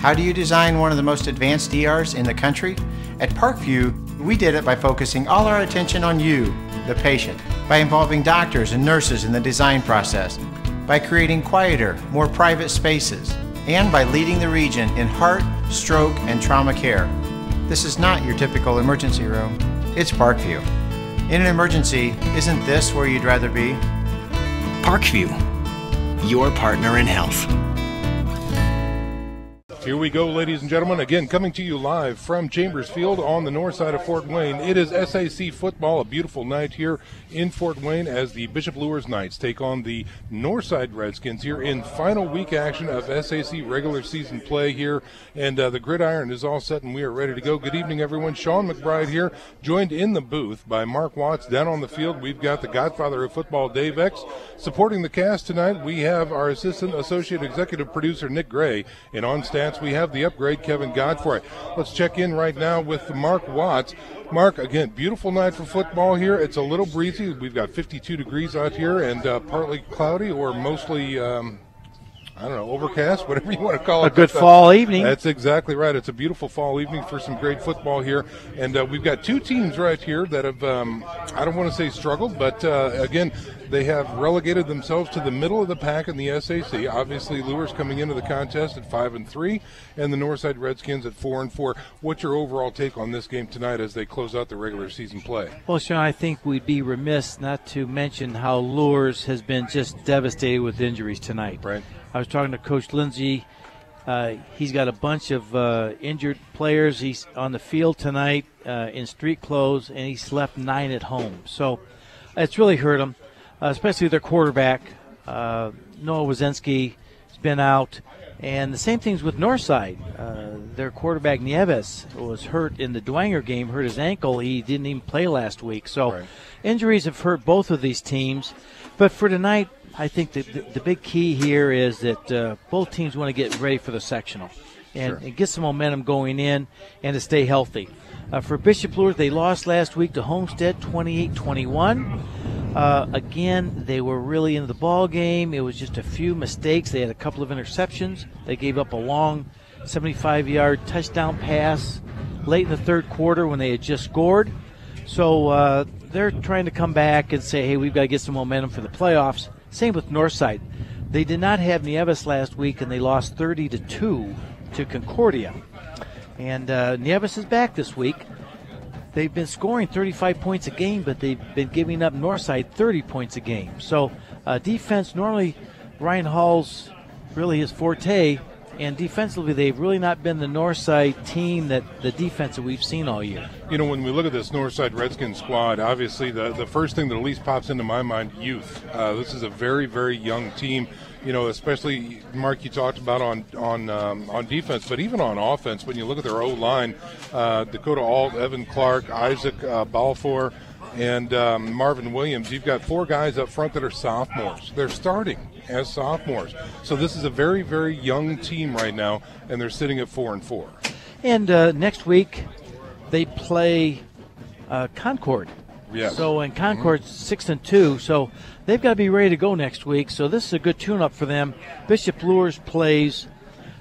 How do you design one of the most advanced ERs in the country? At Parkview, we did it by focusing all our attention on you, the patient, by involving doctors and nurses in the design process, by creating quieter, more private spaces, and by leading the region in heart, stroke, and trauma care. This is not your typical emergency room. It's Parkview. In an emergency, isn't this where you'd rather be? Parkview, your partner in health. Here we go, ladies and gentlemen, again coming to you live from Chambers Field on the north side of Fort Wayne. It is SAC football, a beautiful night here in Fort Wayne as the Bishop Luers Knights take on the Northside Redskins here in final week action of SAC regular season play here. And the gridiron is all set and we are ready to go. Good evening, everyone. Sean McBride here, joined in the booth by Mark Watts. Down on the field, we've got the godfather of football, Dave X. Supporting the cast tonight, we have our assistant associate executive producer, Nick Gray. And on stats, we have the upgrade, Kevin Godfrey. Let's check in right now with Mark Watts. Mark, again, beautiful night for football here. It's a little breezy. We've got 52 degrees out here and partly cloudy or mostly, overcast, whatever you want to call it. A good fall evening. That's exactly right. It's a beautiful fall evening for some great football here. And we've got two teams right here that have, I don't want to say struggled, but again, they have relegated themselves to the middle of the pack in the SAC. Obviously, Luers coming into the contest at 5-3, and the Northside Redskins at 4-4. What's your overall take on this game tonight as they close out the regular season play? Well, Sean, I think we'd be remiss not to mention how Luers has been just devastated with injuries tonight. Right. I was talking to Coach Lindsay. He's got a bunch of injured players. He's on the field tonight in street clothes, and he slept 9 at home. So it's really hurt him. Especially their quarterback, Noah Wazinski, has been out. And the same things with Northside. Their quarterback, Nieves, was hurt in the Dwanger game, hurt his ankle. He didn't even play last week. So Injuries have hurt both of these teams. But for tonight, I think the big key here is that both teams want to get ready for the sectional and get some momentum going in and to stay healthy. For Bishop Luers, they lost last week to Homestead 28-21. Again, they were really into the ball game. It was just a few mistakes. They had a couple of interceptions. They gave up a long 75-yard touchdown pass late in the third quarter when they had just scored. So they're trying to come back and say, hey, we've got to get some momentum for the playoffs. Same with Northside. They did not have Nieves last week, and they lost 30-2 to Concordia. And Nieves is back this week. They've been scoring 35 points a game, but they've been giving up Northside 30 points a game. So defense, normally Ryan Hall's really his forte, and defensively they've really not been the Northside team that the defense that we've seen all year. You know, when we look at this Northside Redskins squad, obviously the first thing that at least pops into my mind, youth. This is a very, very young team. You know, especially, Mark, you talked about on defense, but even on offense, when you look at their O-line, Dakota Alt, Evan Clark, Isaac Balfour, and Marvin Williams, you've got 4 guys up front that are sophomores. They're starting as sophomores. So this is a very, very young team right now, and they're sitting at 4-4. And next week they play Concord. Yes. So in Concord's 6-2, so they've got to be ready to go next week. So this is a good tune-up for them. Bishop Luers plays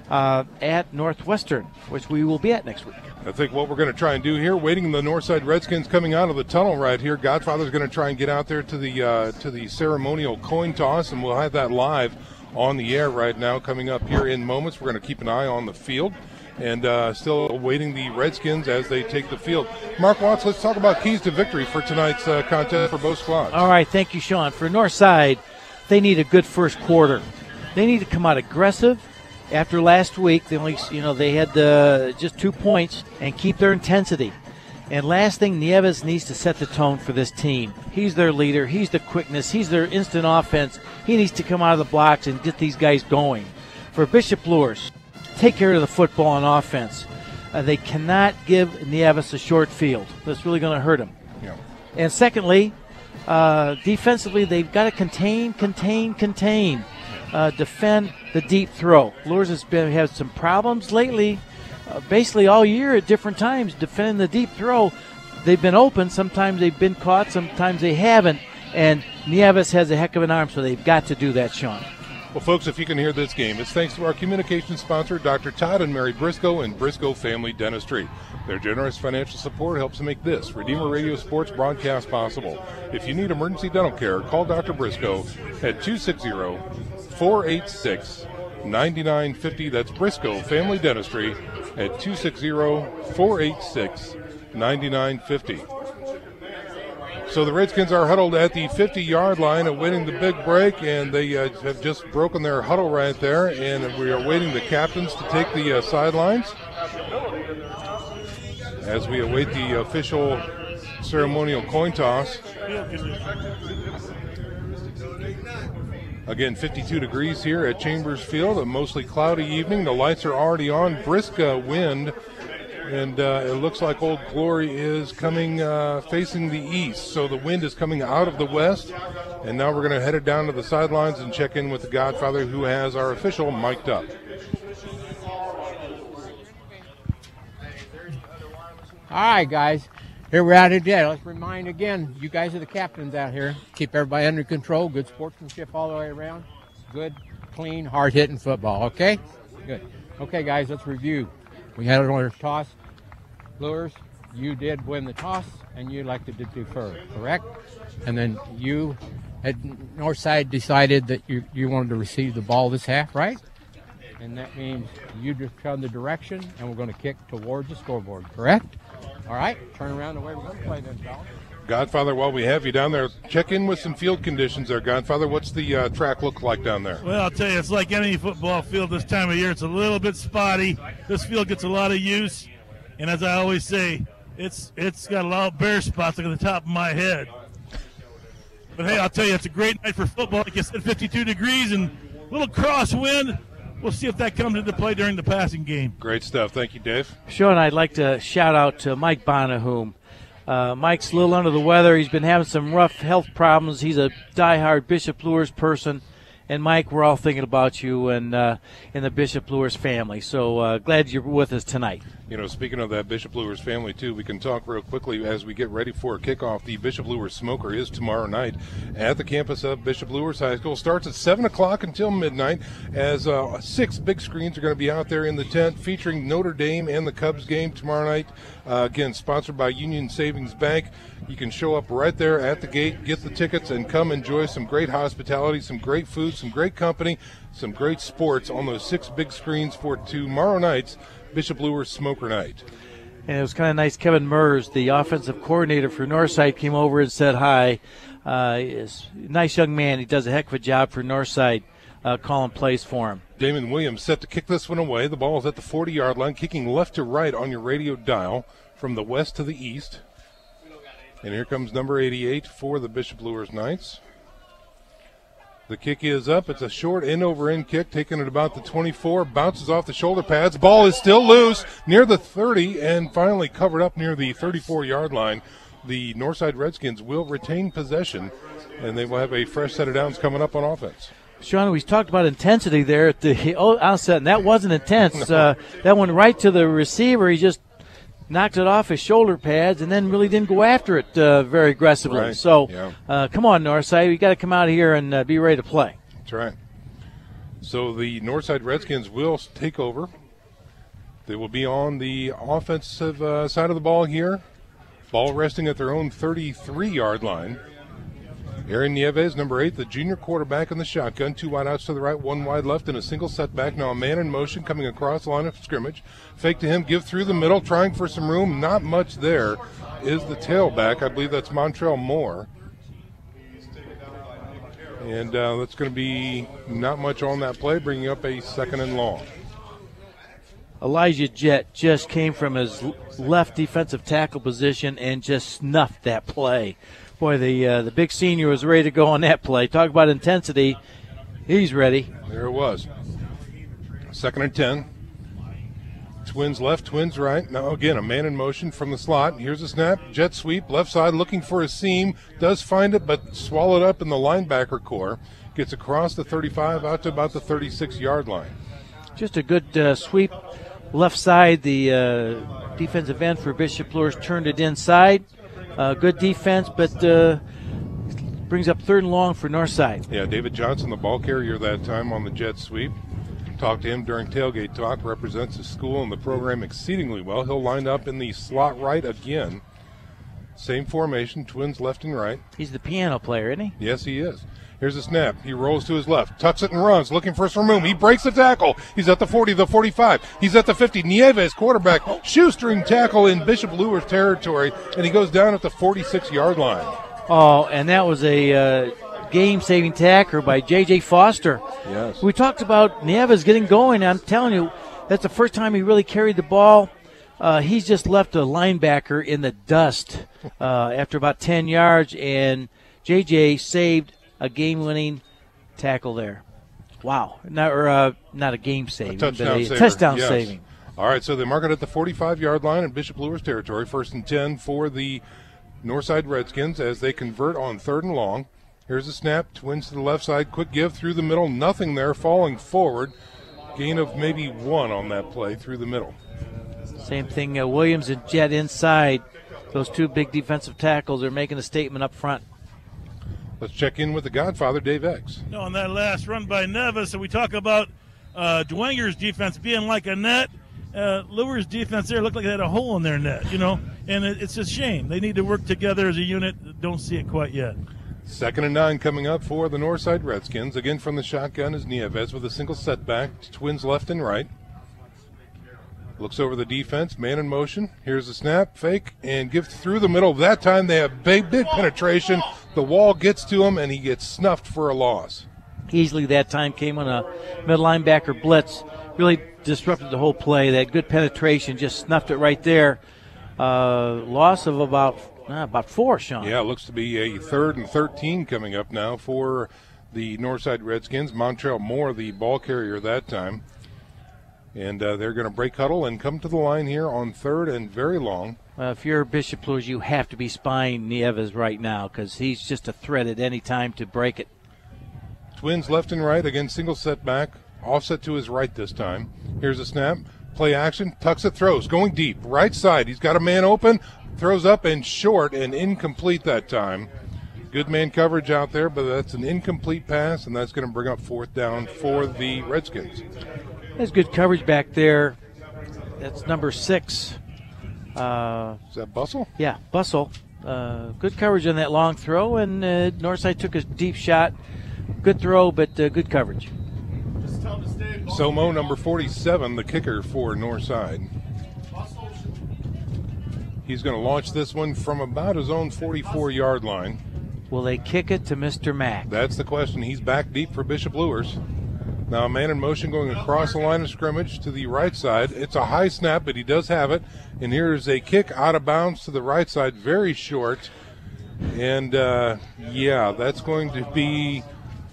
at Northwestern, which we will be at next week. I think what we're going to try and do here, waiting the Northside Redskins coming out of the tunnel right here. Godfather's going to try and get out there to the ceremonial coin toss, and we'll have that live on the air right now coming up here in moments. We're going to keep an eye on the field. And still awaiting the Redskins as they take the field. Mark Watts, let's talk about keys to victory for tonight's contest for both squads. All right, thank you, Sean. For Northside, they need a good first quarter. They need to come out aggressive. After last week, they had just 2 points and keep their intensity. And last thing, Nieves needs to set the tone for this team. He's their leader. He's the quickness. He's their instant offense. He needs to come out of the blocks and get these guys going. For Bishop Luers, take care of the football on offense. They cannot give Nieves a short field. That's really going to hurt him. Yeah. And secondly, defensively, they've got to contain. Defend the deep throw. Luers has had some problems lately, basically all year at different times, defending the deep throw. They've been open. Sometimes they've been caught. Sometimes they haven't. And Nieves has a heck of an arm, so they've got to do that, Sean. Well, folks, if you can hear this game, it's thanks to our communication sponsor, Dr. Todd and Mary Briscoe and Briscoe Family Dentistry. Their generous financial support helps make this Redeemer Radio Sports broadcast possible. If you need emergency dental care, call Dr. Briscoe at 260-486-9950. That's Briscoe Family Dentistry at 260-486-9950. So the Redskins are huddled at the 50-yard line awaiting the big break, and they have just broken their huddle right there, and we are waiting the captains to take the sidelines as we await the official ceremonial coin toss. Again, 52 degrees here at Chambers Field, a mostly cloudy evening. The lights are already on, brisk wind. And it looks like Old Glory is coming facing the east. So the wind is coming out of the west. And now we're going to head it down to the sidelines and check in with the Godfather, who has our official mic'd up. All right, guys. Here we're at it again. Let's remind again, you guys are the captains out here. Keep everybody under control. Good sportsmanship all the way around. Good, clean, hard-hitting football, okay? Good. Okay, guys, let's review. We had another toss. Luers, you did win the toss, and you elected to defer, correct? And then you had Northside decided that you wanted to receive the ball this half, right? And that means you just turned the direction, and we're going to kick towards the scoreboard, correct? All right, turn around the way we're going to play then, fellas. Godfather, while we have you down there, check in with some field conditions there, Godfather. What's the track look like down there? Well, I'll tell you, it's like any football field this time of year. It's a little bit spotty. This field gets a lot of use, and as I always say, it's got a lot of bare spots like at the top of my head. But, hey, I'll tell you, it's a great night for football. Like I said, 52 degrees and a little crosswind. We'll see if that comes into play during the passing game. Great stuff. Thank you, Dave. Sean, I'd like to shout out to Mike Bonahum. Mike's a little under the weather. He's been having some rough health problems. He's a diehard Bishop Luers person. And, Mike, we're all thinking about you and in the Bishop Luers family. So glad you're with us tonight. You know, speaking of that Bishop Luers family, too, we can talk real quickly as we get ready for a kickoff. The Bishop Luers Smoker is tomorrow night at the campus of Bishop Luers High School. Starts at 7 o'clock until midnight as 6 big screens are going to be out there in the tent featuring Notre Dame and the Cubs game tomorrow night. Again, sponsored by Union Savings Bank. You can show up right there at the gate, get the tickets, and come enjoy some great hospitality, some great food, some great company, some great sports on those 6 big screens for tomorrow night's Bishop Luers Smoker Night. And it was kind of nice. Kevin Mers, the offensive coordinator for Northside, came over and said hi. He's a nice young man. He does a heck of a job for Northside, calling plays for him. Damon Williams set to kick this one away. The ball is at the 40-yard line, kicking left to right on your radio dial from the west to the east. And here comes number 88 for the Bishop Luers Knights. The kick is up. It's a short end-over-end kick, taken at about the 24, bounces off the shoulder pads. Ball is still loose near the 30 and finally covered up near the 34-yard line. The Northside Redskins will retain possession, and they will have a fresh set of downs coming up on offense. Sean, we talked about intensity there at the outset, and that wasn't intense. No. That went right to the receiver. He just knocked it off his shoulder pads and then really didn't go after it very aggressively. Right. So, yeah. Come on, Northside. We got to come out here and be ready to play. That's right. So the Northside Redskins will take over. They will be on the offensive side of the ball here. Ball resting at their own 33-yard line. Aaron Nieves, number 8, the junior quarterback in the shotgun. 2 wideouts to the right, 1 wide left, and a single setback. Now a man in motion coming across the line of scrimmage. Fake to him, give through the middle, trying for some room. Not much there is the tailback. I believe that's Montrell Moore. And that's going to be not much on that play, bringing up a 2nd and long. Elijah Jett just came from his left defensive tackle position and just snuffed that play. Boy, the big senior was ready to go on that play. Talk about intensity. He's ready. There it was. 2nd and 10. Twins left, twins right. Now, again, a man in motion from the slot. Here's a snap. Jet sweep, left side, looking for a seam. Does find it, but swallowed up in the linebacker core. Gets across the 35 out to about the 36-yard line. Just a good sweep. Left side, the defensive end for Bishop Luers turned it inside. Good defense, but brings up 3rd and long for Northside. Yeah, David Johnson, the ball carrier that time on the jet sweep. Talked to him during tailgate talk, represents his school and the program exceedingly well. He'll line up in the slot right again. Same formation, twins left and right. He's the piano player, isn't he? Yes, he is. Here's a snap. He rolls to his left, tucks it and runs, looking for some room. He breaks the tackle. He's at the 40, the 45. He's at the 50. Nieves, quarterback, shoestring tackle in Bishop Luers territory, and he goes down at the 46-yard line. Oh, and that was a game-saving tackle by J.J. Foster. Yes. We talked about Nieves getting going. I'm telling you, that's the first time he really carried the ball. He's just left a linebacker in the dust after about 10 yards, and J.J. saved a game-winning tackle there. Wow. Not a game saving, but a touchdown saving. All right, so they mark it at the 45-yard line in Bishop Luers territory. 1st and 10 for the Northside Redskins as they convert on 3rd and long. Here's a snap. Twins to the left side. Quick give through the middle. Nothing there. Falling forward. Gain of maybe 1 on that play through the middle. Same thing. Williams and Jett inside. Those 2 big defensive tackles are making a statement up front. Let's check in with the Godfather, Dave X. On that last run by Nevis, and we talk about Dwenger's defense being like a net. Luers' defense there looked like they had a hole in their net, and it's a shame. They need to work together as a unit. Don't see it quite yet. 2nd and 9 coming up for the Northside Redskins. Again from the shotgun is Nieves with a single setback. Twins left and right. Looks over the defense, man in motion. Here's the snap, fake, and give through the middle. That time they have big penetration. The wall gets to him, and he gets snuffed for a loss. Easily that time came on a middle linebacker blitz. Really disrupted the whole play. That good penetration just snuffed it right there. Loss of about 4, Sean. Yeah, it looks to be a 3rd and 13 coming up now for the Northside Redskins. Montrell Moore, the ball carrier that time. And they're going to break huddle and come to the line here on 3rd and very long. If you're Bishop Luers, you have to be spying Nieves right now because he's just a threat at any time to break it. Twins left and right. Again, single setback. Offset to his right this time. Here's a snap. Play action. Tucks it, throws. Going deep. Right side. He's got a man open. Throws up and short and incomplete that time. Good man coverage out there, but that's an incomplete pass, and that's going to bring up 4th down for the Redskins. There's good coverage back there. That's number 6. Is that Bustle? Yeah, Bustle. Good coverage on that long throw, and Northside took a deep shot. Good throw, but good coverage. Somo, number 47, the kicker for Northside. He's going to launch this one from about his own 44-yard line. Will they kick it to Mr. Mack? That's the question. He's back deep for Bishop Luers. Now a man in motion going across the line of scrimmage to the right side. It's a high snap, but he does have it. And here's a kick out of bounds to the right side, very short. And, that's going to be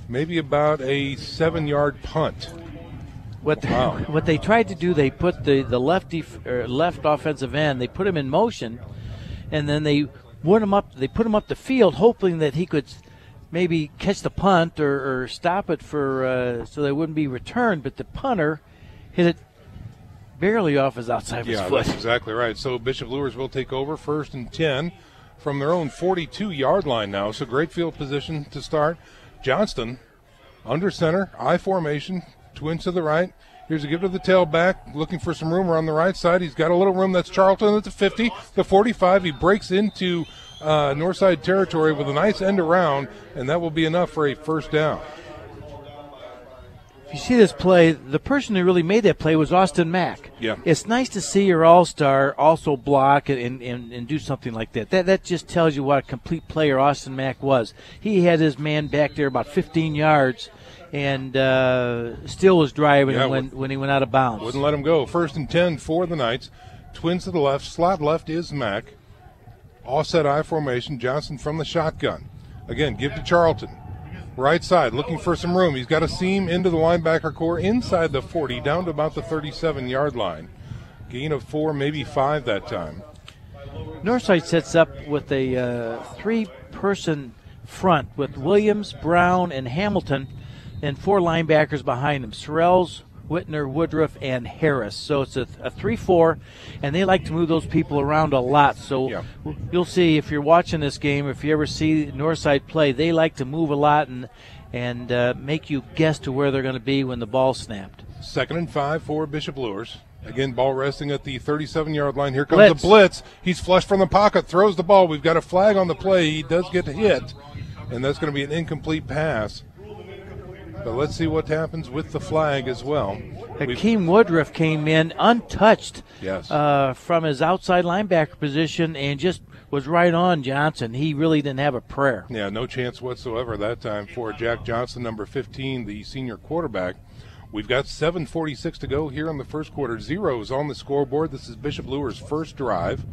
maybe about a 7-yard punt. What they tried to do, they put the left offensive end, they put him in motion, and then they put him up the field, hoping that he could maybe catch the punt or stop it so they wouldn't be returned. But the punter hit it barely off his outside of his foot. Yeah, that's exactly right. So Bishop Luers will take over 1st and 10 from their own 42-yard line now. So great field position to start. Johnston under center, I formation, twins to the right. Here's a give to the tailback, looking for some room around the right side. He's got a little room. That's Charlton at the 50, the 45. He breaks into Northside territory with a nice end around, and that will be enough for a 1st down. If you see this play, the person who really made that play was Austin Mack. Yeah. It's nice to see your all-star also block and do something like that. That just tells you what a complete player Austin Mack was. He had his man back there about 15 yards and still was driving when he went out of bounds. Wouldn't let him go. 1st and 10 for the Knights. Twins to the left. Slot left is Mack. Offset I formation. Johnson from the shotgun. Again, give to Charlton. Right side, looking for some room. He's got a seam into the linebacker core inside the 40, down to about the 37-yard line. Gain of 4, maybe 5 that time. Northside sets up with a 3-person front with Williams, Brown, and Hamilton, and 4 linebackers behind him. Sorrells Whitner, Woodruff, and Harris. So it's a 3-4, and they like to move those people around a lot. So you'll see if you're watching this game, if you ever see Northside play, they like to move a lot and make you guess to where they're going to be when the ball's snapped. 2nd and 5 for Bishop Luers. Again, ball resting at the 37-yard line. Here comes the blitz. He's flushed from the pocket, throws the ball. We've got a flag on the play. He does get hit, and that's going to be an incomplete pass. But let's see what happens with the flag as well. Hakeem Woodruff came in untouched from his outside linebacker position and just was right on Johnson. He really didn't have a prayer. Yeah, no chance whatsoever that time for Jack Johnson, number 15, the senior quarterback. We've got 7:46 to go here in the first quarter. Zeros on the scoreboard. This is Bishop Luers' first drive.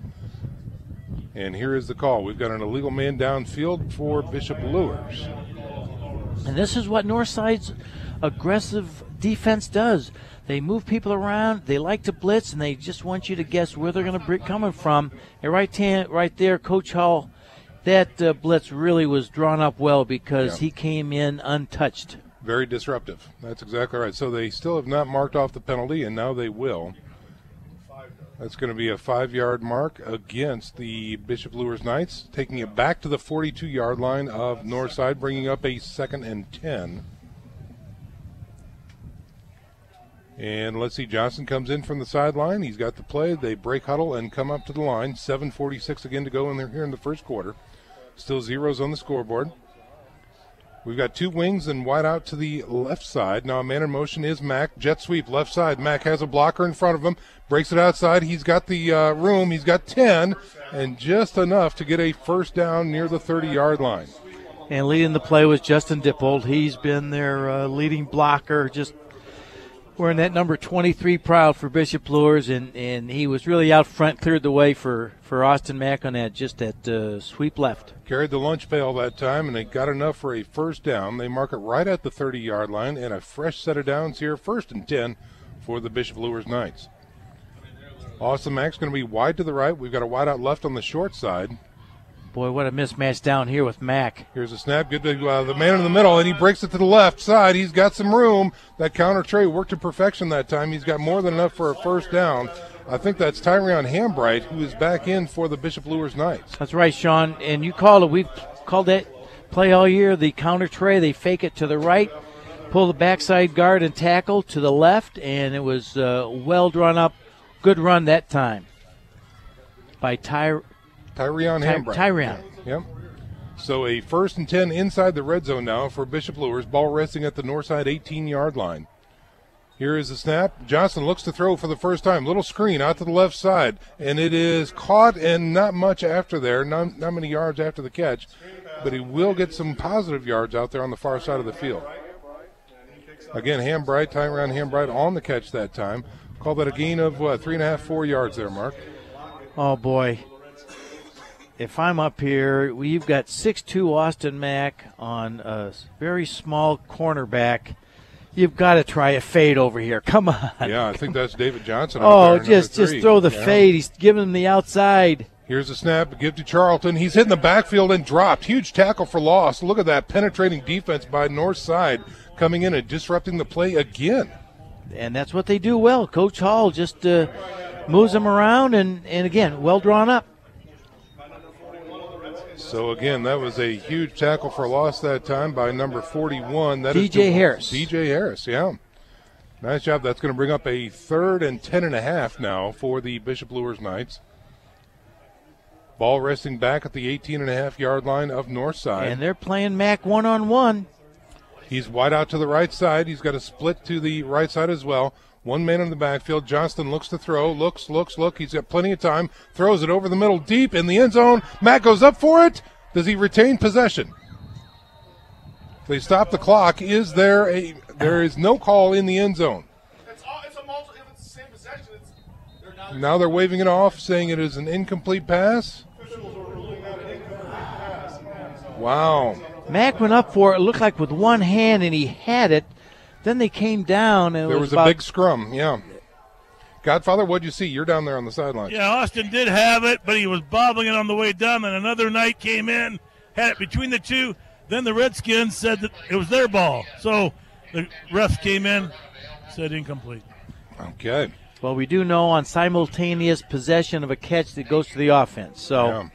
And here is the call. We've got an illegal man downfield for Bishop Luers. And this is what Northside's aggressive defense does. They move people around. They like to blitz, and they just want you to guess where they're going to be coming from. And right there, Coach Hall, that blitz really was drawn up well because he came in untouched. Very disruptive. That's exactly right. So they still have not marked off the penalty, and now they will. That's going to be a 5-yard mark against the Bishop Luers Knights, taking it back to the 42-yard line of Northside, bringing up a 2nd and 10. And let's see, Johnson comes in from the sideline. He's got the play. They break huddle and come up to the line. 7:46 again to go, and they're here in the first quarter. Still zeros on the scoreboard. We've got two wings and wide out to the left side. Now a man in motion is Mack. Jet sweep left side. Mack has a blocker in front of him. Breaks it outside. He's got the room. He's got 10 and just enough to get a first down near the 30-yard line. And leading the play was Justin Dippold. He's been their leading blocker, just wearing that number 23 proud for Bishop Luers, and he was really out front, cleared the way for Austin Mack on that sweep left. Carried the lunch pail that time, and they got enough for a first down. They mark it right at the 30-yard line, and a fresh set of downs here, 1st and 10 for the Bishop Luers Knights. Austin Mack's going to be wide to the right. We've got a wide out left on the short side. Boy, what a mismatch down here with Mack. Here's a snap. Good to the man in the middle, and he breaks it to the left side. He's got some room. That counter trey worked to perfection that time. He's got more than enough for a first down. I think that's Tyrion Hambright, who is back in for the Bishop Luers Knights. That's right, Sean. And you called it. We've called that play all year, the counter trey. They fake it to the right, pull the backside guard and tackle to the left, and it was well drawn up. Good run that time by Tyrion Hambright. Tyrion. Yep. So a 1st and 10 inside the red zone now for Bishop Luers. Ball resting at the north side 18-yard line. Here is the snap. Johnson looks to throw for the first time. Little screen out to the left side, and it is caught and not much after there, not many yards after the catch, but he will get some positive yards out there on the far side of the field. Again, Tyrion Hambright on the catch that time. Call that a gain of 3.5, 4 yards there, Mark. Oh, boy. If I'm up here, you've got 6'2" Austin Mack on a very small cornerback. You've got to try a fade over here. Come on. Yeah, I think that's David Johnson. Oh, just throw the fade. He's giving him the outside. Here's a snap. Give to Charlton. He's hit in the backfield and dropped. Huge tackle for loss. Look at that penetrating defense by north side coming in and disrupting the play again. And that's what they do well. Coach Hall just moves them around and again, well drawn up. So, again, that was a huge tackle for loss that time by number 41. That DJ Harris. DJ Harris, yeah. Nice job. That's going to bring up a 3rd and 10.5 now for the Bishop Luers Knights. Ball resting back at the 18.5-yard line of Northside. And they're playing Mack one-on-one. He's wide out to the right side. He's got a split to the right side as well. One man in the backfield. Johnston looks to throw. Looks. He's got plenty of time. Throws it over the middle deep in the end zone. Mack goes up for it. Does he retain possession? They stop the clock. There is no call in the end zone. It's the same possession. Now they're waving it off, saying it is an incomplete pass. Wow. Mack went up for it. It looked like with one hand, and he had it. Then they came down, and there was a big scrum, yeah. Godfather, what'd you see? You're down there on the sideline. Yeah, Austin did have it, but he was bobbling it on the way down, and another Knight came in, had it between the two. Then the Redskins said that it was their ball. So the refs came in, Said incomplete. Okay. Well, we do know on simultaneous possession of a catch that goes to the offense. So, yeah.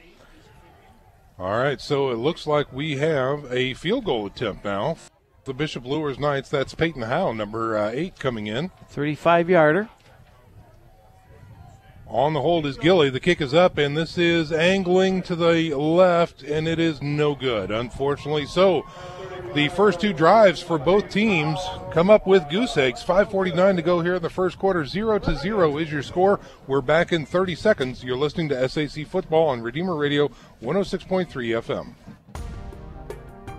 All right, so it looks like we have a field goal attempt now. The Bishop Luers Knights, that's Peyton Howe, number 8, coming in. 35-yarder. On the hold is Gilly. The kick is up, and this is angling to the left, and it is no good, unfortunately. So the first 2 drives for both teams come up with goose eggs. 5:49 to go here in the first quarter. 0-0 is your score. We're back in 30 seconds. You're listening to SAC Football on Redeemer Radio 106.3 FM.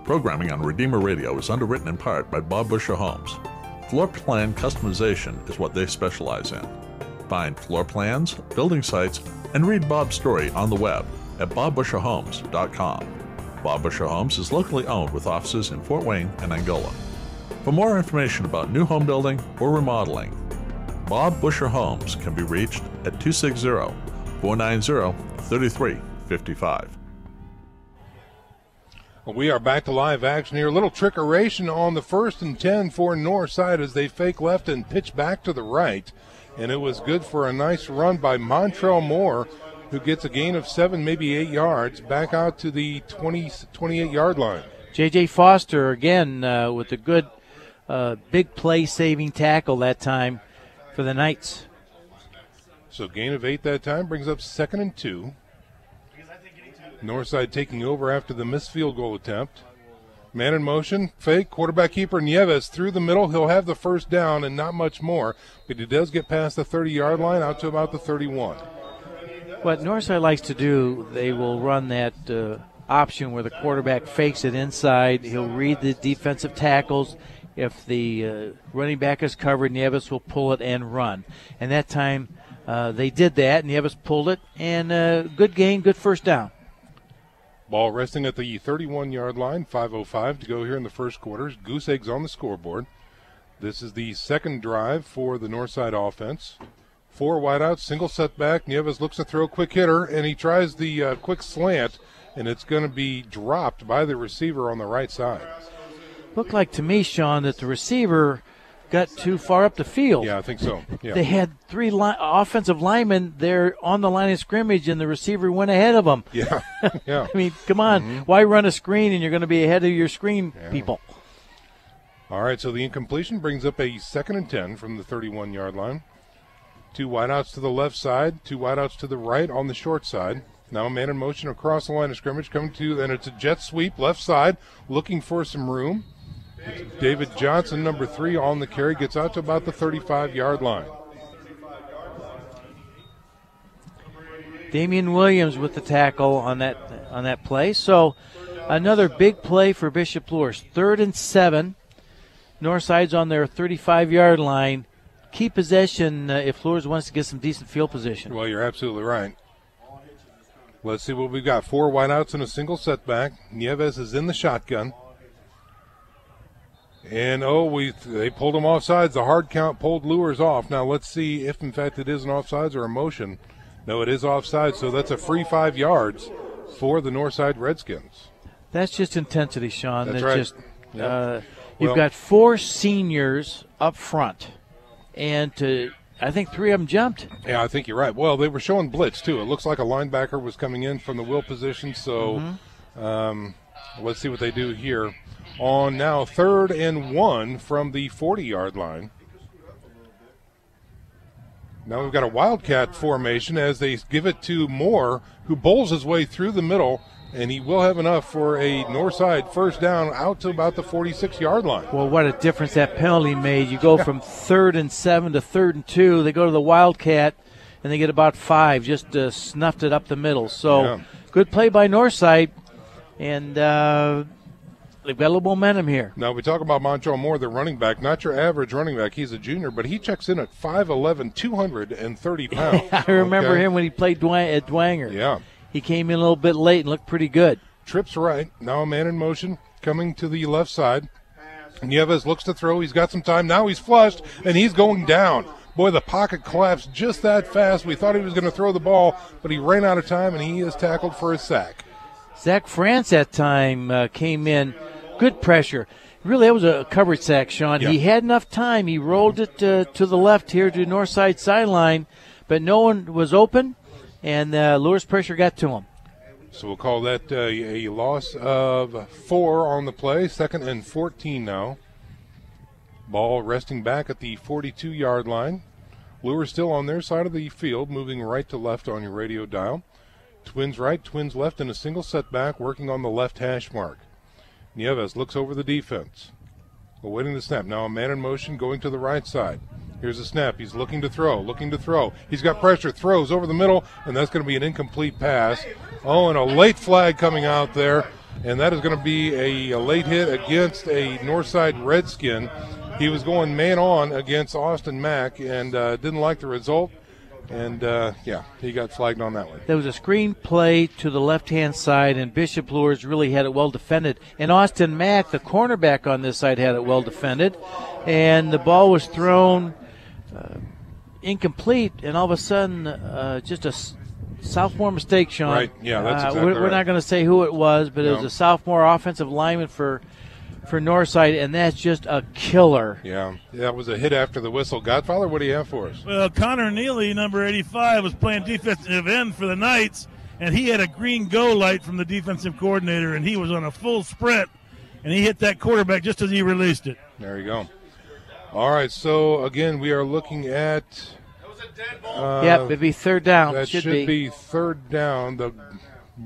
Programming on Redeemer Radio is underwritten in part by Bob Busher Homes. Floor plan customization is what they specialize in. Find floor plans, building sites, and read Bob's story on the web at bobbusherhomes.com. Bob Busher Homes is locally owned with offices in Fort Wayne and Angola. For more information about new home building or remodeling, Bob Busher Homes can be reached at 260-490-3355. We are back to live action here. A little trickeration on the 1st and 10 for Northside as they fake left and pitch back to the right. And it was good for a nice run by Montrell Moore, who gets a gain of 7, maybe 8 yards, back out to the 28-yard line. J.J. Foster, again, with a good big play-saving tackle that time for the Knights. So gain of 8 that time brings up 2nd and 2. Northside taking over after the missed field goal attempt. Man in motion, fake, quarterback keeper Nieves through the middle. He'll have the first down and not much more, but he does get past the 30-yard line out to about the 31. What Northside likes to do, they will run that option where the quarterback fakes it inside. He'll read the defensive tackles. If the running back is covered, Nieves will pull it and run. And that time they did that. Nieves pulled it, and good gain, good first down. Ball resting at the 31-yard line, 5:05 to go here in the first quarter. Goose eggs on the scoreboard. This is the second drive for the Northside offense. 4 wideouts, single setback. Nieves looks to throw, quick hitter, and he tries the quick slant, and it's going to be dropped by the receiver on the right side. Looked like to me, Sean, that the receiver got too far up the field. Yeah, I think so. Yeah. They had 3 offensive linemen there on the line of scrimmage, and the receiver went ahead of them. Yeah, yeah. I mean, come on. Mm-hmm. Why run a screen and you're going to be ahead of your screen people? All right, so the incompletion brings up a 2nd and 10 from the 31-yard line. 2 wideouts to the left side, 2 wideouts to the right on the short side. Now a man in motion across the line of scrimmage, coming to, and it's a jet sweep left side, looking for some room. David Johnson, number 3, on the carry, gets out to about the 35-yard line. Damian Williams with the tackle on that play. So another big play for Bishop Luers. 3rd and 7. Northside's on their 35-yard line. Key possession if Luers wants to get some decent field position. Well, you're absolutely right. Let's see what we've got. 4 wideouts and a single setback. Nieves is in the shotgun. And, they pulled him offsides. The hard count pulled Luers off. Now let's see if, in fact, it is an offsides or a motion. No, it is offsides, so that's a free 5 yards for the Northside Redskins. That's just intensity, Sean. That's right. You've got 4 seniors up front, and I think 3 of them jumped. Yeah, I think you're right. Well, they were showing blitz, too. It looks like a linebacker was coming in from the will position, so let's see what they do here. On now 3rd and 1 from the 40-yard line. Now we've got a Wildcat formation as they give it to Moore, who bowls his way through the middle, and he will have enough for a Northside first down out to about the 46-yard line. Well, what a difference that penalty made. You go from 3rd and 7 to 3rd and 2. They go to the Wildcat, and they get about 5, just snuffed it up the middle. So good play by Northside, and they've got a little momentum here. Now, we talk about Montrell Moore, the running back, not your average running back. He's a junior, but he checks in at 5'11", 230 pounds. I remember him when he played at Dwanger. Yeah. He came in a little bit late and looked pretty good. Trips right. Now a man in motion coming to the left side. Nieves looks to throw. He's got some time. Now he's flushed, and he's going down. Boy, the pocket collapsed just that fast. We thought he was going to throw the ball, but he ran out of time, and he is tackled for a sack. Zach France that time came in. Good pressure. Really, that was a coverage sack, Sean. Yeah. He had enough time. He rolled it to the left here to the north side sideline, but no one was open, and Luers pressure got to him. So we'll call that a loss of 4 on the play. 2nd and 14 now. Ball resting back at the 42-yard line. Luers still on their side of the field, moving right to left on your radio dial. Twins right, twins left in a single setback, working on the left hash mark. Nieves looks over the defense. Awaiting the snap. Now a man in motion going to the right side. Here's a snap. He's looking to throw. He's got pressure, throws over the middle, and that's going to be an incomplete pass. Oh, and a late flag coming out there, and that is going to be a late hit against a Northside Redskin. He was going man on against Austin Mack and didn't like the result, and he got flagged on that one. There was a screen play to the left-hand side, and Bishop Luers really had it well defended. And Austin Mack, the cornerback on this side, had it well defended. And the ball was thrown incomplete, and all of a sudden just a sophomore mistake, Sean. Right, yeah, that's exactly We're not going to say who it was, but it was a sophomore offensive lineman for Northside, and that's just a killer. Yeah, that was a hit after the whistle. Godfather, what do you have for us? Well, Connor Neely, number 85, was playing defensive end for the Knights, and he had a green go light from the defensive coordinator, and he was on a full sprint, and he hit that quarterback just as he released it. There you go. All right, so again, we are looking at. Yep, it'd be third down. That should be third down. The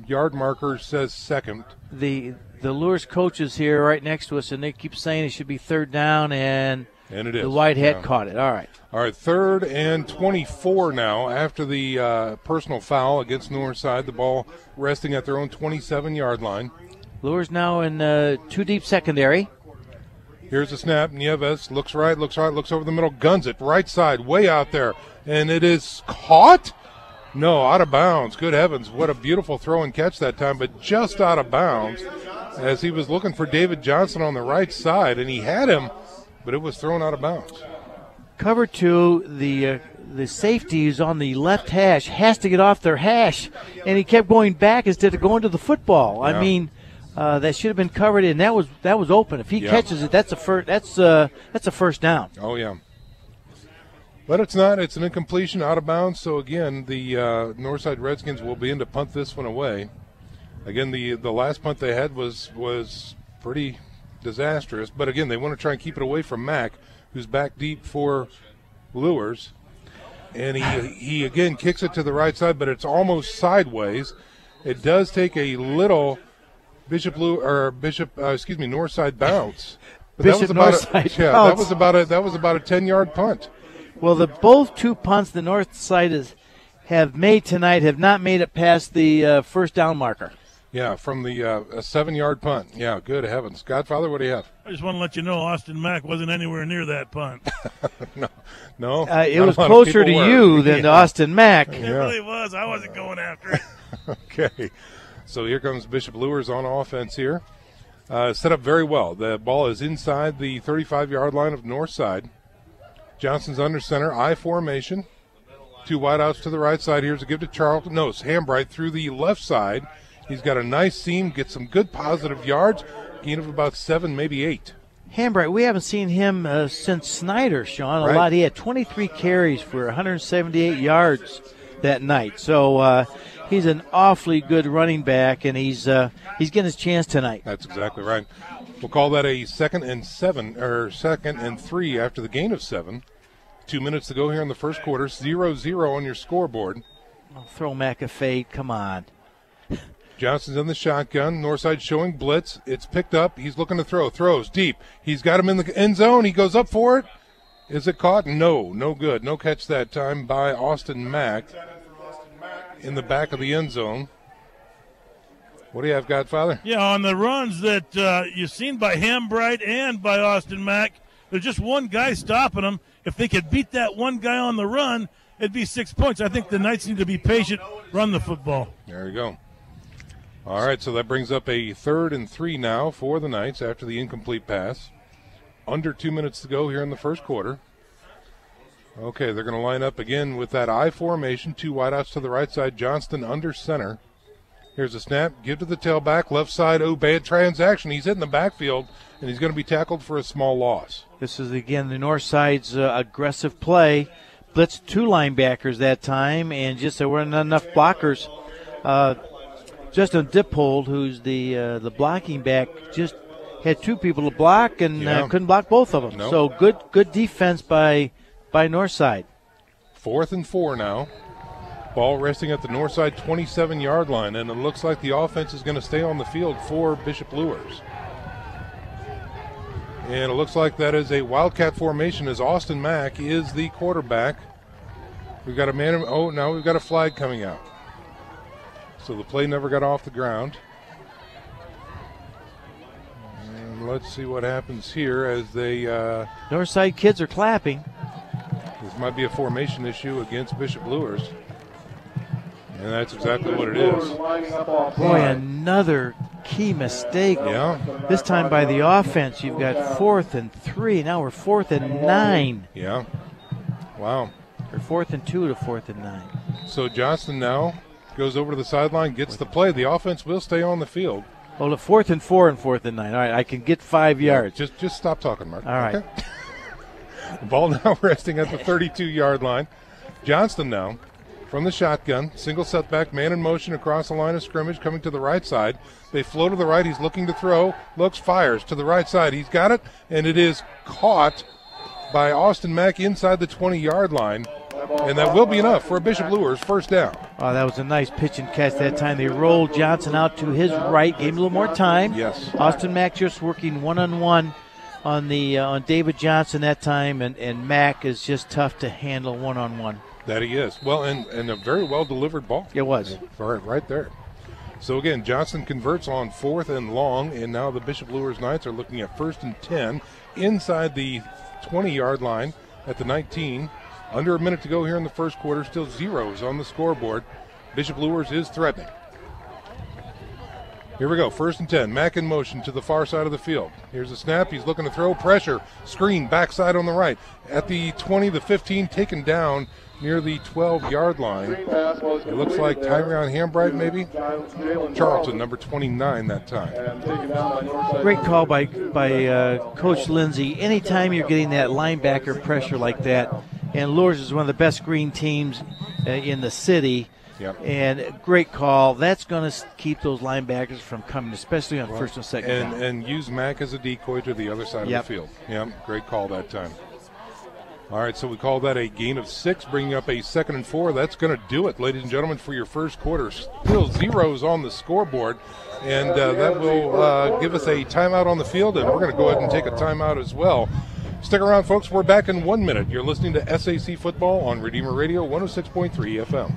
yard marker says second. The Luers coach is here right next to us, and they keep saying it should be third down, and it is. The white hat caught it. All right. All right, 3rd and 24 now after the personal foul against Northside. The ball resting at their own 27-yard line. Luers now in two deep secondary. Here's a snap. Nieves looks right, looks over the middle, guns it right side, way out there, and it is caught. No, out of bounds. Good heavens, what a beautiful throw and catch that time, but just out of bounds as he was looking for David Johnson on the right side, and he had him, but it was thrown out of bounds. Cover 2, the safeties on the left hash has to get off their hash, and he kept going back instead of going to the football. Yeah. I mean, that should have been covered, and that was open. If he catches it, that's a first down. Oh yeah. But it's not. It's an incompletion, out of bounds. So again, the Northside Redskins will be in to punt this one away. Again, the last punt they had was pretty disastrous. But again, they want to try and keep it away from Mack, who's back deep for Luers. And he again kicks it to the right side, but it's almost sideways. It does take a little Northside bounce. But Bishop that was about Northside bounce. bounce. that was about a 10-yard punt. Well, both two punts the north side have made tonight have not made it past the first down marker. Yeah, from the a 7-yard punt. Yeah, good heavens. Godfather, what do you have? I just want to let you know Austin Mack wasn't anywhere near that punt. No. It was closer to you than to Austin Mack. It really was. I wasn't going after it. Okay. So here comes Bishop Luers on offense here. Set up very well. The ball is inside the 35-yard line of Northside. Johnson's under center, I formation. 2 wideouts to the right side. Here's a give to Charlton. No, it's Hambright through the left side. He's got a nice seam, gets some good positive yards. Gain of about 7, maybe 8. Hambright, we haven't seen him since Snyder, Sean, a Right. lot. He had 23 carries for 178 yards that night. So he's an awfully good running back, and he's getting his chance tonight. That's exactly right. We'll call that a 2nd and 7, or 2nd and 3 after the gain of 7. 2 minutes to go here in the first quarter. 0-0 on your scoreboard. Oh, throw Mack a fade. Come on. Johnson's in the shotgun. Northside showing blitz. It's picked up. He's looking to throw. Throws deep. He's got him in the end zone. He goes up for it. Is it caught? No. No good. No catch that time by Austin Mack in the back of the end zone. What do you have, Godfather? Yeah, on the runs that you've seen by Hambright and by Austin Mack, there's just one guy stopping them. If they could beat that one guy on the run, it'd be 6 points. I think the Knights need to be patient, run the football. There you go. All right, so that brings up a 3rd and 3 now for the Knights after the incomplete pass. Under 2 minutes to go here in the first quarter. Okay, they're going to line up again with that I formation. 2 wideouts to the right side. Johnston under center. Here's a snap, give to the tailback, left side. Oh, bad transaction. He's in the backfield, and he's going to be tackled for a small loss. This is, again, the north side's aggressive play. Blitzed 2 linebackers that time, and just there weren't enough blockers. Justin Dippold, who's the blocking back, just had 2 people to block and couldn't block both of them. Nope. So good defense by Northside. 4th and 4 now. Ball resting at the Northside 27-yard line, and it looks like the offense is going to stay on the field for Bishop Luers. And it looks like that is a Wildcat formation as Austin Mack is the quarterback. We've got a man. Oh, now we've got a flag coming out. So the play never got off the ground. And let's see what happens here as they. Northside kids are clapping. This might be a formation issue against Bishop Luers. And that's exactly what it is. Boy, another key mistake. Yeah. This time by the offense. You've got 4th and 3. Now we're 4th and 9. Yeah. Wow. Or 4th and 2 to 4th and 9. So Johnston now goes over to the sideline, gets the play. The offense will stay on the field. Well, the 4th and 4 and 4th and 9. All right, I can get 5 yards. Just stop talking, Mark. All right. Okay? Ball now resting at the 32-yard line. Johnston now from the shotgun. Single setback, man in motion across the line of scrimmage, coming to the right side. They flow to the right. He's looking to throw. Looks, fires to the right side. He's got it, and it is caught by Austin Mack inside the 20-yard line. And that will be enough for a Bishop Luers first down. Oh, that was a nice pitch and catch that time. They rolled Johnson out to his right, gave him a little more time. Yes. Austin Mack just working one-on-one on David Johnson that time, and Mack is just tough to handle one-on-one. That he is. Well, and a very well-delivered ball. It was. Right there. So, again, Johnson converts on 4th and long, and now the Bishop Luers Knights are looking at 1st and 10 inside the 20-yard line at the 19. Under a minute to go here in the first quarter. Still zeros on the scoreboard. Bishop Luers is threatening. Here we go, 1st and 10. Mack in motion to the far side of the field. Here's a snap. He's looking to throw. Pressure. Screen. Backside on the right. At the 20, the 15, taken down near the 12-yard line. It looks like Tyrion Hambright, maybe. Charlton, number 29 that time. Great call by Coach Lindsay. Anytime you're getting that linebacker pressure like that, and Luers is one of the best green teams in the city. Yep. And great call. That's going to keep those linebackers from coming, especially on 1st and 2nd down. And use Mack as a decoy to the other side of the field. Yep, great call that time. All right, so we call that a gain of 6, bringing up a 2nd and 4. That's going to do it, ladies and gentlemen, for your first quarter. Still zeros on the scoreboard, and that will give us a timeout on the field, and we're going to go ahead and take a timeout as well. Stick around, folks. We're back in 1 minute. You're listening to SAC Football on Redeemer Radio 106.3 FM.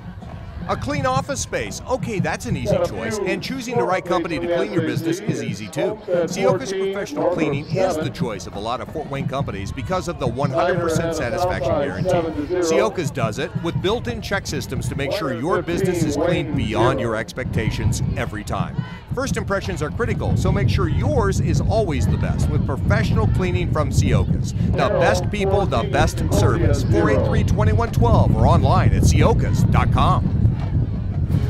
A clean office space. Okay, that's an easy choice. And choosing the right company to clean your business is easy too. Sioka's Professional Cleaning is the choice of a lot of Fort Wayne companies because of the 100% satisfaction guarantee. Sioka's does it with built-in check systems to make sure your business is clean beyond your expectations every time. First impressions are critical, so make sure yours is always the best with professional cleaning from Sioka's. The best people, the best service. 483-2112 or online at siokas.com.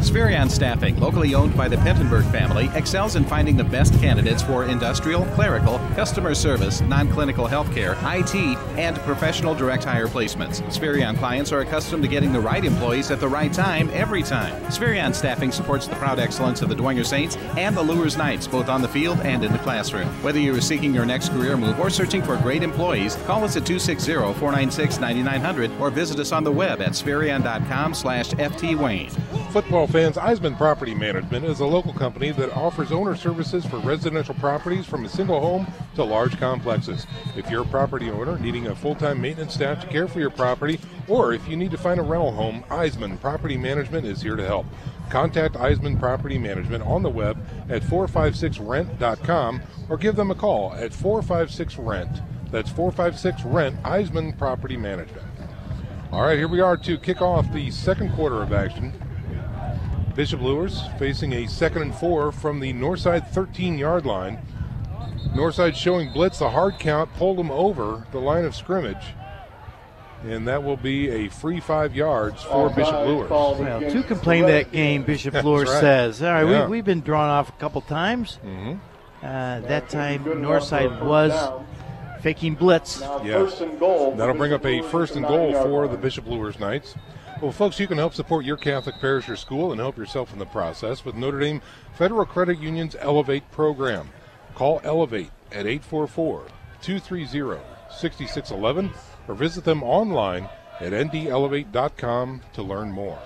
Spherion Staffing, locally owned by the Pentenberg family, excels in finding the best candidates for industrial, clerical, customer service, non-clinical healthcare, IT, and professional direct hire placements. Spherion clients are accustomed to getting the right employees at the right time, every time. Spherion Staffing supports the proud excellence of the Dwenger Saints and the Luers Knights, both on the field and in the classroom. Whether you are seeking your next career move or searching for great employees, call us at 260-496-9900 or visit us on the web at spherion.com/FTWayne. Football fans, Eisman Property Management is a local company that offers owner services for residential properties from a single home to large complexes. If you're a property owner needing a full-time maintenance staff to care for your property, or if you need to find a rental home, Eisman Property Management is here to help. Contact Eisman Property Management on the web at 456rent.com or give them a call at 456-RENT. That's 456-RENT, Eisman Property Management. All right, here we are to kick off the second quarter of action. Bishop Luers facing a 2nd and 4 from the Northside 13-yard line. Northside showing blitz, a hard count, pulled them over the line of scrimmage. And that will be a free 5 yards for Bishop Luers. Well, 2 can play that game, Bishop Luers says. All right, Yeah. we've been drawn off a couple times. That time, Northside was faking blitz. Yes. That'll bring up a 1st and goal for the Bishop Luers Knights. Well, folks, you can help support your Catholic parish or school and help yourself in the process with Notre Dame Federal Credit Union's Elevate program. Call Elevate at 844-230-6611 or visit them online at ndelevate.com to learn more.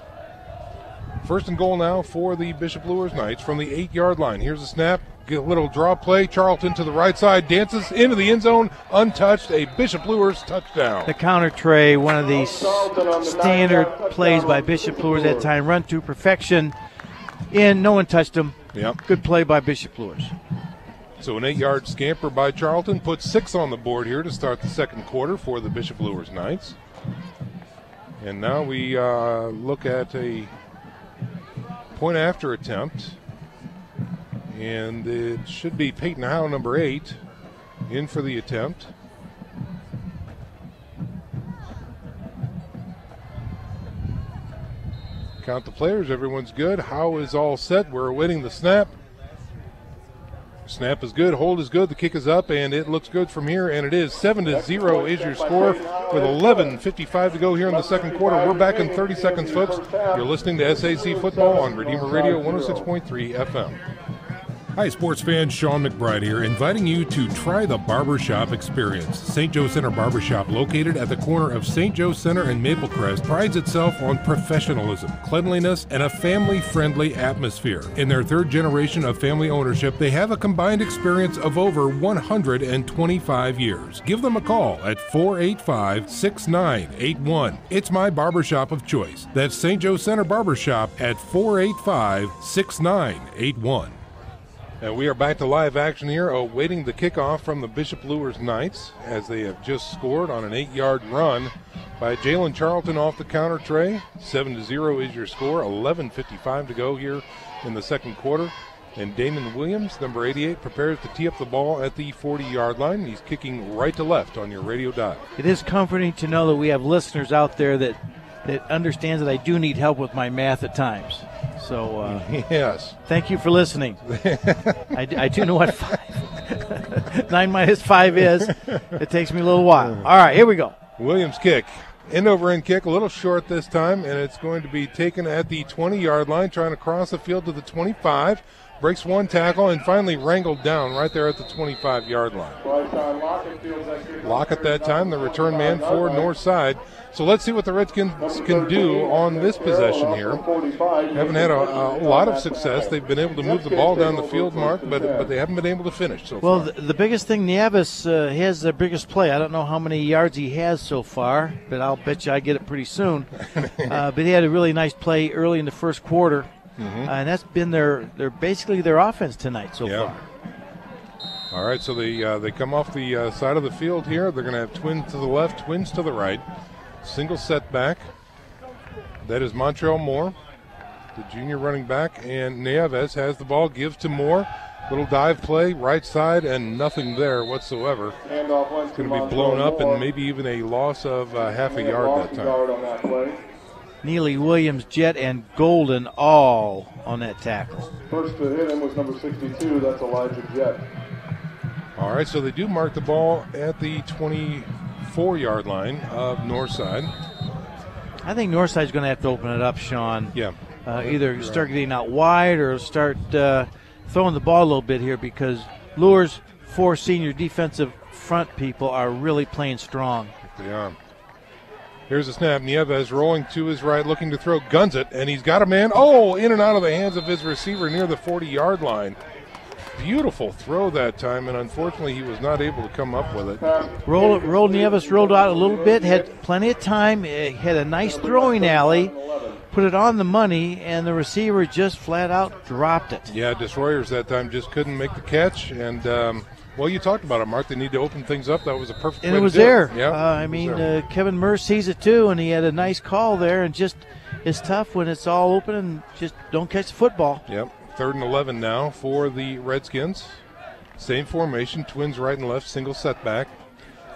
1st and goal now for the Bishop Luers Knights from the 8-yard line. Here's a snap. Get a little draw play. Charlton to the right side, dances into the end zone, untouched. A Bishop Luers touchdown. The counter tray, one of these standard plays by Bishop Luers that time. Run to perfection. In, no one touched him. Yep. Good play by Bishop Luers. So an 8-yard scamper by Charlton puts 6 on the board here to start the 2nd quarter for the Bishop Luers Knights. And now we look at a point after attempt. And it should be Peyton Howe, number 8, in for the attempt. Count the players. Everyone's good. Howe is all set. We're awaiting the snap. Snap is good. Hold is good. The kick is up, and it looks good from here. And it is 7-0 is your score with 11:55 to go here in the 2nd quarter. We're back in 30 seconds, folks. You're listening to SAC Football on Redeemer Radio 106.3 FM. Hi, sports fans. Sean McBride here, inviting you to try the barbershop experience. St. Joe Center Barbershop, located at the corner of St. Joe Center and Maplecrest, prides itself on professionalism, cleanliness, and a family-friendly atmosphere. In their 3rd generation of family ownership, they have a combined experience of over 125 years. Give them a call at 485-6981. It's my barbershop of choice. That's St. Joe Center Barbershop at 485-6981. And we are back to live action here, awaiting the kickoff from the Bishop Luers Knights as they have just scored on an 8-yard run by Jalen Charlton off the counter tray. 7-0 is your score. 11:55 to go here in the 2nd quarter. And Damon Williams, number 88, prepares to tee up the ball at the 40-yard line. He's kicking right to left on your radio dial. It is comforting to know that we have listeners out there that understands that I do need help with my math at times. So yes, thank you for listening. I do know what 9 minus 5 is. It takes me a little while. All right, here we go. Williams kick. End-over-end kick, a little short this time, and it's going to be taken at the 20-yard line, trying to cross the field to the 25. Breaks one tackle and finally wrangled down right there at the 25-yard line. Lockett that time, the return man for Northside. So let's see what the Redskins can do on this possession here. Haven't had a lot of success. They've been able to move the ball down the field, Mark, but they haven't been able to finish so far. Well, the biggest thing, Nieves has the biggest play. I don't know how many yards he has so far, but I'll bet you I get it pretty soon. But he had a really nice play early in the 1st quarter. And that's been their basically their offense tonight so far. All right, so they come off the side of the field here. They're going to have twins to the left, twins to the right. Single setback. That is Montreal Moore, the junior running back, and Nieves has the ball, gives to Moore. Little dive play, right side, and nothing there whatsoever. It's going to be blown up and maybe even a loss of half a yard that time. Neely, Williams, Jett, and Golden all on that tackle. First to hit him was number 62. That's Elijah Jett. All right, so they do mark the ball at the 24-yard line of Northside. I think Northside's going to have to open it up, Sean. Yeah. Either start getting out wide or start throwing the ball a little bit here, because Luers' 4 senior defensive front people are really playing strong. They are. Here's a snap. Nieves rolling to his right, looking to throw, guns it, and he's got a man. Oh, in and out of the hands of his receiver near the 40-yard line. Beautiful throw that time, and unfortunately he was not able to come up with it. Nieves rolled out a little bit, had plenty of time, had a nice throwing alley, put it on the money, and the receiver just flat out dropped it. Yeah, Destroyers that time just couldn't make the catch, and well, you talked about it, Mark. They need to open things up. That was a perfect way and it was to do there. Yeah, I mean, Kevin Murr sees it too, and he had a nice call there, and just it's tough when it's all open and just don't catch the football. Yep. 3rd and 11 now for the Redskins. Same formation, twins right and left, single setback.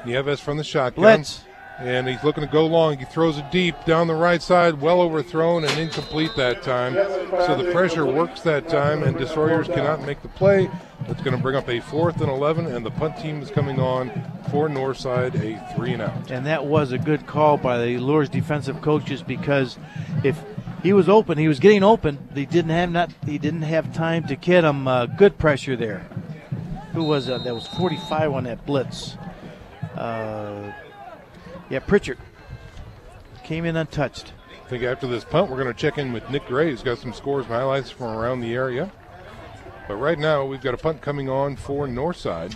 Nieves from the shotgun. Blitz. And he's looking to go long. He throws it deep down the right side, well overthrown and incomplete that time. So the pressure works that time, and Destroyers cannot make the play. That's going to bring up a 4th and 11, and the punt team is coming on for Northside, a 3-and-out. And that was a good call by the Luers defensive coaches, because if he was open, he was getting open. He didn't have time to get him. Good pressure there. Who was that? That was 45 on that blitz. Pritchard came in untouched. I think after this punt, we're going to check in with Nick Gray, who's got some scores and highlights from around the area. But right now, we've got a punt coming on for Northside.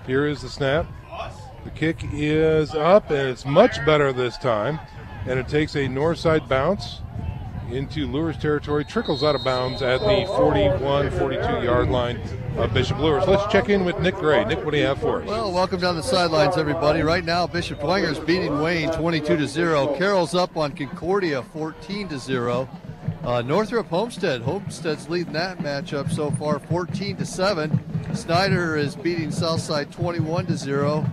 Here is the snap. The kick is up, and it's much better this time. And it takes a Northside bounce into Luers territory, trickles out of bounds at the 41, 42-yard line of Bishop Luers. Let's check in with Nick Gray. Nick, what do you have for us? Well, welcome down the sidelines, everybody. Right now, Bishop Dwenger's beating Wayne 22-0. Carroll's up on Concordia 14-0. Northrop Homestead's leading that matchup so far 14-7. Snyder is beating Southside 21-0.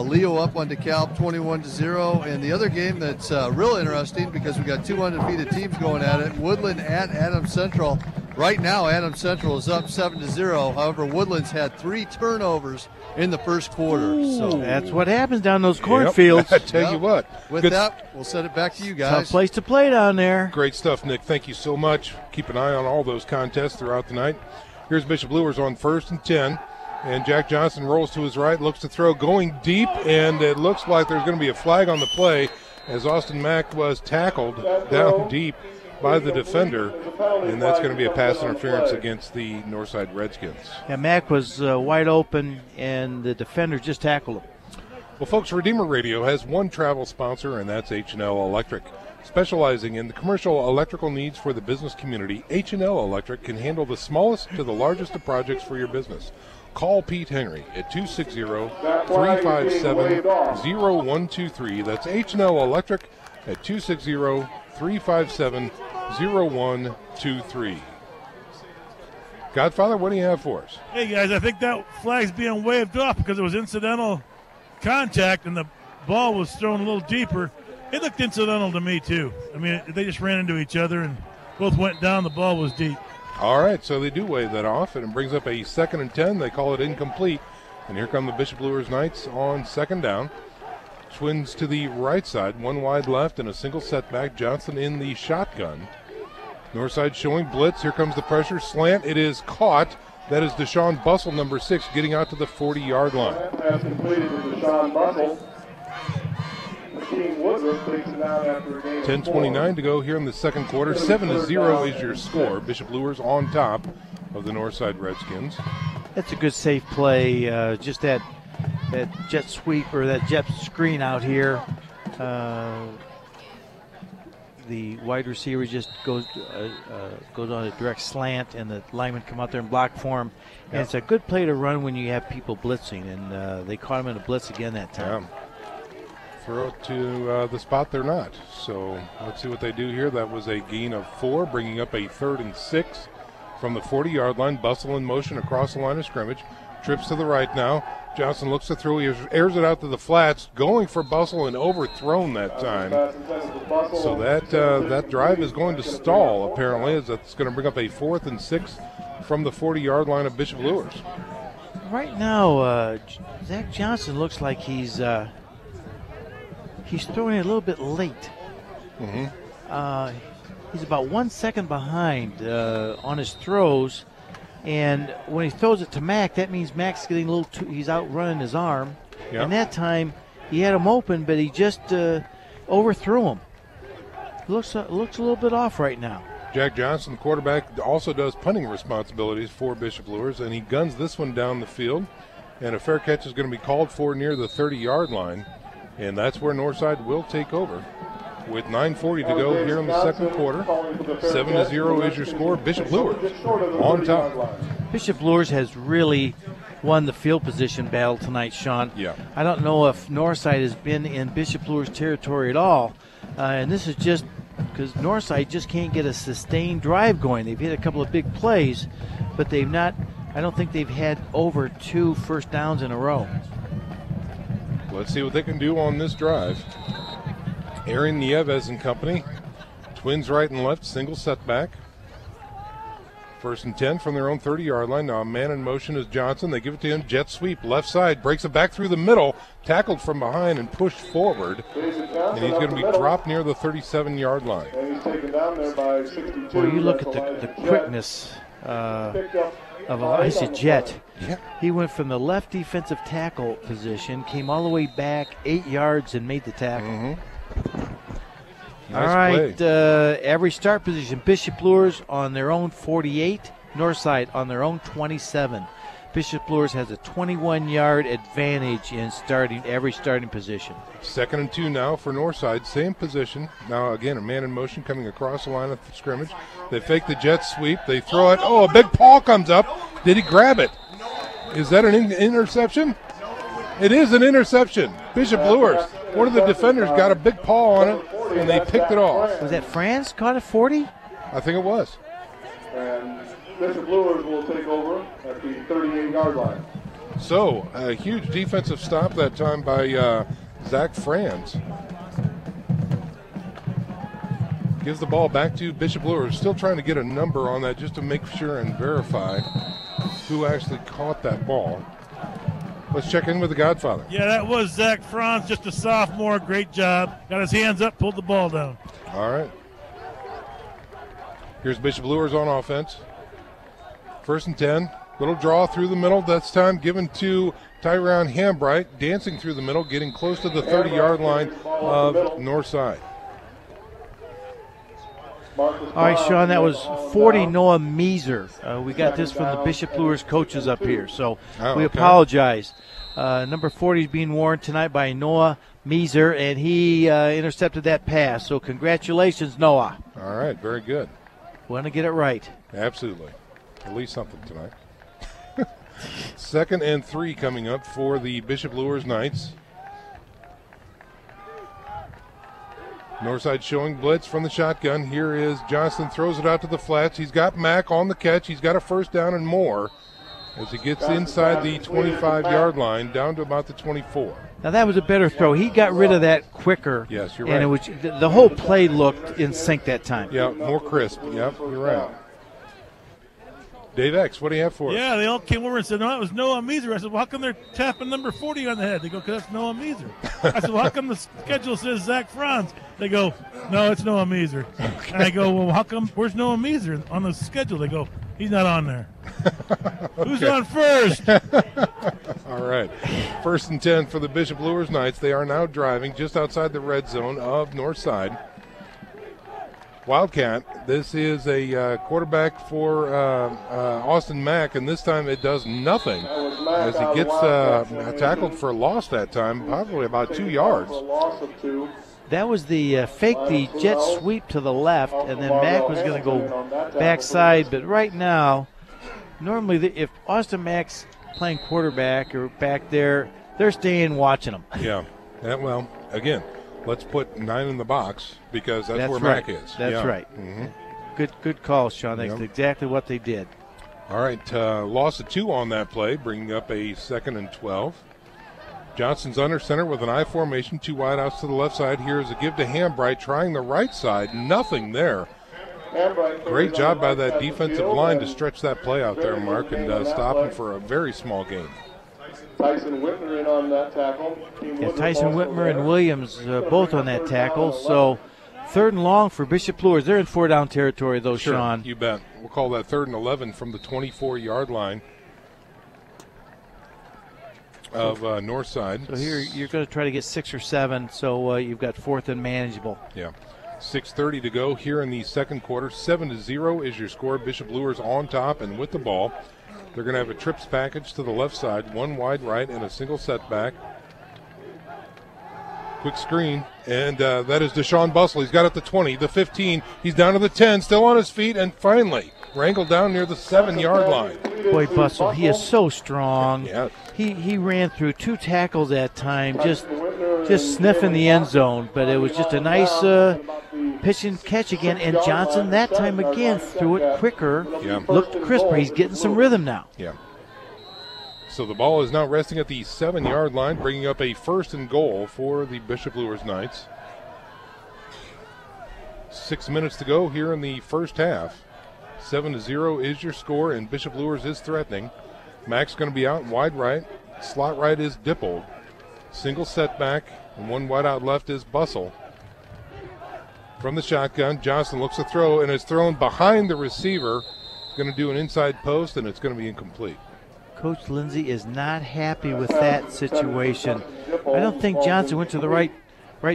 Leo up on DeKalb 21-0. And the other game that's real interesting, because we got 2 undefeated teams going at it, Woodland at Adams Central. Right now, Adams Central is up 7-0. However, Woodland's had 3 turnovers in the first quarter. So that's what happens down those cornfields. I tell you what. With that, we'll send it back to you guys. Tough place to play down there. Great stuff, Nick. Thank you so much. Keep an eye on all those contests throughout the night. Here's Bishop Luers on 1st and 10. And Jack Johnson rolls to his right, looks to throw, going deep, and it looks like there's going to be a flag on the play as Austin Mack was tackled down deep by the defender, and that's going to be a pass interference against the Northside Redskins. Yeah, Mack was wide open, and the defender just tackled him. Well, folks, Redeemer Radio has one travel sponsor, and that's H&L Electric. Specializing in the commercial electrical needs for the business community, H&L Electric can handle the smallest to the largest of projects for your business. Call Pete Henry at 260-357-0123. That's H&L Electric at 260-357-0123. Godfather, what do you have for us? Hey, guys, I think that flag's being waved off because it was incidental contact and the ball was thrown a little deeper. It looked incidental to me, too. I mean, they just ran into each other and both went down. The ball was deep. All right, so they do wave that off, and it brings up a 2nd and 10. They call it incomplete. And here come the Bishop Luers Knights on 2nd down. Twins to the right side, 1 wide left and a single setback. Johnson in the shotgun. Northside showing blitz. Here comes the pressure. Slant. It is caught. That is Deshaun Bustle, number 6, getting out to the 40-yard line. Pass completed to Deshaun Bustle. 10:29 to go here in the second quarter. 7-0 is your score. Bishop Luers on top of the Northside Redskins. That's a good safe play. Just that jet sweep or that jet screen out here. The wide receiver just goes on a direct slant, and the linemen come out there and block for him. And it's a good play to run when you have people blitzing, and they caught him in a blitz again that time. Yeah. Throw it to the spot they're not. So let's see what they do here. That was a gain of 4, bringing up a 3rd and 6 from the 40-yard line. Bustle in motion across the line of scrimmage. Trips to the right now. Johnson looks to throw. He airs it out to the flats, going for Bustle and overthrown that time. So that drive is going to stall, apparently, as that's going to bring up a 4th and 6 from the 40-yard line of Bishop Luers. Right now, Zach Johnson looks like he's throwing it a little bit late. Mm-hmm. He's about 1 second behind on his throws, and when he throws it to Mack, that means Mack's getting a little he's outrunning his arm. Yep. And that time he had him open, but he just overthrew him. Looks a little bit off right now. Jack Johnson, the quarterback, also does punting responsibilities for Bishop Luers, and he guns this one down the field, and a fair catch is going to be called for near the 30-yard line. And that's where Northside will take over with 9:40 to go here in the second quarter. 7-0 is your score. Bishop Luers on top. Bishop Luers has really won the field position battle tonight, Sean. Yeah. I don't know if Northside has been in Bishop Luers territory at all. And this is just because Northside just can't get a sustained drive going. They've hit a couple of big plays, but they've not, I don't think they've had over 2 first downs in a row. Let's see what they can do on this drive. Aaron Nieves and company. Twins right and left, single setback. 1st and 10 from their own 30-yard line. Now a man in motion is Johnson. They give it to him. Jet sweep, left side, breaks it back through the middle, tackled from behind and pushed forward. And he's going to be dropped near the 37-yard line. And he's taken down there by 62. Well, you look at the quickness of Elijah Jet. Yeah. He went from the left defensive tackle position, came all the way back 8 yards and made the tackle. Nice all right, play. every start position. Bishop Luers on their own 48, Northside on their own 27. Bishop Luers has a 21-yard advantage in every starting position. 2nd and 2 now for Northside, same position. Now again, a man in motion coming across the line of scrimmage. They fake the jet sweep. They throw it. Oh, a big paw comes up. Did he grab it? Is that an interception? It is an interception. Bishop Luers, one of the defenders, got a big paw on it, and they picked it off. Was that Franz caught at 40? I think it was. And Bishop Luers will take over at the 38-yard line. So, a huge defensive stop that time by Zach Franz. Gives the ball back to Bishop Luers. Still trying to get a number on that just to make sure and verify who actually caught that ball. Let's check in with the Godfather. Yeah, that was Zach Franz, just a sophomore. Great job. Got his hands up, pulled the ball down. All right. Here's Bishop Luers on offense. 1st and 10. Little draw through the middle. That's time given to Tyron Hambright. Dancing through the middle, getting close to the 30-yard line of Northside. All right, Sean, that was 40 Noah Meeser. We got this from the Bishop Luers coaches up here, so we apologize. Number 40 is being worn tonight by Noah Meeser, and he intercepted that pass. So congratulations, Noah. All right, very good. Want to get it right. Absolutely. At least something tonight. 2nd and 3 coming up for the Bishop Luers Knights. Northside showing blitz from the shotgun. Here is Johnson, throws it out to the flats. He's got Mack on the catch. He's got a 1st down and more as he gets inside the 25-yard line down to about the 24. Now that was a better throw. He got rid of that quicker. Yes, you're and right. it was, the whole play looked in sync that time. Yeah, more crisp. Yep, you're right. Dave X, what do you have for us? Yeah, they all came over and said, no, it was Noah Meeser. I said, well, how come they're tapping number 40 on the head? They go, because that's Noah Meeser. I said, well, how come the schedule says Zach Franz? They go, no, it's Noah Meeser. Okay. And I go, well, how come, where's Noah Meeser on the schedule? They go, he's not on there. Who's on first? All right. 1st and 10 for the Bishop Luers Knights. They are now driving just outside the red zone of Northside. Wildcat, this is a quarterback for Austin Mack, and this time it does nothing as he gets tackled for a loss that time, probably about 2 yards. That was the fake the jet sweep to the left, and then Mack was going to go backside. But right now, normally if Austin Mack's playing quarterback or back there, they're staying watching him. Yeah. Well, again, let's put 9 in the box because that's where right. Mack is. That's right. Mm-hmm. Good call, Sean. That's exactly what they did. All right, loss of 2 on that play, bringing up a 2nd and 12. Johnson's under center with an I formation, 2 wideouts to the left side. Here's a give to Hambright, trying the right side. Nothing there. Great job by that defensive line to stretch that play out there, Mark, and stop him for a very small gain. Tyson Whitmer in on that tackle. Yeah, Tyson Whitmer and Williams both on that tackle. So 3rd and long for Bishop Luers. They're in 4-down territory, though, Sure, Sean. You bet. We'll call that 3rd and 11 from the 24-yard line of Northside. So here you're going to try to get 6 or 7, so you've got 4th and manageable. Yeah. 6:30 to go here in the second quarter. 7-0 is your score. Bishop Luers on top and with the ball. They're going to have a trips package to the left side, 1 wide right and a single setback. Quick screen, and that is Deshaun Bustle. He's got it to 20, the 15. He's down to the 10, still on his feet, and finally wrangled down near the 7-yard line. Boy, Bustle, he is so strong. Yeah. He ran through 2 tackles that time, just sniffing the end zone. But it was just a nice pitch and catch again. And Johnson that time again threw it quicker, looked crisper. He's getting some rhythm now. Yeah. So the ball is now resting at the 7-yard line, bringing up a 1st and goal for the Bishop Luers Knights. 6 minutes to go here in the first half. 7-0 is your score, and Bishop Luers is threatening. Mack's going to be out wide right. Slot right is Dippold. Single setback, and one wide out left is Bustle. From the shotgun, Johnson looks to throw, and it's thrown behind the receiver. It's going to do an inside post, and it's going to be incomplete. Coach Lindsay is not happy with that situation. I don't think Johnson went to the right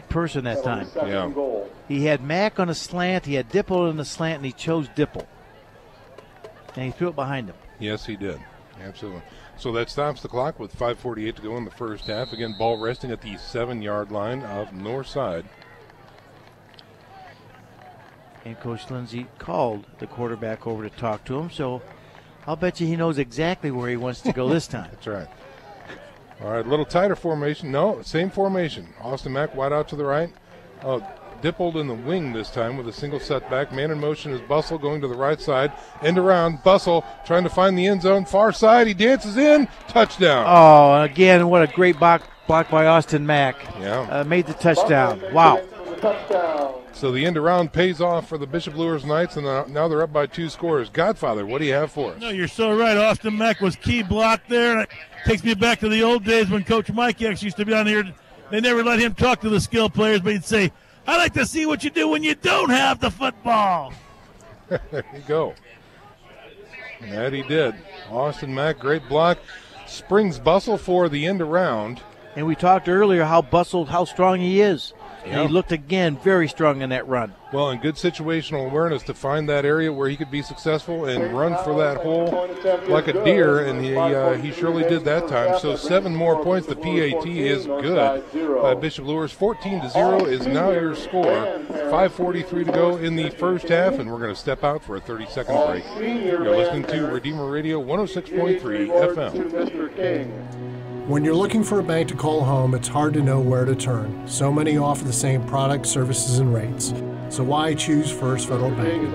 person that time. Yeah. He had Mack on a slant, he had Dipple on the slant, and he chose Dipple. And he threw it behind him. Yes, he did. Absolutely. So that stops the clock with 5:48 to go in the first half. Again, ball resting at the 7-yard line of north side. And Coach Lindsay called the quarterback over to talk to him, so I'll bet you he knows exactly where he wants to go this time. That's right. All right, a little tighter formation. No, same formation. Austin Mack wide out to the right. Dippled in the wing this time with a single setback. Man in motion is Bustle going to the right side. End around. Bustle trying to find the end zone. Far side. He dances in. Touchdown. Oh, and again, what a great block by Austin Mack. Yeah. Made the touchdown. Wow. So the end around pays off for the Bishop Luers Knights, and now they're up by 2 scores. Godfather, what do you have for us? No, you're so right. Austin Mack was key block there. And it takes me back to the old days when Coach Mike actually used to be on here. They never let him talk to the skill players, but he'd say, I like to see what you do when you don't have the football. There you go. And that he did. Austin Mack, great block. Springs Bustle for the end around. And we talked earlier how strong he is. Yeah. And he looked again very strong in that run. Well, and good situational awareness to find that area where he could be successful and run for that hole like a deer, and he surely did that time. So 7 more points. The PAT is good. Bishop Luers 14-0 is now your score. 5:43 to go in the first half, and we're going to step out for a 30-second break. You're listening to Redeemer Radio 106.3 FM. When you're looking for a bank to call home, it's hard to know where to turn. So many offer the same products, services, and rates. So why choose First Federal Bank?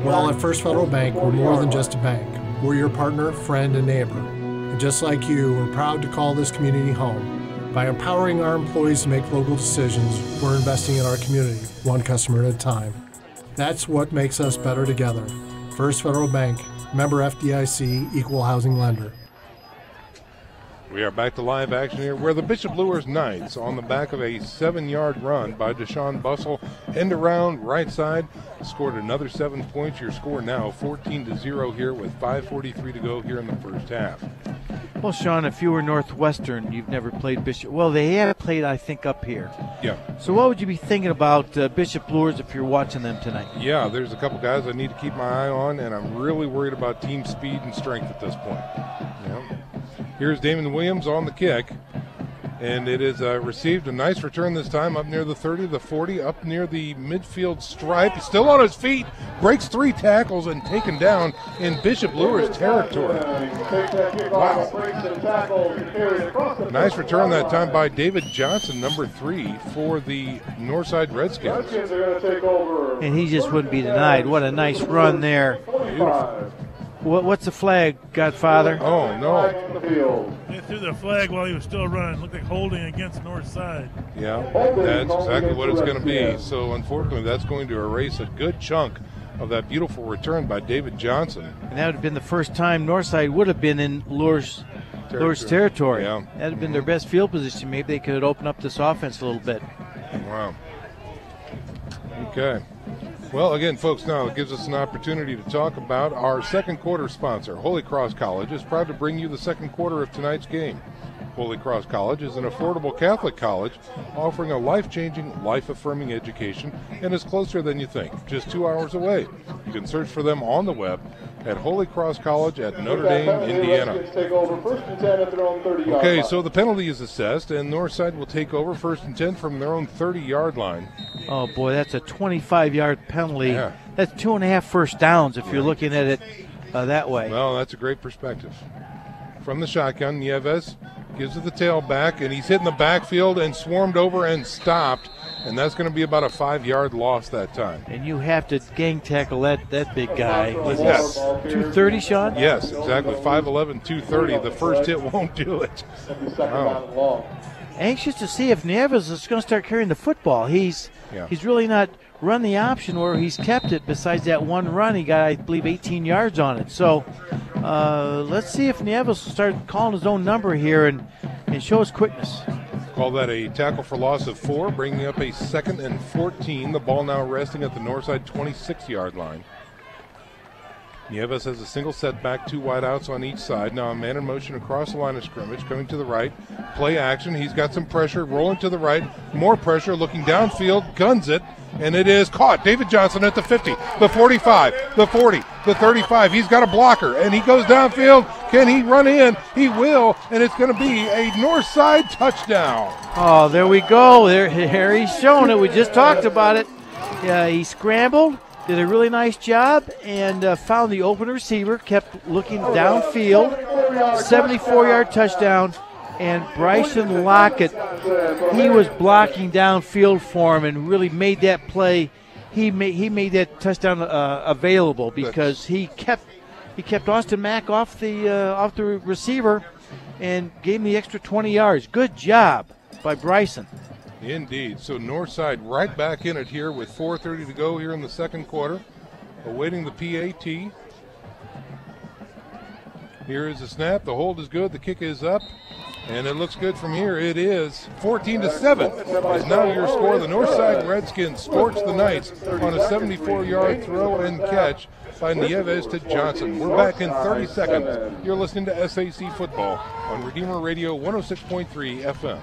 Well, at First Federal Bank, we're more than just a bank. We're your partner, friend, and neighbor. And just like you, we're proud to call this community home. By empowering our employees to make local decisions, we're investing in our community, one customer at a time. That's what makes us better together. First Federal Bank, member FDIC, equal housing lender. We are back to live action here where the Bishop Luers Knights on the back of a 7-yard run by Deshaun Bustle, end around right side, scored another 7 points. Your score now 14-0 here with 5:43 to go here in the first half. Well, Sean, if you were Northwestern, you've never played Bishop. Well, they have played, I think, up here. Yeah. So what would you be thinking about Bishop Luers if you're watching them tonight? Yeah, there's a couple guys I need to keep my eye on, and I'm really worried about team speed and strength at this point. Yeah. Here's Damon Williams on the kick, and it is received a nice return this time up near the 30, the 40, up near the midfield stripe. He's still on his feet, breaks 3 tackles, and taken down in Bishop Luers territory. Wow. Nice return that time by David Johnson, number 3 for the Northside Redskins. And he just wouldn't be denied. What a nice run there. Beautiful. What's the flag, Godfather? Oh, no. They threw the flag while he was still running. Looked like holding against North Side. Yeah, that's exactly what it's going to be. So, unfortunately, that's going to erase a good chunk of that beautiful return by David Johnson. And that would have been the first time Northside would have been in Luers territory. Yeah. That would have been their best field position. Maybe they could open up this offense a little bit. Wow. Okay. Well, again, folks, now it gives us an opportunity to talk about our second quarter sponsor. Holy Cross College is proud to bring you the second quarter of tonight's game. Holy Cross College is an affordable Catholic college offering a life-changing, life-affirming education and is closer than you think, just 2 hours away. You can search for them on the web at Holy Cross College at Notre Dame, Indiana. Okay, so the penalty is assessed, and Northside will take over 1st and 10 from their own 30-yard line. Oh, boy, that's a 25-yard penalty. Yeah. That's 2.5 first downs if you're looking at it that way. Well, that's a great perspective. From the shotgun, Nieves gives it the tailback, and he's hit in the backfield and swarmed over and stopped and that's going to be about a 5-yard loss that time. And you have to gang tackle that big guy. Yes. 230, Sean? Yes, exactly. 5'11", 230. The first hit won't do it. Wow. Anxious to see if Nieves is going to start carrying the football. He's really not run the option where he's kept it. Besides that one run, he got, I believe, 18 yards on it. So let's see if Nieves will start calling his own number here and show his quickness. Call that a tackle for loss of 4, bringing up a 2nd and 14. The ball now resting at the north side 26-yard line. Nieves has a single setback, 2 wideouts on each side. Now a man in motion across the line of scrimmage, coming to the right. Play action. He's got some pressure, rolling to the right. More pressure, looking downfield, guns it, and it is caught. David Johnson at the 50, the 45, the 40, the 35. He's got a blocker, and he goes downfield. Can he run in? He will, and it's going to be a north side touchdown. Oh, there we go. There he's shown it. We just talked about it. He scrambled. Did a really nice job and found the open receiver, kept looking downfield, 74-yard touchdown, and Bryson Lockett, he was blocking downfield for him and really made that play. He made that touchdown available because he kept Austin Mack off the receiver and gave him the extra 20 yards. Good job by Bryson. Indeed. So Northside right back in it here with 4:30 to go here in the second quarter. Awaiting the PAT. Here is the snap. The hold is good. The kick is up. And it looks good from here. It is 14-7 is now your score. The Northside Redskins scorch the Knights on a 74-yard throw and catch by Nieves to Johnson. We're back in 30 seconds. You're listening to SAC Football on Redeemer Radio 106.3 FM.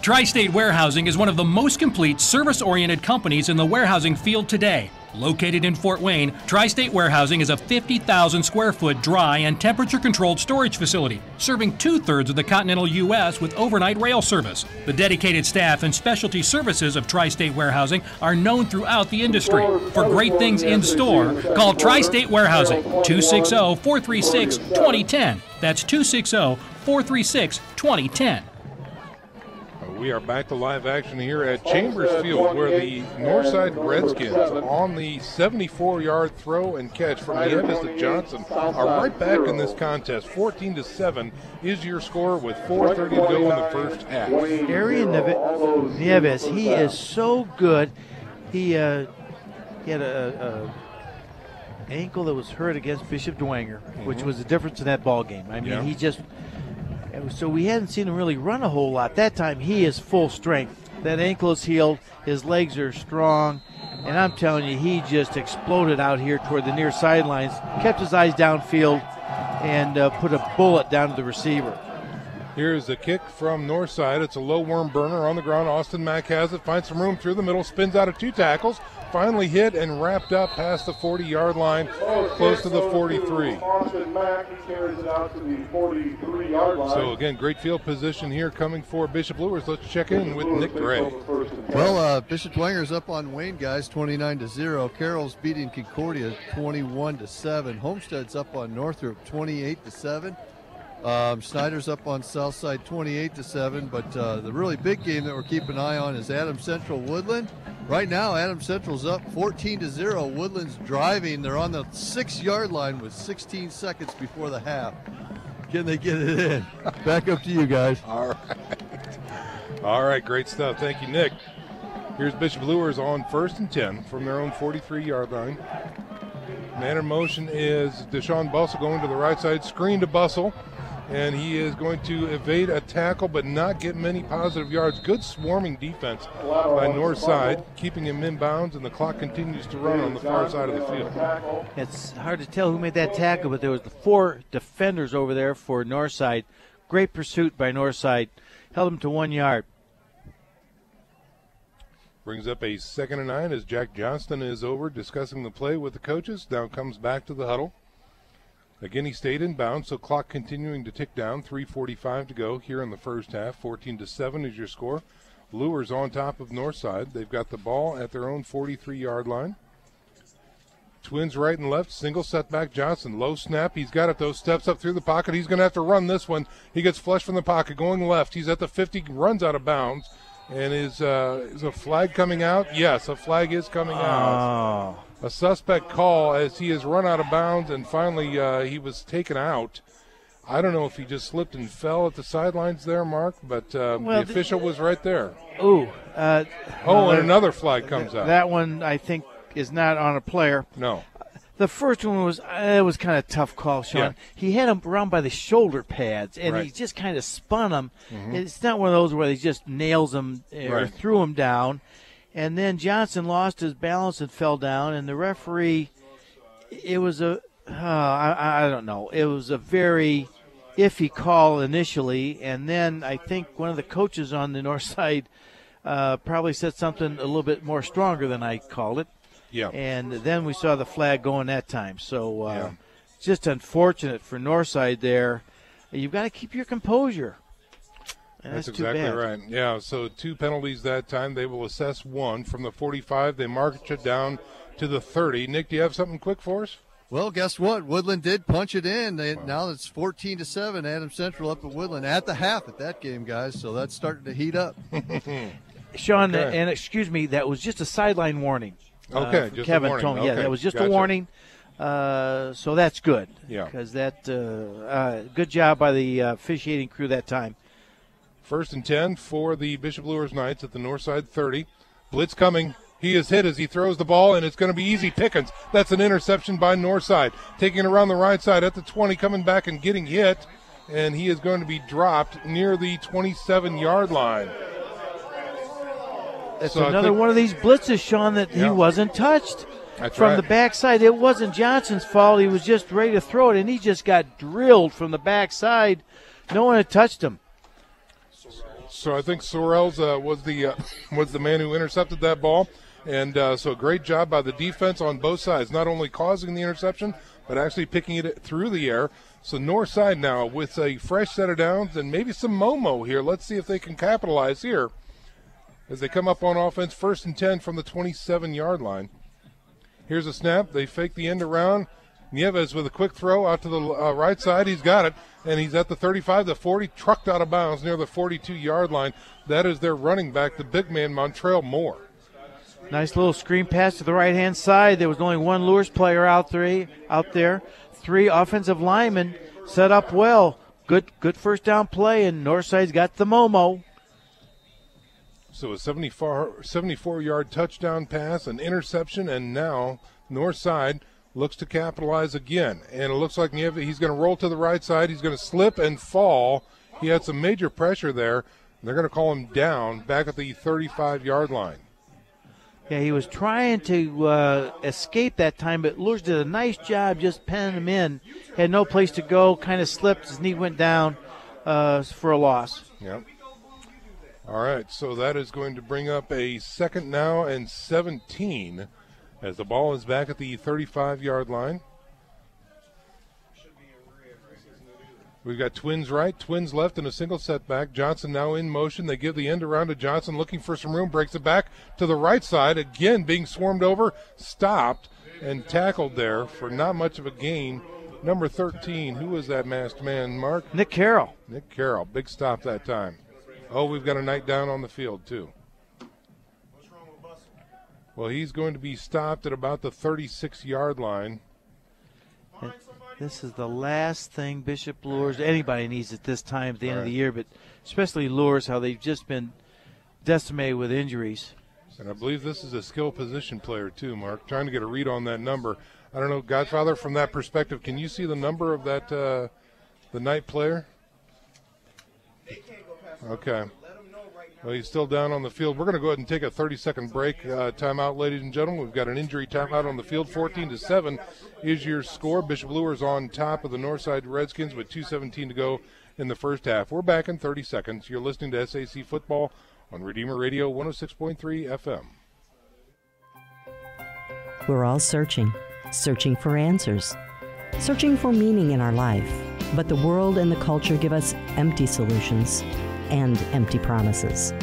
Tri-State Warehousing is one of the most complete service-oriented companies in the warehousing field today. Located in Fort Wayne, Tri-State Warehousing is a 50,000 square foot dry and temperature-controlled storage facility, serving 2/3 of the continental U.S. with overnight rail service. The dedicated staff and specialty services of Tri-State Warehousing are known throughout the industry. For great things in store, call Tri-State Warehousing, 260-436-2010. That's 260-436-2010. We are back to live action here at Chambers Field, where the Northside Redskins, on the 74-yard throw and catch from Nieves to Johnson, are right back in this contest. 14-7 is your score with 4:30 to go in the first half. Arian Nieves, he is so good. He had a ankle that was hurt against Bishop Luers, which was the difference in that ball game. I mean, he just. So we hadn't seen him really run a whole lot. That time he is full strength. That ankle is healed. His legs are strong. And I'm telling you, he just exploded out here toward the near sidelines, kept his eyes downfield, and put a bullet down to the receiver. Here's the kick from Northside. It's a low worm burner on the ground. Austin Mack has it, finds some room through the middle, spins out of 2 tackles, finally hit and wrapped up past the 40-yard line, close to the 43. Austin Mack, he carries it out to the 43-yard line. So again, great field position here coming for Bishop Luers. Let's check in with Nick Gray. Well, Bishop Luers up on Wayne, guys, 29-0. Carroll's beating Concordia 21-7. Homestead's up on Northrop 28-7. Snyder's up on Southside 28-7, but the really big game that we're keeping an eye on is Adams Central Woodland. Right now, Adams Central's up 14-0. Woodland's driving. They're on the 6-yard line with 16 seconds before the half. Can they get it in? Back up to you guys. All right, great stuff. Thank you, Nick. Here's Bishop Luers on 1st and 10 from their own 43-yard line. Man in motion is Deshaun Bustle going to the right side, screen to Bustle. And he is going to evade a tackle but not get many positive yards. Good swarming defense by Northside, keeping him in bounds, and the clock continues to run on the far side of the field. It's hard to tell who made that tackle, but there was the 4 defenders over there for Northside. Great pursuit by Northside. Held him to 1 yard. Brings up a 2nd and 9 as Jack Johnston is over discussing the play with the coaches. Now comes back to the huddle. Again, he stayed in bounds, so clock continuing to tick down. 3:45 to go here in the first half. 14-7 is your score. Luers on top of Northside. They've got the ball at their own 43-yard line. Twins right and left. Single setback Johnson. Low snap. He's got it, though. Steps up through the pocket. He's going to have to run this one. He gets flush from the pocket going left. He's at the 50, runs out of bounds. And is a flag coming out? Yes, a flag is coming out. A suspect call as he is run out of bounds, and finally he was taken out. I don't know if he just slipped and fell at the sidelines there, Mark, but the official was right there. And another flag comes out. That one, I think, is not on a player. No. The first one was kind of a tough call, Sean. Yeah. He had him around by the shoulder pads, and he just kind of spun him. Mm-hmm. It's not one of those where he just nails him or threw him down. And then Johnson lost his balance and fell down, and the referee, it was I don't know. It was a very iffy call initially, and then I think one of the coaches on the north side probably said something a little bit more stronger than I called it. Yeah. And then we saw the flag going that time. So just unfortunate for Northside there. You've got to keep your composure. And that's exactly too bad. right. Yeah, so 2 penalties that time. They will assess 1 from the 45. They march it down to the 30. Nick, do you have something quick for us? Well, guess what? Woodland did punch it in. Now it's 14-7. Adams Central up at Woodland at the half at that game, guys. So that's starting to heat up. Sean, and excuse me, that was just a sideline warning. Okay, just Kevin a warning. told me. Yeah, Okay, that was just gotcha. a warning. So that's good. Yeah. Because that good job by the officiating crew that time. 1st and 10 for the Bishop Luers Knights at the Northside 30. Blitz coming. He is hit as he throws the ball, and it's going to be easy pickings. That's an interception by Northside. Taking it around the right side at the 20, coming back and getting hit, and he is going to be dropped near the 27-yard line. That's another one of these blitzes, Sean, that he wasn't touched. That's from right. the backside. It wasn't Johnson's fault. He was just ready to throw it, and he just got drilled from the backside. No one had touched him. So I think Sorrells was the man who intercepted that ball. And so great job by the defense on both sides, not only causing the interception, but actually picking it through the air. So north side now with a fresh set of downs and maybe some Momo here. Let's see if they can capitalize here as they come up on offense. 1st and 10 from the 27-yard line. Here's a snap. They fake the end around. Nieves with a quick throw out to the right side. He's got it, and he's at the 35, the 40, trucked out of bounds near the 42-yard line. That is their running back, the big man, Montrell Moore. Nice little screen pass to the right-hand side. There was only one Luers player out there. 3 offensive linemen set up well. Good first down play, and Northside's got the Momo. So a 74-yard touchdown pass, an interception, and now Northside looks to capitalize again. And it looks like he's going to roll to the right side. He's going to slip and fall. He had some major pressure there. They're going to call him down back at the 35-yard line. Yeah, he was trying to escape that time, but Luers did a nice job just penning him in. Had no place to go, kind of slipped. His knee went down for a loss. Yep. All right, so that is going to bring up a 2nd now and 17 as the ball is back at the 35-yard line. We've got Twins right, Twins left, and a single setback. Johnson now in motion. They give the end around to Johnson, looking for some room, breaks it back to the right side. Again, being swarmed over, stopped, and tackled there for not much of a gain. Number 13, who was that masked man, Mark? Nick Carroll. Nick Carroll, big stop that time. Oh, we've got a Knight down on the field, too. Well, he's going to be stopped at about the 36-yard line. This is the last thing Bishop Luers, anybody needs at this time at the end of the year, but especially Luers, how they've just been decimated with injuries. And I believe this is a skill position player too, Mark. Trying to get a read on that number. I don't know, Godfather, from that perspective, can you see the number of that, the Knight player? Okay. Well, he's still down on the field. We're going to go ahead and take a 30-second break timeout, ladies and gentlemen. We've got an injury timeout on the field. 14-7 is your score. Bishop Luers on top of the Northside Redskins with 2:17 to go in the first half. We're back in 30 seconds. You're listening to SAC Football on Redeemer Radio 106.3 FM. We're all searching for answers, searching for meaning in our life. But the world and the culture give us empty solutions and empty promises.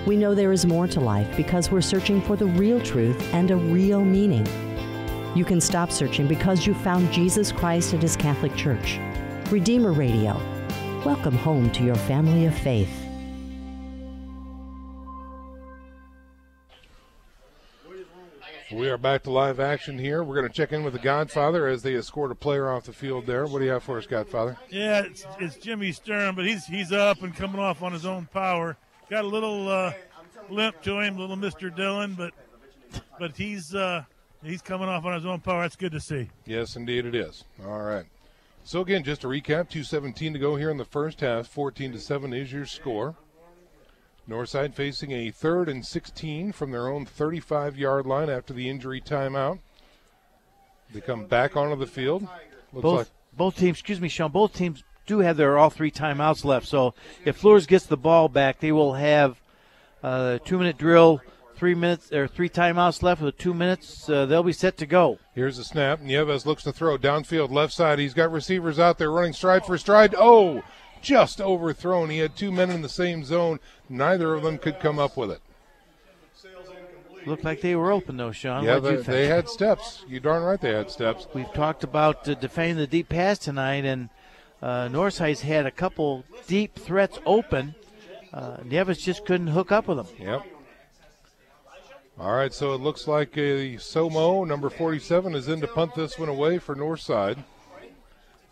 We know there is more to life because we're searching for the real truth and a real meaning. You can stop searching because you found Jesus Christ at His Catholic Church. Redeemer Radio. Welcome home to your family of faith. We are back to live action here. We're going to check in with the Godfather as they escort a player off the field there. What do you have for us, Godfather? Yeah, it's Jimmy Stern, but he's up and coming off on his own power. Got a little limp to him, little Mr. Dillon, but he's coming off on his own power. That's good to see. Yes, indeed it is. All right. So again, just to recap, 2:17 to go here in the first half. 14-7 is your score. Northside facing a 3rd and 16 from their own 35-yard line after the injury timeout. They come back onto the field. Both teams, excuse me, Sean, both teams do have their all 3 timeouts left. So if Luers gets the ball back, they will have a 2-minute drill, 3 minutes or 3 timeouts left with 2 minutes. They'll be set to go. Here's the snap. Nieves looks to throw downfield left side. He's got receivers out there running stride for stride. Oh, just overthrown. He had 2 men in the same zone. Neither of them could come up with it. Looked like they were open, though, Sean. Yeah, What'd you think? they had steps. You darn right they had steps. We've talked about defending the deep pass tonight, and Northside's had a couple deep threats open. Nieves just couldn't hook up with them. Yep. All right, so it looks like Somo, number 47, is in to punt this one away for Northside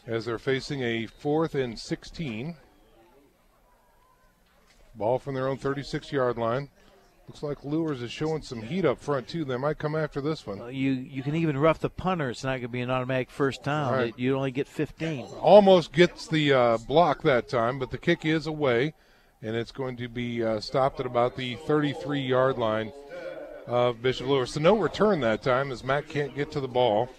as they're facing a 4th and 16. Ball from their own 36-yard line. Looks like Luers is showing some heat up front, too. They might come after this one. You can even rough the punter. It's not going to be an automatic first down. Right. You only get 15. Almost gets the block that time, but the kick is away, and it's going to be stopped at about the 33-yard line of Bishop Luers. So no return that time as Matt can't get to the ball.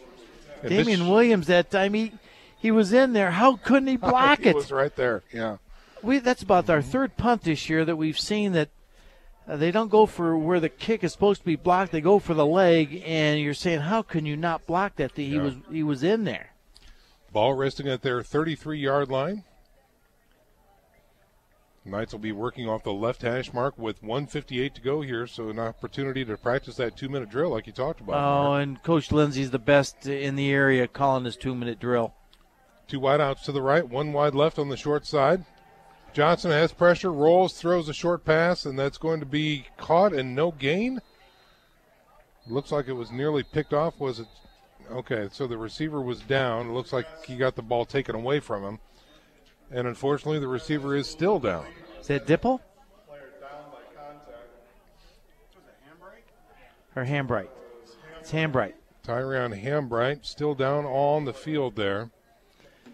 And Damian Williams that time, he was in there. How couldn't he block it? He was right there, yeah. That's about our 3rd punt this year that we've seen that they don't go for where the kick is supposed to be blocked. They go for the leg, and you're saying, how can you not block that? He was in there. Ball resting at their 33-yard line. Knights will be working off the left hash mark with 1:58 to go here, so an opportunity to practice that 2-minute drill like you talked about. Oh, and Coach Lindsay's the best in the area calling this 2-minute drill. 2 wide outs to the right, 1 wide left on the short side. Johnson has pressure, rolls, throws a short pass, and that's going to be caught and no gain. Looks like it was nearly picked off. Was it? Okay, so the receiver was down. It looks like he got the ball taken away from him. And unfortunately, the receiver is still down. Is that Dipple? Or Hambright? It's Hambright. Tyrion Hambright still down on the field there.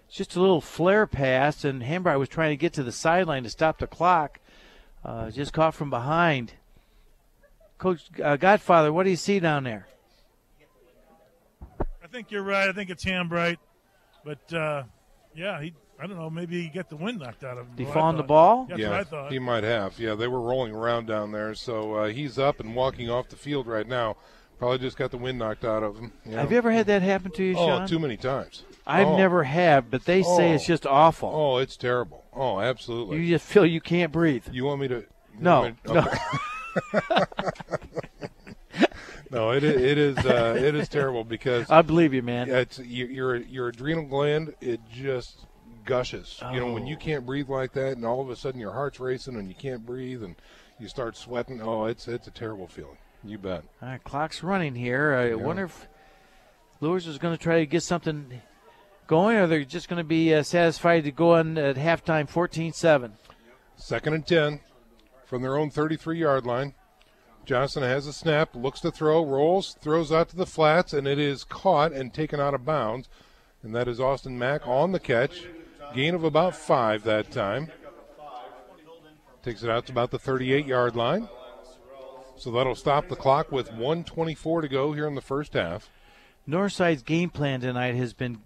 It's just a little flare pass, and Hambright was trying to get to the sideline to stop the clock. Just caught from behind. Coach Godfather, what do you see down there? I think you're right. I think it's Hambright. But, I don't know, maybe he got the wind knocked out of him. Did he fall on the ball? That's what I thought. He might have. Yeah, they were rolling around down there. So he's up and walking off the field right now. Probably just got the wind knocked out of him. Yeah. Have you ever had that happen to you, Sean? Oh, too many times. I've never have, but they say it's just awful. Oh, it's terrible. Oh, absolutely. You just feel you can't breathe. You want me to? No. No, it is terrible because I believe you, man. It's your adrenal gland. It just gushes. Oh. You know, when you can't breathe like that, and all of a sudden your heart's racing and you can't breathe and you start sweating. Oh, it's a terrible feeling. You bet. All right, clock's running here. I wonder if Luers is going to try to get something going, or they're just going to be satisfied to go on at halftime 14-7. 2nd and 10 from their own 33-yard line. Johnson has a snap, looks to throw, rolls, throws out to the flats, and it is caught and taken out of bounds. And that is Austin Mack on the catch. Gain of about 5 that time. Takes it out to about the 38-yard line. So that'll stop the clock with 1:24 to go here in the first half. Northside's game plan tonight has been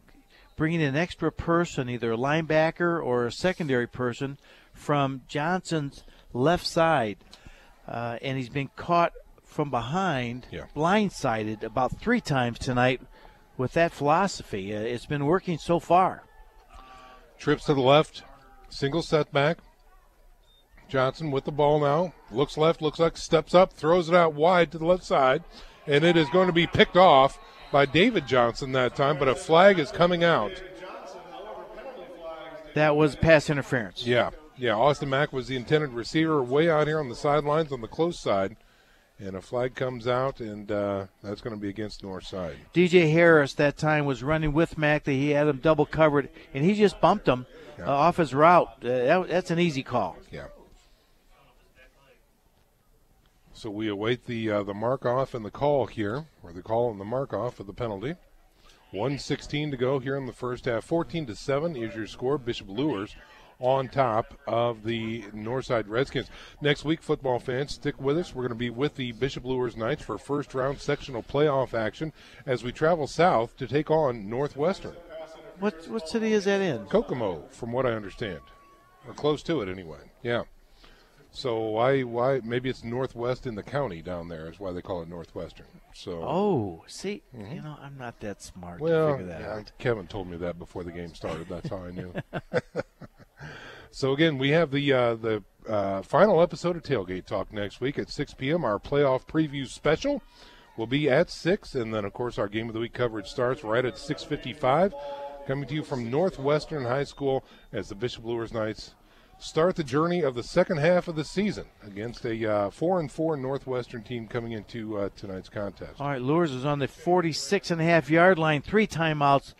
bringing an extra person, either a linebacker or a secondary person, from Johnson's left side. And he's been caught from behind, blindsided about 3 times tonight with that philosophy. It's been working so far. Trips to the left, single setback. Johnson with the ball now. Looks left, looks like steps up, throws it out wide to the left side. And it is going to be picked off by David Johnson that time, but a flag is coming out. That was pass interference. Yeah, Austin Mack was the intended receiver way out here on the sidelines on the close side. And a flag comes out, and that's going to be against Northside. DJ Harris that time was running with Mack. He had him double covered, and he just bumped him off his route. That's an easy call. Yeah. So we await the mark-off and the call here, or the call and the mark-off of the penalty. 1:16 to go here in the first half. 14-7 is your score. Bishop Luers on top of the Northside Redskins. Next week, football fans, stick with us. We're going to be with the Bishop Luers Knights for first-round sectional playoff action as we travel south to take on Northwestern. What city is that in? Kokomo, from what I understand, or close to it anyway. Yeah. So why maybe it's northwest in the county down there is why they call it Northwestern. So see, I'm not that smart to figure that out. Kevin told me that before the game started. That's how I knew. So again, we have the final episode of Tailgate Talk next week at 6 p.m. Our playoff preview special will be at 6, and then of course our game of the week coverage starts right at 6:55. Coming to you from Northwestern High School as the Bishop Luers Knights start the journey of the second half of the season against a 4-4 Northwestern team coming into tonight's contest. All right, Luers is on the 46.5-yard line, 3 timeouts,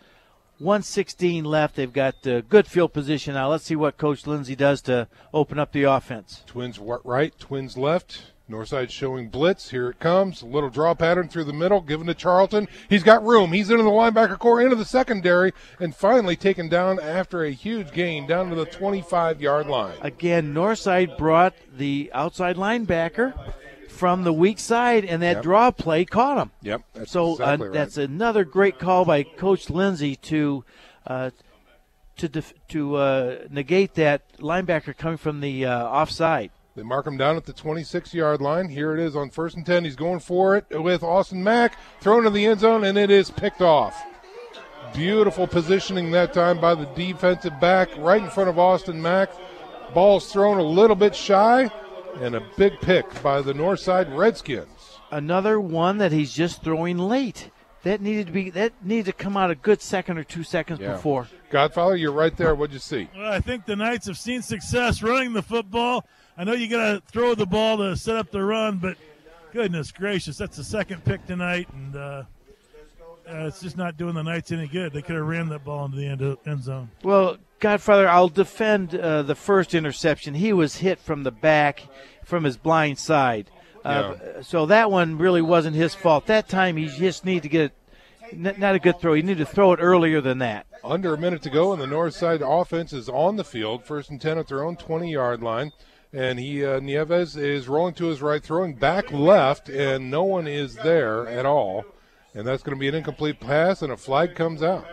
1:16 left. They've got good field position now. Let's see what Coach Lindsay does to open up the offense. Twins right, Twins left. Northside showing blitz. Here it comes. A little draw pattern through the middle, given to Charlton. He's got room. He's into the linebacker core, into the secondary, and finally taken down after a huge gain down to the 25-yard line. Again, Northside brought the outside linebacker from the weak side, and that draw play caught him. Yep, that's so exactly right. That's another great call by Coach Lindsay to negate that linebacker coming from the offside. They mark him down at the 26-yard line. Here it is on 1st and 10. He's going for it with Austin Mack, thrown to the end zone, and it is picked off. Beautiful positioning that time by the defensive back right in front of Austin Mack. Ball's thrown a little bit shy, and a big pick by the Northside Redskins. Another one that he's just throwing late. That needed to come out a good second or 2 seconds before. Godfather, you're right there. What'd you see? Well, I think the Knights have seen success running the football. I know you got to throw the ball to set up the run, but goodness gracious, that's the second pick tonight, and it's just not doing the Knights any good. They could have ran that ball into the end zone. Well, Godfather, I'll defend the first interception. He was hit from the back, from his blind side. So that one really wasn't his fault. That time he just needed to get not a good throw. You need to throw it earlier than that. Under a minute to go, and the Northside offense is on the field. 1st and 10 at their own 20-yard line. And Nieves is rolling to his right, throwing back left, and no one is there at all. And that's going to be an incomplete pass, and a flag comes out.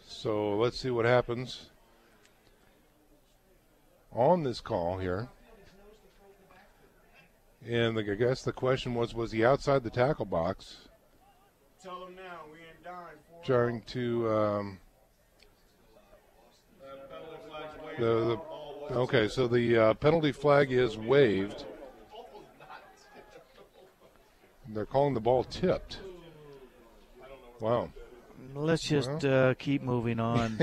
So let's see what happens on this call here. And I guess the question was he outside the tackle box? Tell him now, we ain't dying. Trying to okay, so the penalty flag is waived. They're calling the ball tipped. Wow. Let's just keep moving on.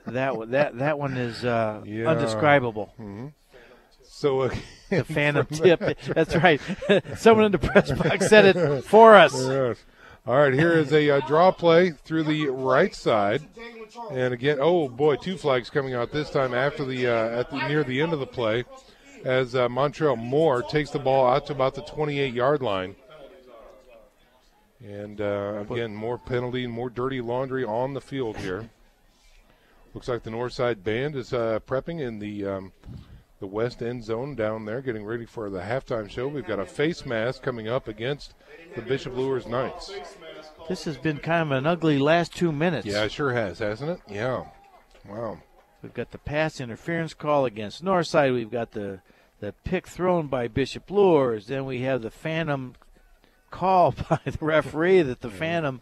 That one is undescribable. Mm-hmm. So the phantom tip. That's right. Someone in the press box said it for us. Yes. All right, here is a draw play through the right side, and again, oh boy, 2 flags coming out this time after near the end of the play, as Montrell Moore takes the ball out to about the 28-yard line, and again, more penalty and more dirty laundry on the field here. Looks like the Northside band is prepping in the west end zone down there, getting ready for the halftime show. We've got a face mask coming up against the Bishop Luers Knights. This has been kind of an ugly last 2 minutes. Yeah, it sure has, hasn't it? Yeah. Wow. We've got the pass interference call against Northside. We've got the pick thrown by Bishop Luers. Then we have the phantom call by the referee that the phantom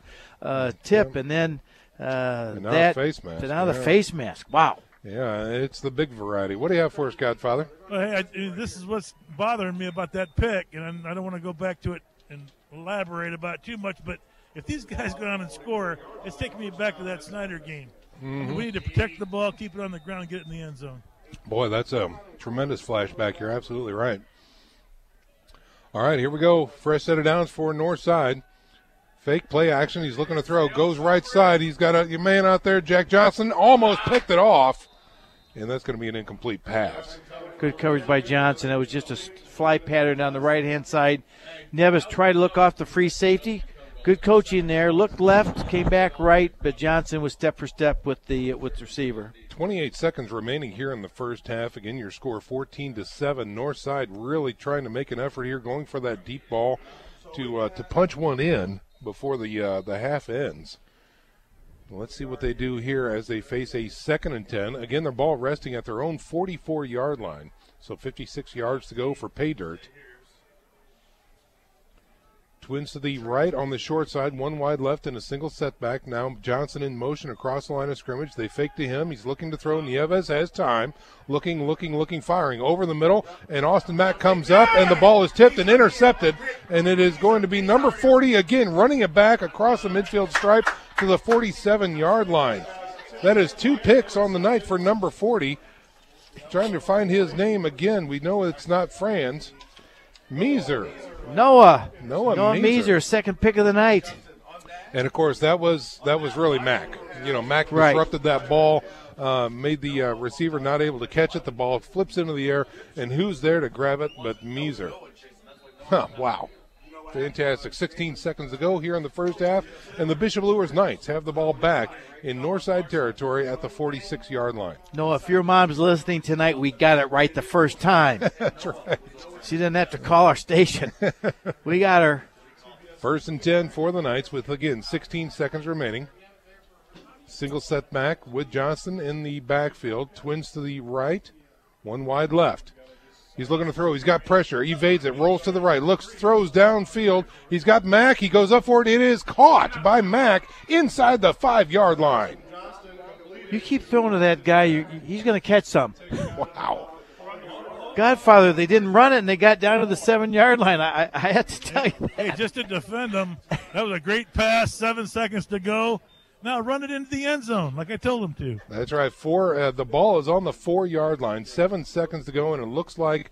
tip, and then and now the face mask. Now the face mask. Wow. Yeah, it's the big variety. What do you have for us, Godfather? Well, hey, this is what's bothering me about that pick, and I don't want to go back to it and elaborate about it too much, but if these guys go down and score, it's taking me back to that Snyder game. Mm-hmm. We need to protect the ball, keep it on the ground, get it in the end zone. Boy, that's a tremendous flashback. You're absolutely right. All right, here we go. Fresh set of downs for Northside. Fake play action. He's looking to throw. Goes right side. He's got your man out there, Jack Johnson, almost picked it off. And that's going to be an incomplete pass. Good coverage by Johnson. That was just a fly pattern down the right-hand side. Nevis tried to look off the free safety. Good coaching there. Looked left, came back right, but Johnson was step for step with the receiver. 28 seconds remaining here in the first half. Again, your score 14-7. Northside really trying to make an effort here, going for that deep ball to punch one in before the half ends. Let's see what they do here as they face a 2nd and 10. Again, their ball resting at their own 44-yard line. So 56 yards to go for pay dirt. Twins to the right on the short side, one wide left and a single setback. Now Johnson in motion across the line of scrimmage. They fake to him. He's looking to throw. Nieves has time. Looking, firing over the middle. And Austin Mack comes up, and the ball is tipped and intercepted. And it is going to be number 40 again, running it back across the midfield stripe to the 47-yard line. That is 2 picks on the night for number 40. Trying to find his name again. We know it's not Franz. Meeser. Noah Meeser, 2nd pick of the night. And of course that was really Mack. Mack disrupted that ball, made the receiver not able to catch it. The ball flips into the air, and who's there to grab it but Meeser? Wow. Fantastic. 16 seconds to go here in the first half, and the Bishop Luers Knights have the ball back in Northside territory at the 46-yard line. No, if your mom's listening tonight, we got it right the first time. That's right. She didn't have to call our station. We got her. 1st and 10 for the Knights with, again, 16 seconds remaining. Single setback with Johnson in the backfield. Twins to the right, one wide left. He's looking to throw. He's got pressure. Evades it. Rolls to the right. Looks, throws downfield. He's got Mack. He goes up for it. It is caught by Mack inside the 5-yard line. You keep throwing to that guy, he's going to catch some. Wow. Godfather, they didn't run it, and they got down to the 7-yard line. I have to tell you that. Hey, just to defend them, that was a great pass, 7 seconds to go. Now run it into the end zone like I told him to. That's right. The ball is on the 4-yard line, 7 seconds to go, and it looks like,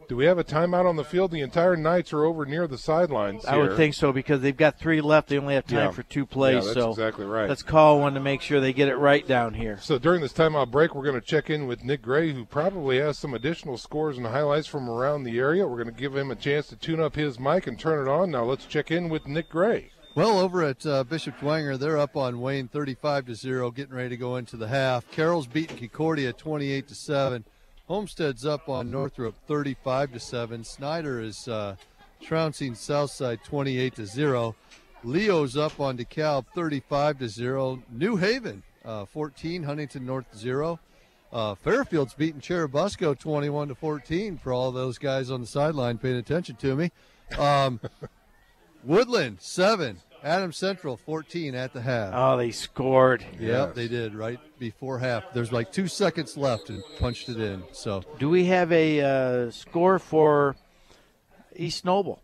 do we have a timeout on the field? The entire Knights are over near the sidelines here. I would think so because they've got 3 left. They only have time for 2 plays. Yeah, that's exactly right. Let's call one to make sure they get it right down here. So during this timeout break, we're going to check in with Nick Gray, who probably has some additional scores and highlights from around the area. We're going to give him a chance to tune up his mic and turn it on. Now let's check in with Nick Gray. Well, over at Bishop Dwenger, they're up on Wayne 35-0, getting ready to go into the half. Carroll's beating Concordia 28-7. Homestead's up on Northrop 35-7. Snyder is trouncing Southside 28-0. Leo's up on DeKalb 35-0. New Haven 14, Huntington North 0. Fairfield's beating Cherubusco 21-14 for all those guys on the sideline paying attention to me. Woodland 7, Adams Central 14 at the half. Oh, they scored. Yeah, they did right before half. There's like 2 seconds left and punched it in. So, do we have a score for East Noble?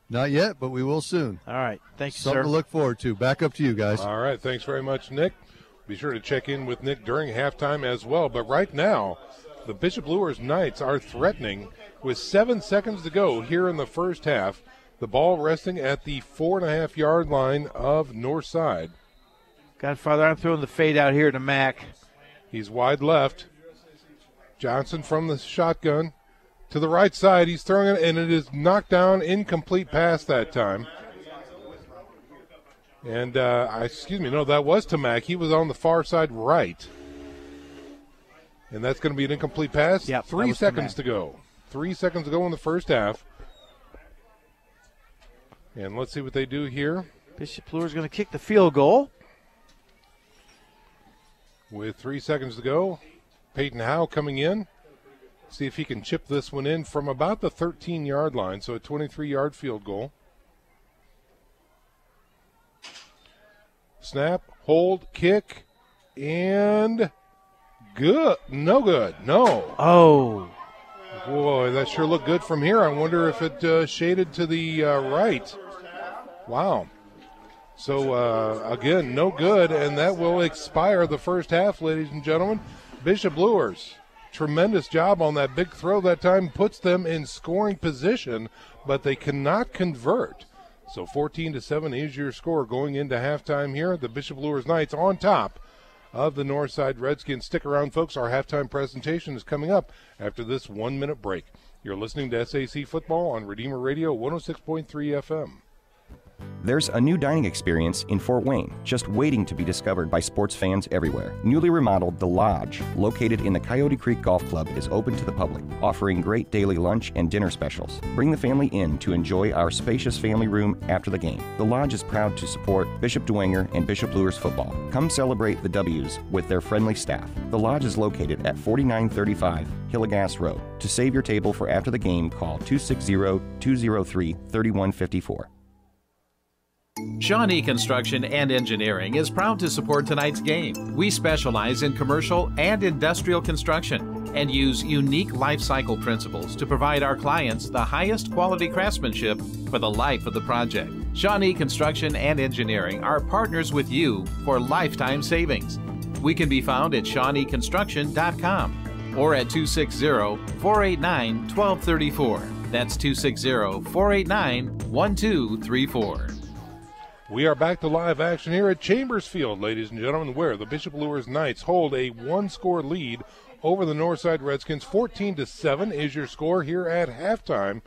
Not yet, but we will soon. All right, thanks, Something to look forward to. Back up to you guys. All right, thanks very much, Nick. Be sure to check in with Nick during halftime as well. But right now, the Bishop Luers Knights are threatening with 7 seconds to go here in the first half. The ball resting at the 4.5-yard line of Northside. Godfather, I'm throwing the fade out here to Mack. He's wide left. Johnson from the shotgun to the right side. He's throwing it, and it is knocked down, incomplete pass that time. And, that was to Mack. He was on the far side right. And that's going to be an incomplete pass. Yep, 3 seconds to go. 3 seconds to go in the first half. And let's see what they do here. Bishop Luers going to kick the field goal. With 3 seconds to go, Peyton Howe coming in. See if he can chip this one in from about the 13-yard line, so a 23-yard field goal. Snap, hold, kick, and good. No good. No. Oh. Boy, that sure looked good from here. I wonder if it shaded to the right. Wow. So, again, no good, and that will expire the first half, ladies and gentlemen. Bishop Luers, tremendous job on that big throw that time, puts them in scoring position, but they cannot convert. So 14-7 is your score going into halftime here. The Bishop Luers Knights on top of the Northside Redskins. Stick around, folks. Our halftime presentation is coming up after this 1-minute break. You're listening to SAC Football on Redeemer Radio 106.3 FM. There's a new dining experience in Fort Wayne, just waiting to be discovered by sports fans everywhere. Newly remodeled The Lodge, located in the Coyote Creek Golf Club, is open to the public, offering great daily lunch and dinner specials. Bring the family in to enjoy our spacious family room after the game. The Lodge is proud to support Bishop Dwenger and Bishop Luers football. Come celebrate the W's with their friendly staff. The Lodge is located at 4935 Hillegas Road. To save your table for after the game, call 260-203-3154. Shawnee Construction and Engineering is proud to support tonight's game. We specialize in commercial and industrial construction and use unique life cycle principles to provide our clients the highest quality craftsmanship for the life of the project. Shawnee Construction and Engineering are partners with you for lifetime savings. We can be found at ShawneeConstruction.com or at 260-489-1234. That's 260-489-1234. We are back to live action here at Chambers Field, ladies and gentlemen, where the Bishop Luers Knights hold a one-score lead over the Northside Redskins. 14-7 is your score here at halftime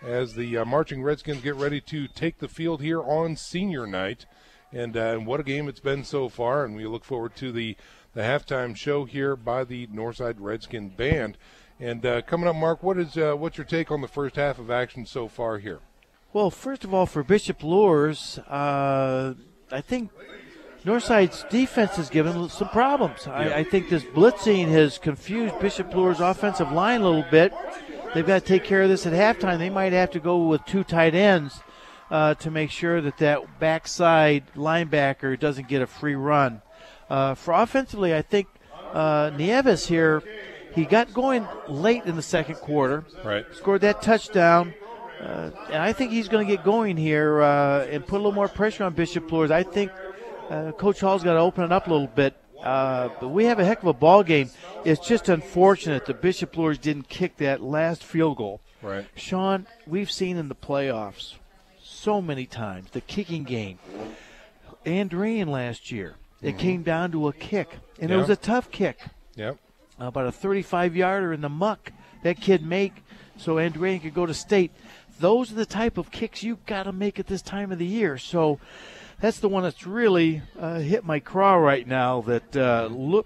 as the marching Redskins get ready to take the field here on senior night. And what a game it's been so far, and we look forward to the halftime show here by the Northside Redskin Band. And coming up, Mark, what's your take on the first half of action so far here? Well, first of all, for Bishop Luers, I think Northside's defense has given some problems. I think this blitzing has confused Bishop Luers' offensive line a little bit. They've got to take care of this at halftime. They might have to go with two tight ends to make sure that backside linebacker doesn't get a free run. For offensively, I think Nieves here, he got going late in the second quarter. Right. Scored that touchdown. And I think he's going to get going here and put a little more pressure on Bishop Luers. I think Coach Hall's got to open it up a little bit. But we have a heck of a ball game. It's just unfortunate that Bishop Luers didn't kick that last field goal. Right. Sean, we've seen in the playoffs so many times the kicking game. Andrean last year, it came down to a kick, and it was a tough kick. Yep. About a 35-yarder in the muck that kid make so Andrean could go to state. Those are the type of kicks you've got to make at this time of the year. So that's the one that's really hit my craw right now that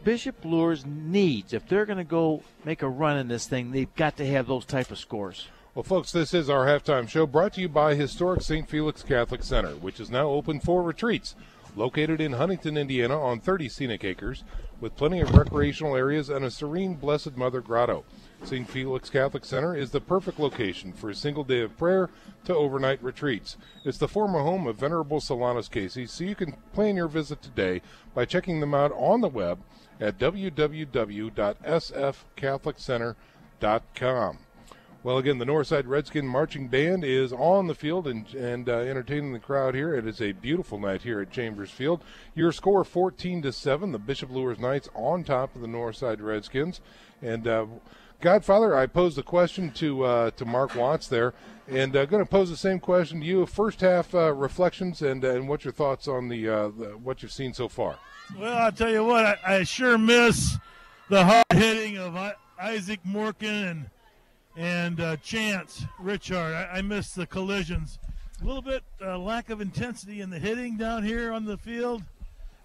Bishop Luers needs. If they're going to go make a run in this thing, they've got to have those type of scores. Well, folks, this is our halftime show brought to you by historic St. Felix Catholic Center, which is now open for retreats. Located in Huntington, Indiana on 30 scenic acres with plenty of recreational areas and a serene Blessed Mother grotto. St. Felix Catholic Center is the perfect location for a single day of prayer to overnight retreats. It's the former home of Venerable Solanus Casey, so you can plan your visit today by checking them out on the web at www.sfcatholiccenter.com. Well, again, the Northside Redskin Marching Band is on the field and entertaining the crowd here. It is a beautiful night here at Chambers Field. Your score 14-7. The Bishop Luers Knights on top of the Northside Redskins. And Godfather, I posed a question to Mark Watts there, and going to pose the same question to you. First half reflections and what's your thoughts on the what you've seen so far? Well, I'll tell you what, I sure miss the hard hitting of Isaac Morgan and Chance Richard. I miss the collisions. A little bit lack of intensity in the hitting down here on the field,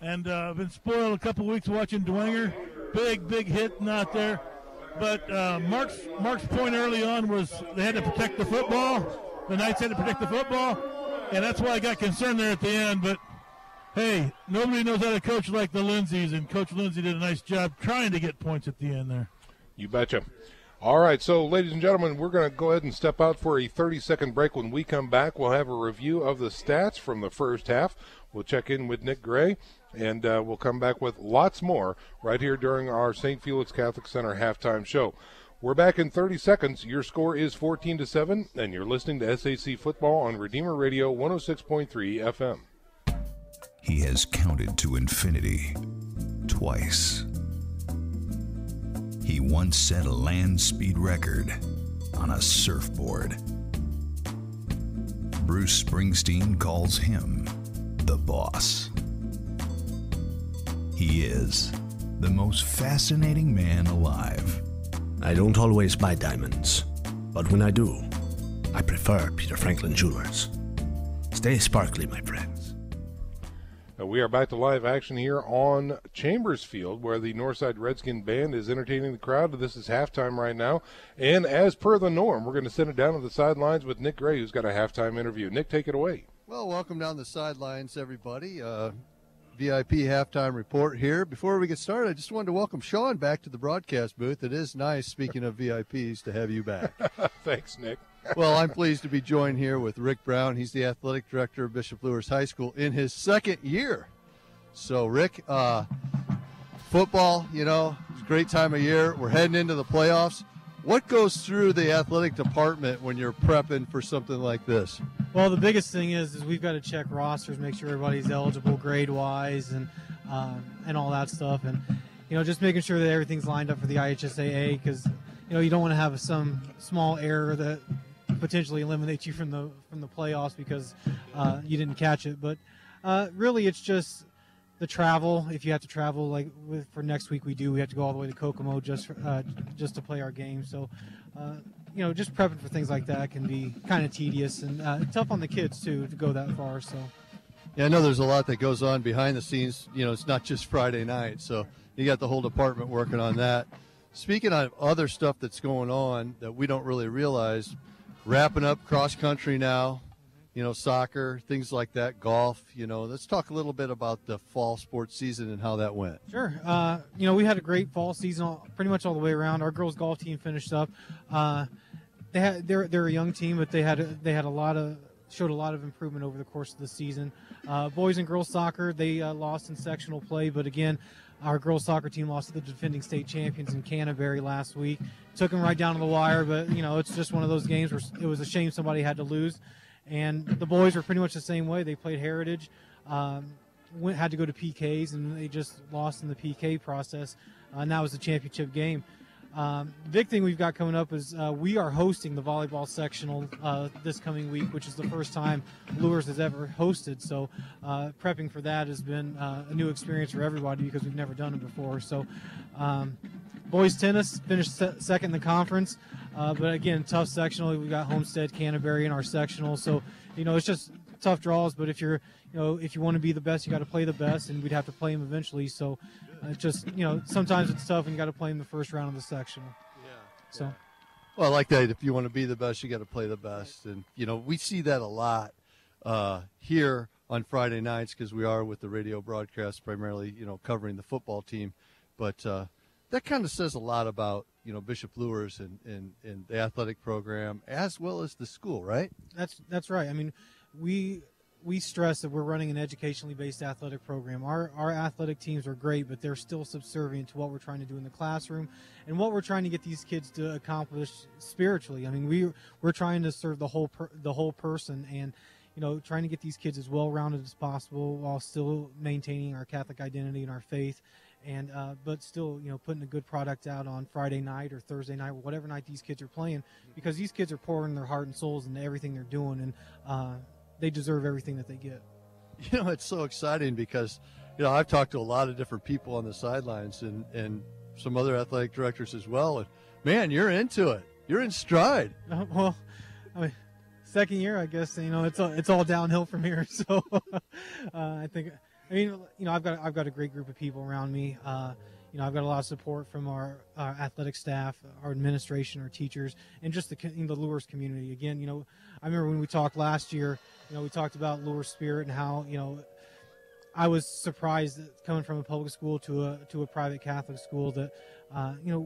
and I've been spoiled a couple weeks watching Dwenger. Big hitting out there. But Mark's point early on was they had to protect the football. The Knights had to protect the football, and that's why I got concerned there at the end. But, hey, nobody knows how to coach like the Lindsays, and Coach Lindsay did a nice job trying to get points at the end there. You betcha. All right, so, ladies and gentlemen, we're going to go ahead and step out for a 30-second break. When we come back, we'll have a review of the stats from the first half. We'll check in with Nick Gray. And we'll come back with lots more right here during our St. Felix Catholic Center halftime show. We're back in 30 seconds. Your score is 14-7, and you're listening to SAC Football on Redeemer Radio 106.3 FM. He has counted to infinity twice. He once set a land speed record on a surfboard. Bruce Springsteen calls him the boss. He is the most fascinating man alive. I don't always buy diamonds, but when I do, I prefer Peter Franklin Jewelers. Stay sparkly, my friends. We are back to live action here on Chambers Field, where the Northside Redskin Band is entertaining the crowd. This is halftime right now, and as per the norm, we're going to send it down to the sidelines with Nick Gray, who's got a halftime interview. Nick, take it away. Well, welcome down the sidelines, everybody. VIP halftime report here. Before we get started, I just wanted to welcome Sean back to the broadcast booth. It is nice, speaking of VIPs, to have you back. Thanks, Nick. Well, I'm pleased to be joined here with Rick Brown. He's the athletic director of Bishop Luers High School in his second year. So, Rick, football, it's a great time of year. We're heading into the playoffs. What goes through the athletic department when you're prepping for something like this? Well, the biggest thing is we've got to check rosters, make sure everybody's eligible grade-wise and all that stuff. And, just making sure that everything's lined up for the IHSAA because, you don't want to have some small error that potentially eliminates you from the playoffs because you didn't catch it. But really it's just the travel. If you have to travel for next week, we have to go all the way to Kokomo just to play our game. So just prepping for things like that can be kind of tedious and tough on the kids too to go that far. So yeah, I know there's a lot that goes on behind the scenes. It's not just Friday night, so you got the whole department working on that. Speaking of other stuff that's going on that we don't really realize, wrapping up cross country now, soccer, things like that, golf, let's talk a little bit about the fall sports season and how that went. Sure. We had a great fall season pretty much all the way around. Our girls golf team finished up. They're a young team, but they showed a lot of improvement over the course of the season. Boys and girls soccer, they lost in sectional play, but again, our girls soccer team lost to the defending state champions in Canterbury last week. Took them right down to the wire, but it's just one of those games where it was a shame somebody had to lose. And the boys were pretty much the same way. They played Heritage, had to go to PKs, and they just lost in the PK process. And that was the championship game. The big thing we've got coming up is we are hosting the volleyball sectional this coming week, which is the first time Luers has ever hosted. So prepping for that has been a new experience for everybody because we've never done it before. So boys tennis finished second in the conference, but again, tough sectional. We've got Homestead, Canterbury in our sectional. So it's just tough draws. But if you want to be the best, you got to play the best, and we'd have to play them eventually. So. It's just, sometimes it's tough and you got to play in the first round of the sectional. Yeah. So. Well, I like that. If you want to be the best, you got to play the best. And, we see that a lot here on Friday nights because we are with the radio broadcast primarily, covering the football team. But that kind of says a lot about, Bishop Luers and the athletic program as well as the school, right? That's right. I mean, we stress that we're running an educationally based athletic program. Our athletic teams are great, but they're still subservient to what we're trying to do in the classroom and what we're trying to get these kids to accomplish spiritually. I mean, we're trying to serve the whole person and, trying to get these kids as well-rounded as possible while still maintaining our Catholic identity and our faith. And but still, putting a good product out on Friday night or Thursday night or whatever night these kids are playing, because these kids are pouring their heart and souls into everything they're doing, and they deserve everything that they get. It's so exciting because, I've talked to a lot of different people on the sidelines and some other athletic directors as well. And, man, you're into it. You're in stride. Well, I mean, second year, I guess, it's all downhill from here. So I've got a great group of people around me. I've got a lot of support from our athletic staff, our administration, our teachers, and just the Luers community. Again, I remember when we talked last year, we talked about Luers Spirit and how, I was surprised that coming from a public school to a private Catholic school that,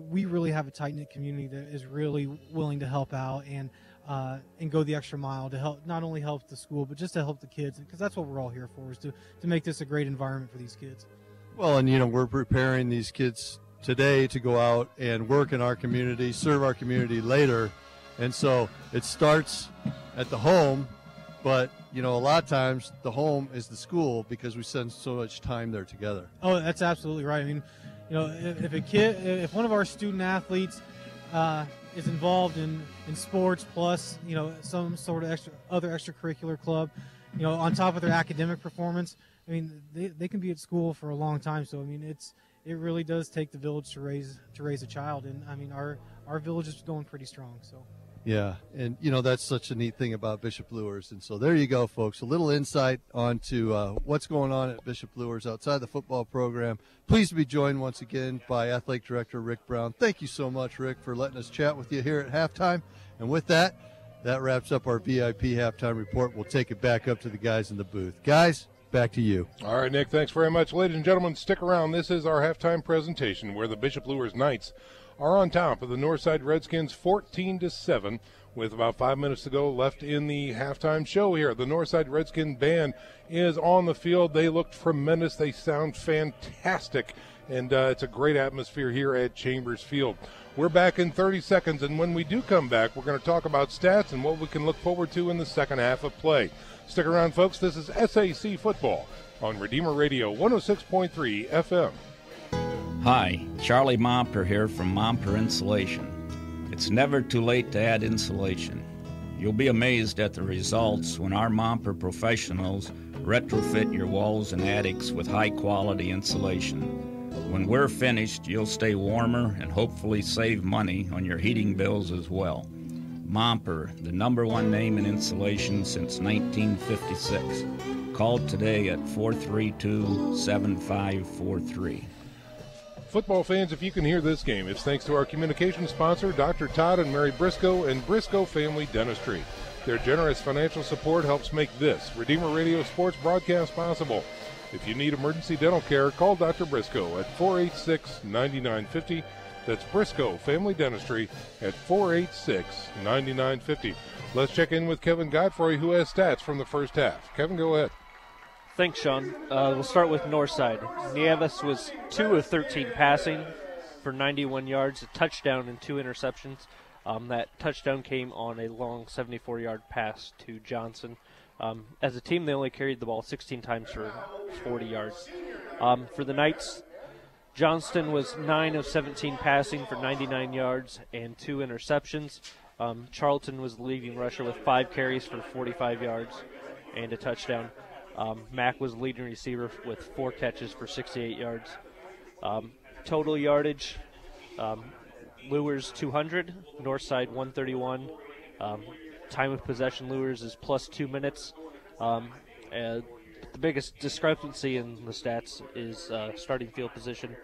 we really have a tight-knit community that is really willing to help out and go the extra mile to help, not only help the school, but just to help the kids, because that's what we're all here for, is to make this a great environment for these kids. Well, and, we're preparing these kids today to go out and work in our community, serve our community later. And so it starts at the home, but, a lot of times the home is the school because we spend so much time there together. Oh, that's absolutely right. I mean, if one of our student athletes is involved in sports plus, some sort of other extracurricular club, on top of their academic performance, I mean, they can be at school for a long time. So, I mean, it really does take the village to raise a child. And, I mean, our village is going pretty strong. So. Yeah, and, that's such a neat thing about Bishop Luers. And so there you go, folks, a little insight onto what's going on at Bishop Luers outside the football program. Pleased to be joined once again by Athletic Director Rick Brown. Thank you so much, Rick, for letting us chat with you here at halftime. And with that wraps up our VIP halftime report. We'll take it back up to the guys in the booth. Guys, back to you. All right, Nick, thanks very much. Ladies and gentlemen, stick around. This is our halftime presentation where the Bishop Luers Knights are on top of the Northside Redskins 14-7 with about 5 minutes to go left in the halftime show here. The Northside Redskin band is on the field. They look tremendous. They sound fantastic, and it's a great atmosphere here at Chambers Field. We're back in 30 seconds, and when we do come back, we're going to talk about stats and what we can look forward to in the second half of play. Stick around, folks. This is SAC Football on Redeemer Radio 106.3 FM. Hi, Charlie Momper here from Momper Insulation. It's never too late to add insulation. You'll be amazed at the results when our Momper professionals retrofit your walls and attics with high-quality insulation. When we're finished, you'll stay warmer and hopefully save money on your heating bills as well. Momper, the #1 name in insulation since 1956. Call today at 432-7543. Football fans, if you can hear this game, it's thanks to our communication sponsor, Dr. Todd and Mary Briscoe and Briscoe Family Dentistry. Their generous financial support helps make this Redeemer Radio sports broadcast possible. If you need emergency dental care, call Dr. Briscoe at 486-9950. That's Briscoe Family Dentistry at 486-9950. Let's check in with Kevin Godfrey, who has stats from the first half. Kevin, go ahead. Thanks, Sean. We'll start with Northside. Nieves was 2 of 13 passing for 91 yards, a touchdown and 2 interceptions. That touchdown came on a long 74-yard pass to Johnson. As a team, they only carried the ball 16 times for 40 yards. For the Knights, Johnston was 9 of 17 passing for 99 yards and 2 interceptions. Charlton was the leading rusher with 5 carries for 45 yards and a touchdown. Mack was the leading receiver with 4 catches for 68 yards. Total yardage, Luers 200, Northside 131. Time of possession, Luers is plus 2 minutes. The biggest discrepancy in the stats is starting field position,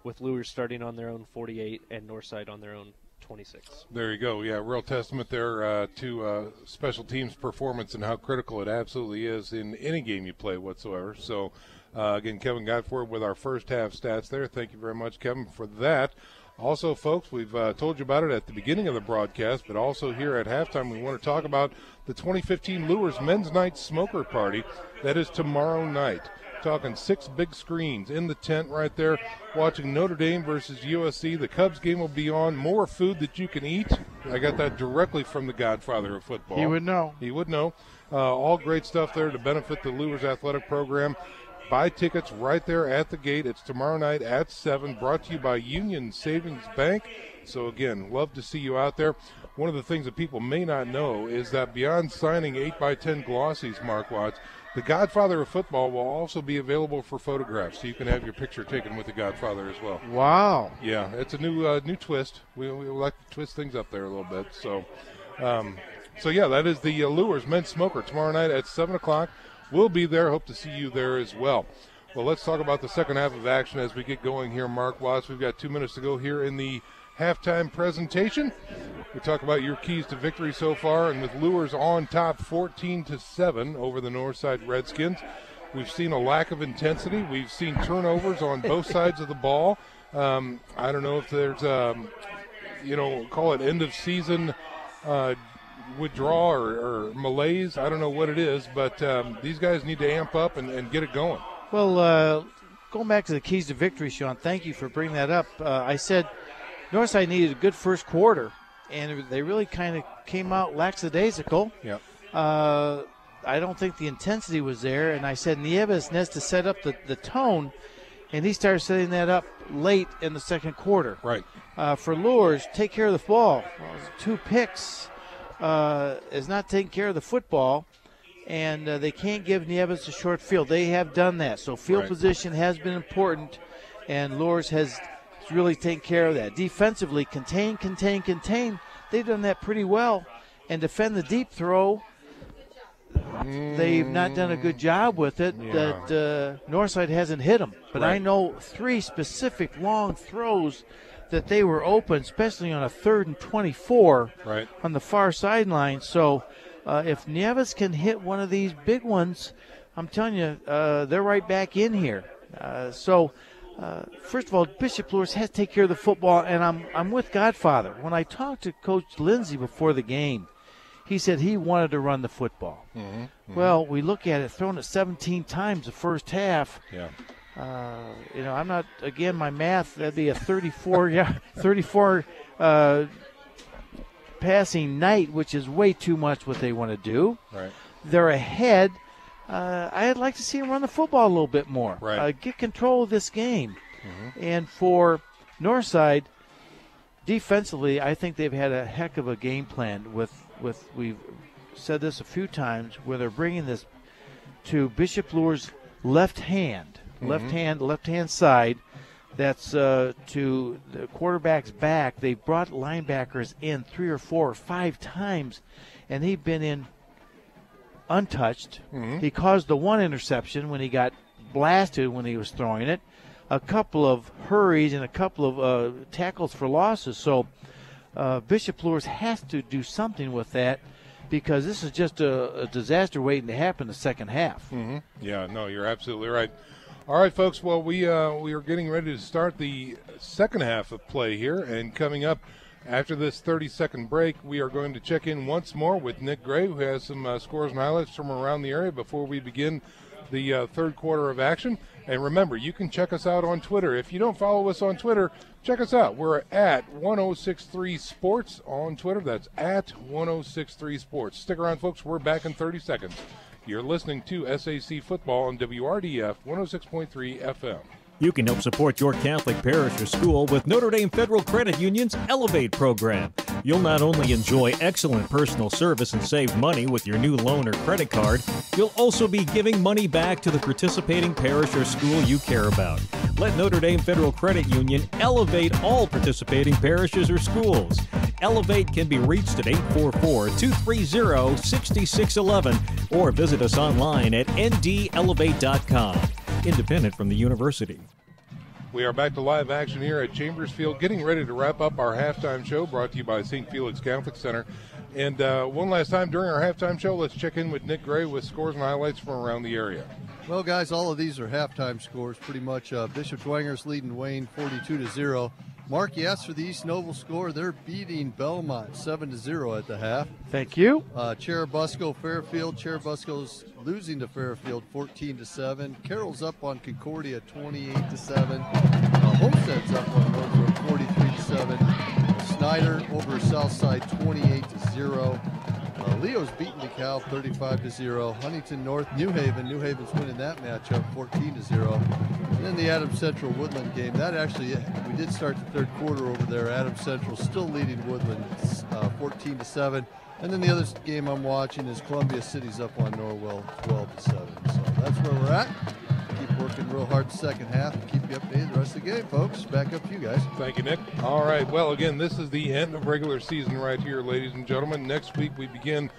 with Luers starting on their own 48 and Northside on their own 26. There you go. Yeah, real testament there to special teams performance and how critical it absolutely is in any game you play whatsoever. So, again, Kevin Godfrey with our first half stats there. Thank you very much, Kevin, for that. Also, folks, we've told you about it at the beginning of the broadcast, but also here at halftime, we want to talk about the 2015 Luers Men's Night Smoker Party. That is tomorrow night. Talking 6 big screens in the tent right there, watching Notre Dame versus USC. The Cubs game will be on. More food that you can eat. I got that directly from the godfather of football. He would know. He would know. All great stuff there to benefit the Luers athletic program. Buy tickets right there at the gate. It's tomorrow night at 7, brought to you by Union Savings Bank. So, again, love to see you out there. One of the things that people may not know is that beyond signing 8x10 glossies, Mark Watts, the Godfather of Football will also be available for photographs, so you can have your picture taken with the Godfather as well. Wow. Yeah, it's a new twist. We like to twist things up there a little bit. So yeah, that is the Luers Men's Smoker tomorrow night at 7 o'clock. We'll be there. Hope to see you there as well. Well, let's talk about the second half of action as we get going here, Mark Watts. We've got 2 minutes to go here in the halftime presentation. We talk about your keys to victory so far, and with Luers on top 14-7 over the Northside Redskins. We've seen a lack of intensity. We've seen turnovers on both sides of the ball. I don't know if there's, call it end of season withdrawal or malaise. I don't know what it is, but these guys need to amp up and get it going. Well, going back to the keys to victory, Sean, thank you for bringing that up. I said Northside needed a good first quarter, and they really kind of came out lackadaisical. Yeah. I don't think the intensity was there. And I said Nieves needs to set up the tone, and he started setting that up late in the second quarter. Right. For Luers, take care of the ball. Well, 2 picks is not taking care of the football, and they can't give Nieves a short field. They have done that. So field position has been important, and Luers has really taken care of that. Defensively, contain. They've done that pretty well. And defend the deep throw, they've not done a good job with it. Yeah. That Northside hasn't hit them. But I know 3 specific long throws that they were open, especially on a 3rd and 24 on the far sideline. So if Nieves can hit one of these big ones, I'm telling you, they're right back in here. First of all, Bishop Luers has to take care of the football, and I'm with Godfather. When I talked to Coach Lindsay before the game, he said he wanted to run the football. Well, we look at it, thrown it 17 times the first half. Yeah. I'm not, again, my math, that'd be a 34 passing night, which is way too much what they want to do. Right. They're ahead. I'd like to see them run the football a little bit more. Get control of this game. And for Northside, defensively, I think they've had a heck of a game plan with we've said this a few times, where they're bringing this to Bishop Luers' left hand side. That's to the quarterback's back. They brought linebackers in 3 or 4 or 5 times, and he'd been in untouched. He caused the 1 interception when he got blasted when he was throwing it, a couple of hurries and a couple of tackles for losses. So Bishop Luers has to do something with that, because this is just a disaster waiting to happen the second half. Yeah, no, you're absolutely right. All right, folks, well, we are getting ready to start the second half of play here, and coming up after this 30-second break, we are going to check in once more with Nick Gray, who has some scores and highlights from around the area before we begin the third quarter of action. And remember, you can check us out on Twitter. If you don't follow us on Twitter, check us out. We're at 1063 Sports on Twitter. That's at 1063 Sports. Stick around, folks. We're back in 30 seconds. You're listening to SAC Football on WRDF 106.3 FM. You can help support your Catholic parish or school with Notre Dame Federal Credit Union's Elevate program. You'll not only enjoy excellent personal service and save money with your new loan or credit card, you'll also be giving money back to the participating parish or school you care about. Let Notre Dame Federal Credit Union elevate all participating parishes or schools. Elevate can be reached at 844-230-6611 or visit us online at ndelevate.com. Independent from the university. We are back to live action here at Chambers Field, getting ready to wrap up our halftime show, brought to you by St. Felix Catholic Center. And one last time during our halftime show, let's check in with Nick Gray with scores and highlights from around the area. Well, guys, all of these are halftime scores pretty much. Bishop Twangers leading Wayne 42-0. Mark, you asked for the East Noble score. They're beating Belmont 7-0 at the half. Thank you. Cherubusco Fairfield. Cherubusco's losing to Fairfield 14-7. Carroll's up on Concordia 28-7. Homestead's up on Northrop 43-7. Snyder over Southside 28-0. Leo's beating DeKalb 35-0. Huntington North, New Haven. New Haven's winning that matchup 14-0. And then the Adams Central Woodland game. That actually, we did start the third quarter over there. Adams Central still leading Woodland 14-7. And then the other game I'm watching is Columbia City's up on Norwell 12-7. So that's where we're at. Keep working real hard the second half and keep you updated the rest of the game, folks. Back up to you guys. Thank you, Nick. All right. Well, again, this is the end of regular season right here, ladies and gentlemen. Next week we begin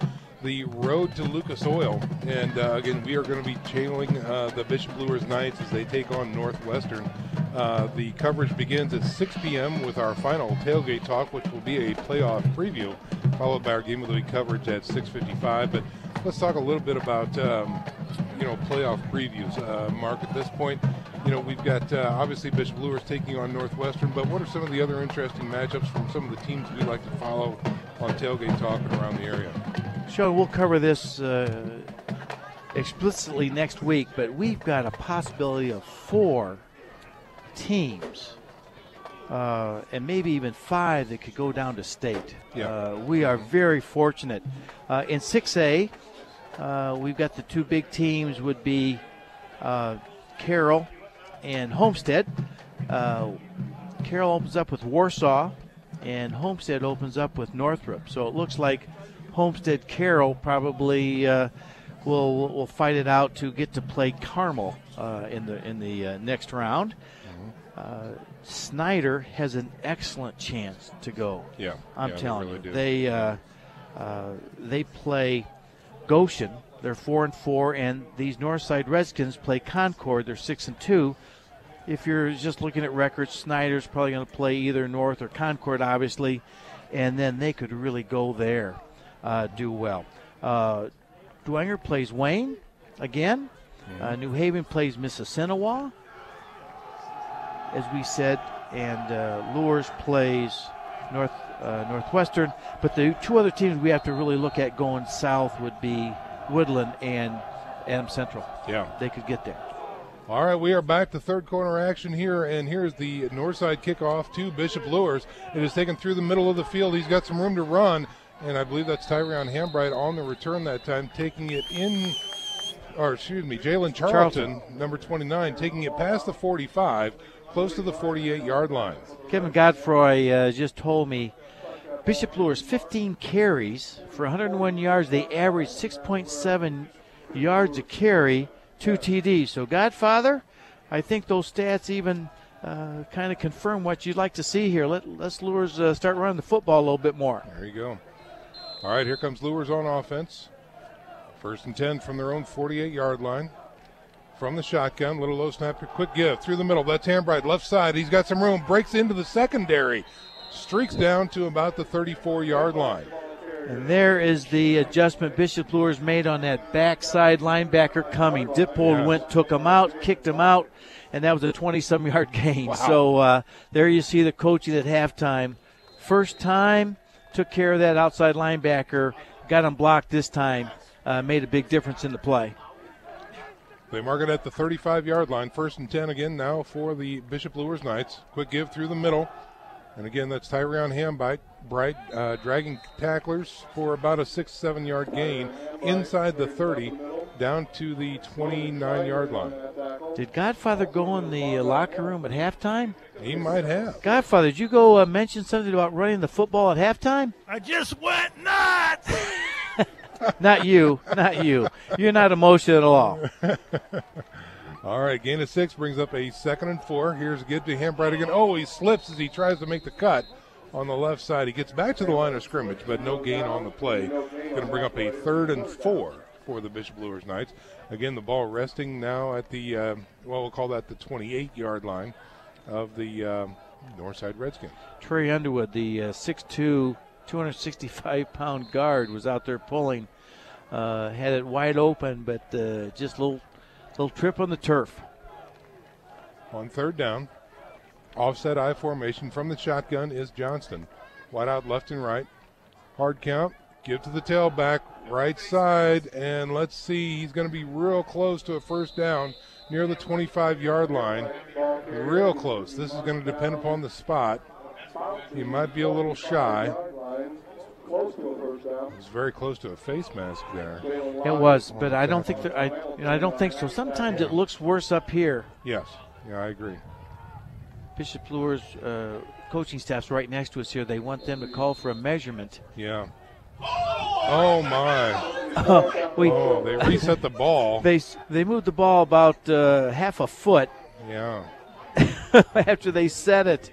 the road to Lucas Oil. And, again, we are going to be channeling the Bishop Luers Knights as they take on Northwestern. The coverage begins at 6 p.m. with our final tailgate talk, which will be a playoff preview, followed by our Game of the Week coverage at 6:55. But let's talk a little bit about, playoff previews. Mark, at this point, we've got obviously Bishop Luers taking on Northwestern, but what are some of the other interesting matchups from some of the teams we like to follow on tailgate talk and around the area? Sean, we'll cover this explicitly next week, but we've got a possibility of 4 teams and maybe even 5 that could go down to state. Yeah. We are very fortunate. In 6A, we've got the two big teams would be Carroll and Homestead. Carroll opens up with Warsaw, and Homestead opens up with Northrop. So it looks like Homestead Carroll probably will fight it out to get to play Carmel in the next round. Snyder has an excellent chance to go. Yeah, I'm telling they you, really they play Goshen. They're 4-4, and these Northside Redskins play Concord. They're 6-2. If you're just looking at records, Snyder's probably going to play either North or Concord, obviously, and then they could really go there, do well. Dwenger plays Wayne again. New Haven plays Mississinewa, as we said, and Luers plays Northwestern. But the two other teams we have to really look at going south would be Woodland and Adams Central. Yeah. They could get there. All right, we are back to third corner action here, and here's the Northside kickoff to Bishop Luers. It is taken through the middle of the field. He's got some room to run, and I believe that's Tyrion Hambright on the return that time, taking it in, Jalen Charlton, number 29, taking it past the 45, close to the 48-yard line. Kevin Godfroy just told me Bishop Luers 15 carries for 101 yards. They averaged 6.7 yards a carry, 2 TDs. So, Godfather, I think those stats even kind of confirm what you'd like to see here. Let's Luers start running the football a little bit more. There you go. All right, here comes Luers on offense. 1st and 10 from their own 48-yard line. From the shotgun, little low snap, quick give through the middle. That's Hambright, left side. He's got some room, breaks into the secondary, streaks down to about the 34-yard line. And there is the adjustment Bishop Luers made on that backside linebacker coming. Dippold went, took him out, kicked him out, and that was a 20-some-yard gain. Wow. So there you see the coaching at halftime. First time, took care of that outside linebacker, got him blocked this time, made a big difference in the play. They mark it at the 35-yard line. 1st and 10 again now for the Bishop Luers Knights. Quick give through the middle. And again, that's Tyrion Hambright, dragging tacklers for about a 6-7 yard gain inside the 30 down to the 29-yard line. Did Godfather go in the locker room at halftime? He might have. Godfather, did you go mention something about running the football at halftime? I just went nuts. Not you. You're not emotional at all. All right, gain of 6 brings up a 2nd and 4. Here's a give to Hambright again. Oh, he slips as he tries to make the cut on the left side. He gets back to the line of scrimmage, but no gain on the play. Going to bring up a 3rd and 4 for the Bishop Luers Knights. Again, the ball resting now at the, we'll call that the 28-yard line of the Northside Redskins. Trey Underwood, the 6'2", 265-pound guard, was out there pulling. Had it wide open, but just a little trip on the turf. On 3rd down, offset I formation from the shotgun is Johnston. Wide out left and right. Hard count, give to the tailback, right side, and let's see, he's going to be real close to a 1st down near the 25-yard line. Real close. This is going to depend upon the spot. He might be a little shy. It was very close to a face mask there. It was, but I don't think I don't think so. Sometimes it looks worse up here. Yes, yeah, I agree. Bishop Luers coaching staff's right next to us here. They want them to call for a measurement. Yeah. Oh my! They reset the ball. They moved the ball about half a foot. Yeah. After they set it.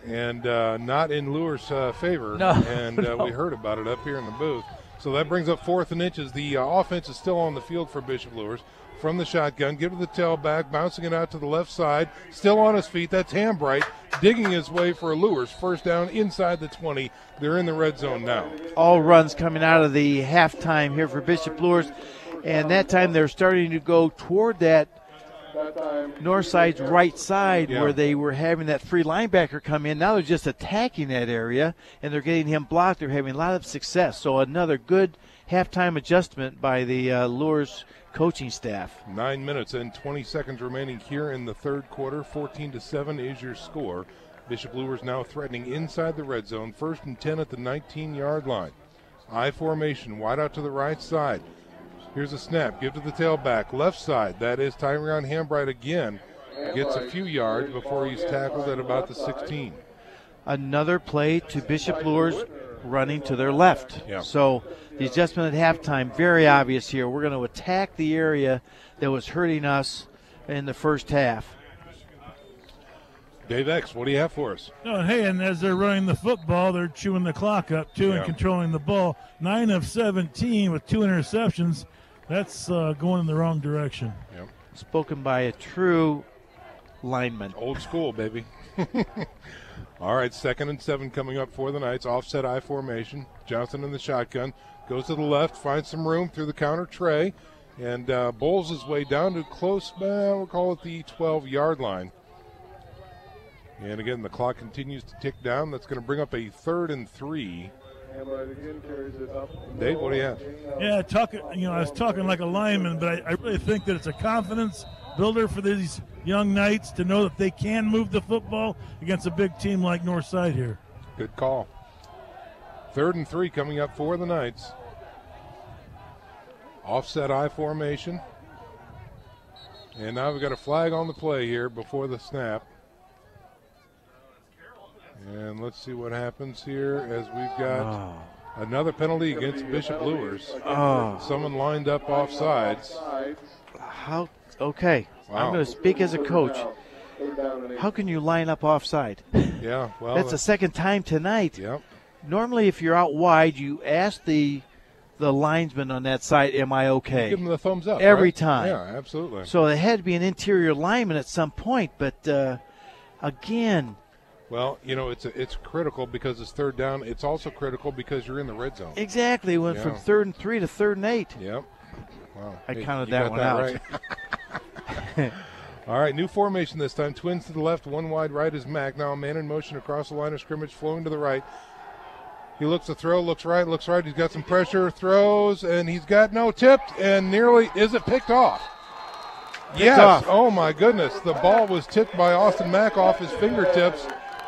And not in Luers' favor. No, and no. We heard about it up here in the booth. So that brings up 4th and inches. The offense is still on the field for Bishop Luers. From the shotgun, give to the tailback, bouncing it out to the left side. Still on his feet. That's Hambright digging his way for Luers. 1st down inside the 20. They're in the red zone now. All runs coming out of the halftime here for Bishop Luers. And that time they're starting to go toward that Northside's right side where they were having that free linebacker come in. Now they're just attacking that area, and they're getting him blocked. They're having a lot of success. So another good halftime adjustment by the Luers coaching staff. 9 minutes and 20 seconds remaining here in the 3rd quarter. 14-7 is your score. Bishop Luers now threatening inside the red zone. 1st and 10 at the 19-yard line. I formation, wide out to the right side. Here's a snap, give to the tailback, left side. That is Tyron Hambright again. Gets a few yards before he's tackled at about the 16. Another play to Bishop Luers running to their left. Yeah. So the adjustment at halftime, very obvious here. We're going to attack the area that was hurting us in the first half. Dave X, what do you have for us? Oh, hey, and as they're running the football, they're chewing the clock up, too, and controlling the ball. 9 of 17 with 2 interceptions. That's going in the wrong direction. Yep. Spoken by a true lineman. Old school, baby. All right, 2nd and 7 coming up for the Knights. Offset I formation. Johnson in the shotgun. Goes to the left, finds some room through the counter tray, and bowls his way down to close, we'll call it the 12-yard line. And again, the clock continues to tick down. That's going to bring up a 3rd and 3. Dave, what do you have? Yeah, I was talking like a lineman, but I really think that it's a confidence builder for these young Knights to know that they can move the football against a big team like Northside here. Good call. 3rd and 3 coming up for the Knights. Offset I formation. And now we've got a flag on the play here before the snap. And let's see what happens here as we've got another penalty against Bishop Luers. Someone lined up offsides. How? Okay. Wow. I'm going to speak as a coach. How can you line up offside? Yeah, well. That's the second time tonight. Yep. Normally, if you're out wide, you ask the linesman on that side, am I okay? Give them the thumbs up. Every right? time. Yeah, absolutely. So there had to be an interior lineman at some point, but again. Well, it's critical because it's 3rd down. It's also critical because you're in the red zone. Exactly. Went from 3rd and 3 to 3rd and 8. Yep. Wow. I counted that one out. Right. All right, new formation this time. Twins to the left, one wide right is Mack. Now a man in motion across the line of scrimmage, flowing to the right. He looks to throw, looks right. He's got some pressure, throws, and he's got tipped, and nearly, is it picked off? Yes. Off. Oh, my goodness. The ball was tipped by Austin Mack off his fingertips,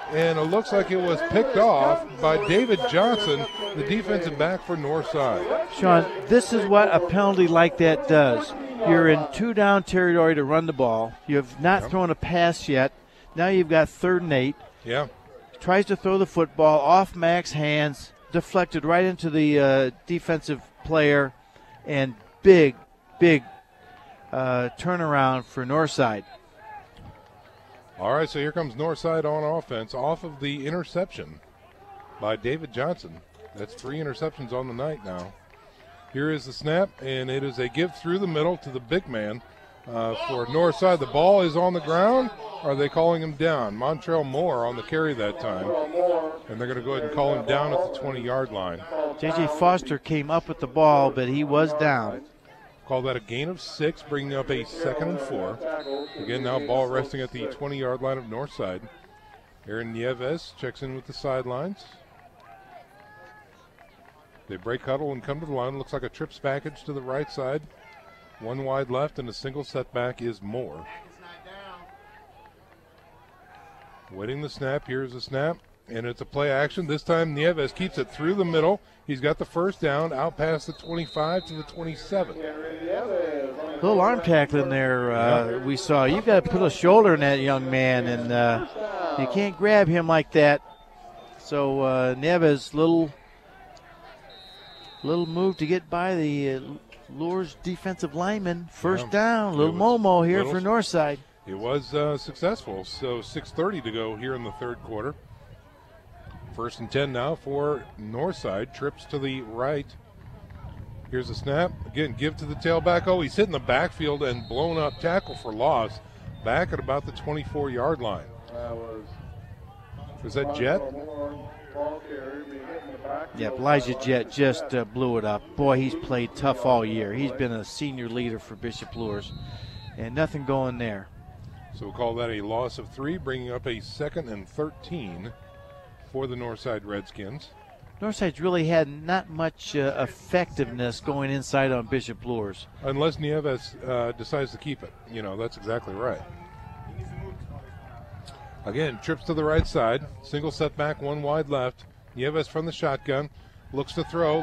and it looks like it was picked off by David Johnson, the defensive back for Northside. Sean, this is what a penalty like that does. You're in 2-down territory to run the ball. You have not thrown a pass yet. Now you've got 3rd and 8. Yeah. Tries to throw the football off Mack's hands, deflected right into the defensive player, and big turnaround for Northside. All right, so here comes Northside on offense off of the interception by David Johnson. That's 3 interceptions on the night now. Here is the snap, and it is a give through the middle to the big man for Northside. The ball is on the ground. Are they calling him down? Montrell Moore on the carry that time. And they're going to go ahead and call him down at the 20-yard line. J.J. Foster came up with the ball, but he was down. Call that a gain of 6, bringing up a 2nd and 4. Again, now ball resting at the 20-yard line of Northside. Aaron Nieves checks in with the sidelines. They break huddle and come to the line. Looks like a trips package to the right side. One wide left and a single setback is Moore. Waiting the snap. Here's the snap. And it's a play action. This time Nieves keeps it through the middle. He's got the first down out past the 25 to the 27. Little arm tackling there we saw. You've got to put a shoulder in that young man, and you can't grab him like that. So Nieves, little move to get by the Luers defensive lineman. First down, little Momo here for Northside. It was successful. So 6:30 to go here in the third quarter. 1st and 10 now for Northside. Trips to the right. Here's a snap. Again, give to the tailback. Oh, he's hit in the backfield and blown up. Tackle for loss. Back at about the 24-yard line. Was that Jet? Yeah, Elijah Jet just blew it up. Boy, he's played tough all year. He's been a senior leader for Bishop Luers, and nothing going there. So we'll call that a loss of 3, bringing up a 2nd and 13 for the Northside Redskins. Northside's really had not much effectiveness going inside on Bishop Luers. Unless Nieves decides to keep it. That's exactly right. Again, trips to the right side. Single setback, one wide left. Nieves from the shotgun. Looks to throw,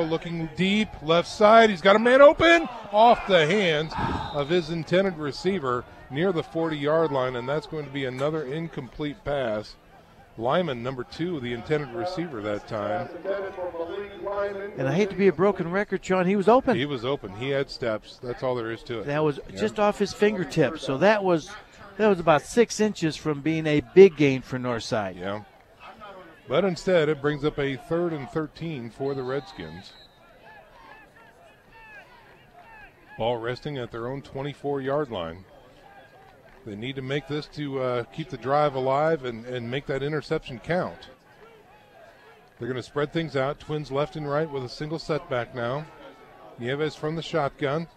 looking deep, left side. He's got a man open, off the hands of his intended receiver near the 40-yard line, and that's going to be another incomplete pass. Lyman, number 2, the intended receiver that time. And I hate to be a broken record, Sean, he was open. He was open. He had steps. That's all there is to it. That was just off his fingertips, so that was about 6 inches from being a big gain for Northside. Yeah. But instead, it brings up a 3rd and 13 for the Redskins. Ball resting at their own 24-yard line. They need to make this to keep the drive alive and make that interception count. They're going to spread things out. Twins left and right with a single setback now. Nieves from the shotgun.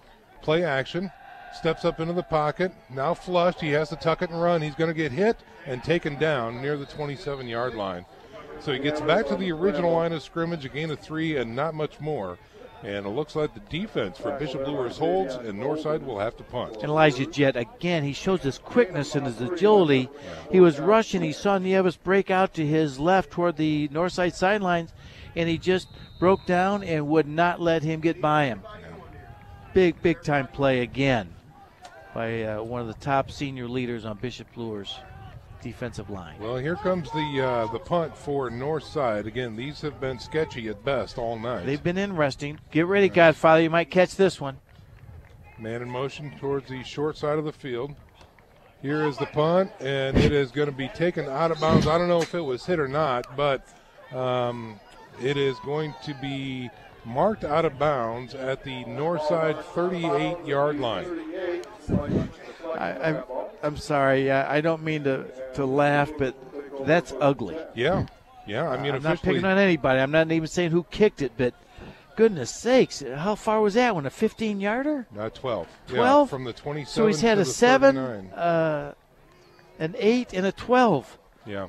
Play action. Steps up into the pocket. Now flushed. He has to tuck it and run. He's going to get hit and taken down near the 27-yard line. So he gets back to the original line of scrimmage, a gain of 3 and not much more. And it looks like the defense for Bishop Luers holds, and Northside will have to punt. And Elijah Jett, again, he shows his quickness and his agility. He was rushing. He saw Nieves break out to his left toward the Northside sidelines, and he just broke down and would not let him get by him. Big time play again by one of the top senior leaders on Bishop Luers' defensive line. Well, here comes the punt for Northside. Again, these have been sketchy at best all night. They've been interesting. Get ready, Godfather. You might catch this one. Man in motion towards the short side of the field. Here is the punt, and it is going to be taken out of bounds. I don't know if it was hit or not, but it is going to be marked out of bounds at the Northside 38-yard line. I'm sorry. I don't mean to laugh, but that's ugly. Yeah. I mean, I'm not picking on anybody. I'm not even saying who kicked it, but goodness sakes, how far was that one? A 15-yarder? 12. 12? Yeah, from the 27 so he's had to a the 7, 39. an 8, and a 12. Yeah.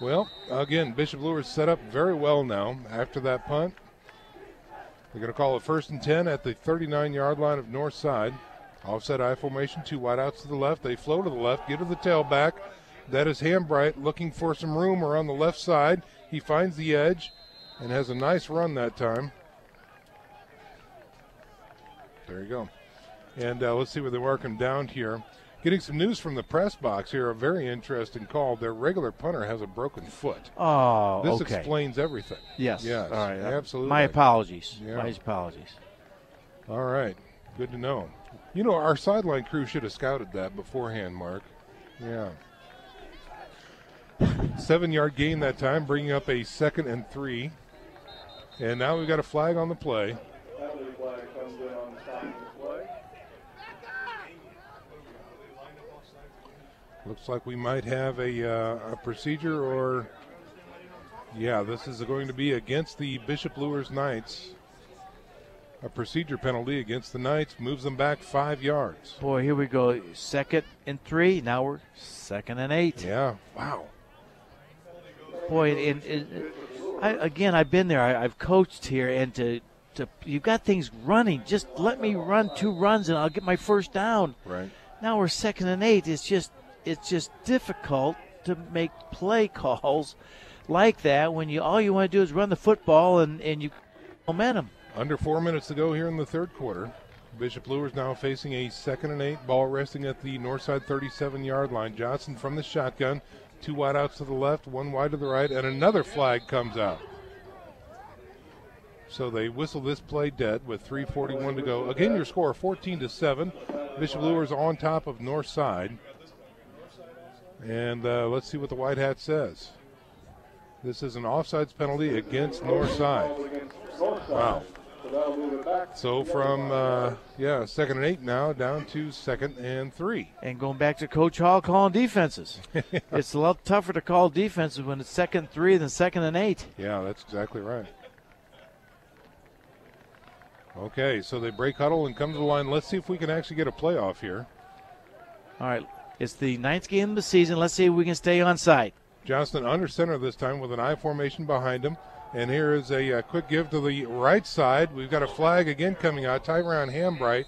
Well, again, Bishop Luers set up very well now after that punt. They're going to call it 1st and 10 at the 39-yard line of Northside. Offset I formation, 2 wideouts to the left. They flow to the left, get to the tailback. That is Hambright looking for some room around the left side. He finds the edge and has a nice run that time. There you go. And let's see where they mark him down here. Getting some news from the press box here, a very interesting call. Their regular punter has a broken foot. Oh, this okay. explains everything. Yes. Yes, all right. absolutely. My apologies. Yeah. My apologies. All right. Good to know. You know, our sideline crew should have scouted that beforehand, Mark. Yeah. 7-yard gain that time, bringing up a 2nd and 3. And now we've got a flag on the play. Looks like we might have a procedure or, yeah, this is going to be against the Bishop Luers Knights. A procedure penalty against the Knights moves them back 5 yards. Boy, here we go. 2nd and 3. Now we're 2nd and 8. Yeah. Wow. Boy, I've been there. I've coached here, and you've got things running. Just let me run 2 runs, and I'll get my first down. Right. Now we're 2nd and 8. It's just difficult to make play calls like that when all you want to do is run the football and you momentum. Under 4 minutes to go here in the third quarter. Bishop Luers now facing a 2nd and 8, ball resting at the Northside 37-yard line. Johnson from the shotgun, 2 wideouts to the left, 1 wide to the right, and another flag comes out. So they whistle this play dead with 3:41 to go. Again, your score 14-7. Bishop Luers on top of Northside. And let's see what the white hat says. This is an offsides penalty against Northside. Wow. So from 2nd and 8 now down to 2nd and 3. And going back to Coach Hall calling defenses. It's a lot tougher to call defenses when it's 2nd and 3 than 2nd and 8. Yeah, that's exactly right. Okay, so they break huddle and come to the line. Let's see if we can actually get a playoff here. All right, it's the 9th game of the season. Let's see if we can stay on site. Johnston under center this time with an I formation behind him. And here is a quick give to the right side. We've got a flag again coming out. Tyron Hambright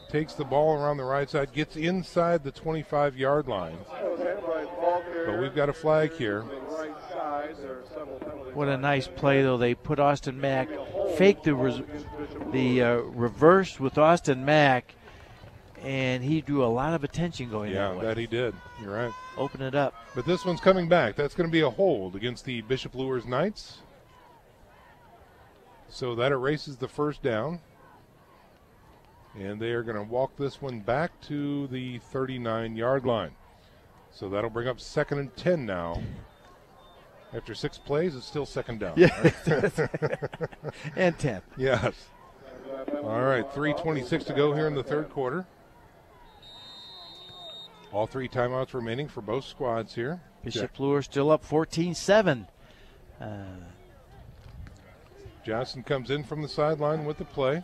takes the ball around the right side, gets inside the 25-yard line. But we've got a flag here. What a nice play, though. They put Austin Mack, faked the reverse with Austin Mack, and he drew a lot of attention going that way. Yeah, that he did. You're right. Open it up. But this one's coming back. That's going to be a hold against the Bishop Luers Knights. So that erases the first down. And they are going to walk this one back to the 39-yard line. So that'll bring up 2nd and 10 now. After 6 plays, it's still 2nd down. Yeah. Right? And 10. Yes. All right, 3:26 to go here in the third quarter. All 3 timeouts remaining for both squads here. Bishop Luers still up 14-7. Johnson comes in from the sideline with the play.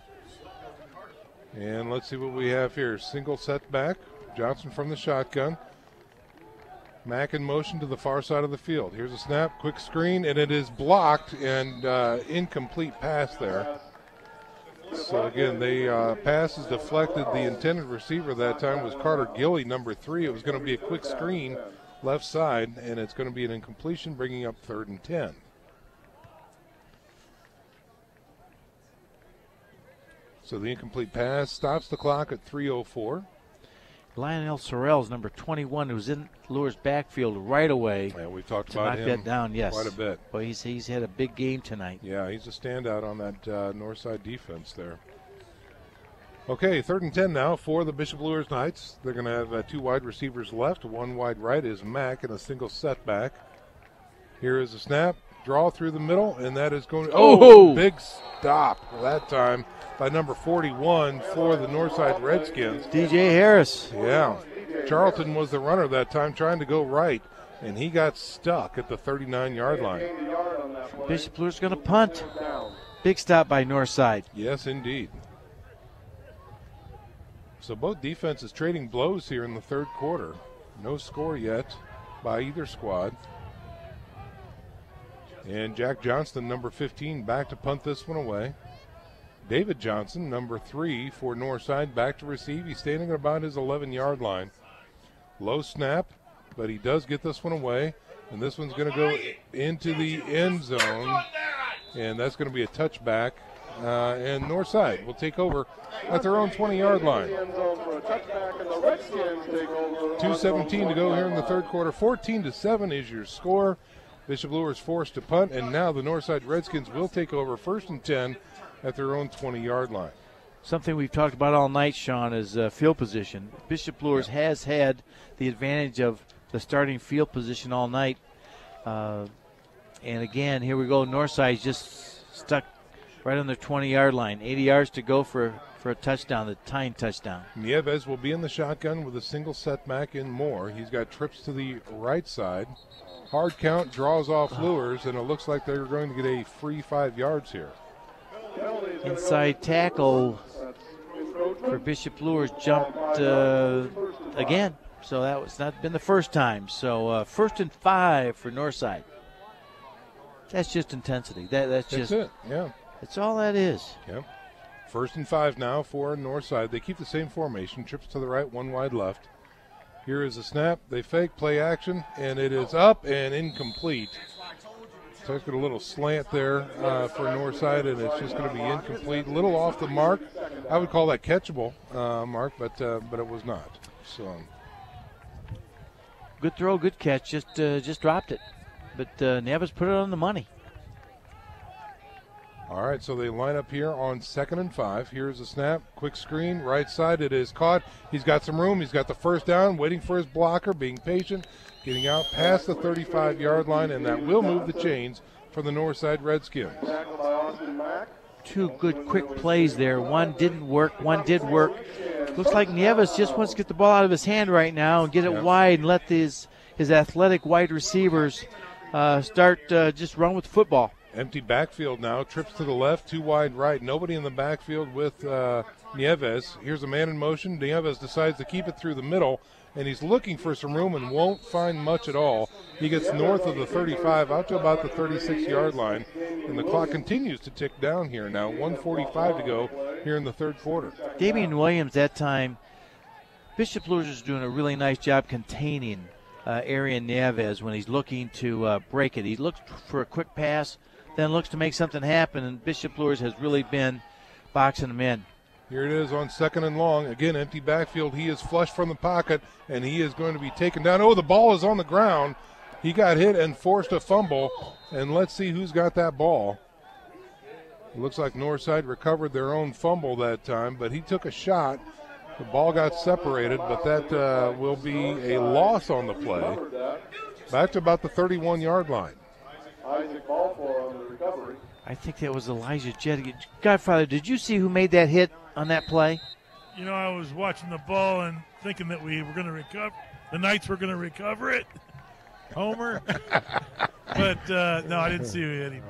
And let's see what we have here. Single setback. Johnson from the shotgun. Mack in motion to the far side of the field. Here's a snap, quick screen, and it is blocked and incomplete pass there. So again, the pass is deflected. The intended receiver that time was Carter Gilly, number 3. It was going to be a quick screen left side, and it's going to be an incompletion, bringing up 3rd and 10. So the incomplete pass stops the clock at 3:04. Lionel Sorrell's number 21, who's in Luers' backfield right away. Yeah, we've talked to about knock him that down. Yes, quite a bit. Well, he's had a big game tonight. Yeah, he's a standout on that north side defense there. Okay, 3rd and 10 now for the Bishop Luers Knights. They're going to have 2 wide receivers left. 1 wide right is Mack in a single setback. Here is a snap, draw through the middle, and that is going to big stop that time by number 41 for the Northside Redskins. DJ Harris. Yeah. Charlton was the runner that time trying to go right, and he got stuck at the 39-yard line. Bishop Luers going to punt. Big stop by Northside. Yes, indeed. So both defenses trading blows here in the third quarter. No score yet by either squad. And Jack Johnston, number 15, back to punt this one away. David Johnson, number 3 for Northside, back to receive. He's standing at about his 11-yard line. Low snap, but he does get this one away. And this one's going to go into the end zone. And that's going to be a touchback. And Northside will take over at their own 20-yard line. 2:17 to go here in the third quarter. 14-7 is your score. Bishop Luers forced to punt, and now the Northside Redskins will take over 1st and 10 at their own 20-yard line. Something we've talked about all night, Sean, is field position. Bishop Luers has had the advantage of the starting field position all night. And again, here we go. Northside's just stuck right on their 20-yard line. 80 yards to go for a touchdown, the tying touchdown. Nieves will be in the shotgun with a single setback in more. He's got trips to the right side. Hard count, draws off Luers, and it looks like they're going to get a free 5 yards here. Inside tackle for Bishop Luers jumped again. So that was not been the first time. So 1st and 5 for Northside. That's just intensity. That's just it. Yeah. That's all that is. Yep. 1st and 5 now for Northside. They keep the same formation. Trips to the right, 1 wide left. Here is a snap. They fake, play action, and it is up and incomplete. Took it a little slant there for Northside, and it's just going to be incomplete. A little off the mark. I would call that catchable, Mark, but it was not. So good throw, good catch. Just dropped it, but Nieves put it on the money. All right, so they line up here on 2nd and 5. Here's a snap, quick screen, right side. It is caught. He's got some room. He's got the first down, waiting for his blocker, being patient, getting out past the 35-yard line, and that will move the chains for the Northside Redskins. 2 good quick plays there. One didn't work, one did work. Looks like Nieves just wants to get the ball out of his hand right now and get it wide and let his athletic wide receivers start just run with the football. Empty backfield now. Trips to the left, 2 wide right. Nobody in the backfield with Nieves. Here's a man in motion. Nieves decides to keep it through the middle, and he's looking for some room and won't find much at all. He gets north of the 35, out to about the 36-yard line, and the clock continues to tick down here now. 1:45 to go here in the third quarter. Damian Williams that time, Bishop Luers is doing a really nice job containing Arian Nieves when he's looking to break it. He looks for a quick pass, then looks to make something happen, and Bishop Luers has really been boxing him in. Here it is on 2nd and long. Again, empty backfield. He is flush from the pocket, and he is going to be taken down. Oh, the ball is on the ground. He got hit and forced a fumble, and let's see who's got that ball. It looks like Northside recovered their own fumble that time, but he took a shot. The ball got separated, but that will be a loss on the play. Back to about the 31-yard line. Isaac Balfour on the recovery. I think that was Elijah Jett. Godfather, did you see who made that hit on that play? You know, I was watching the ball and thinking that we were going to recover. The Knights were going to recover it. Homer. But, no, I didn't see any.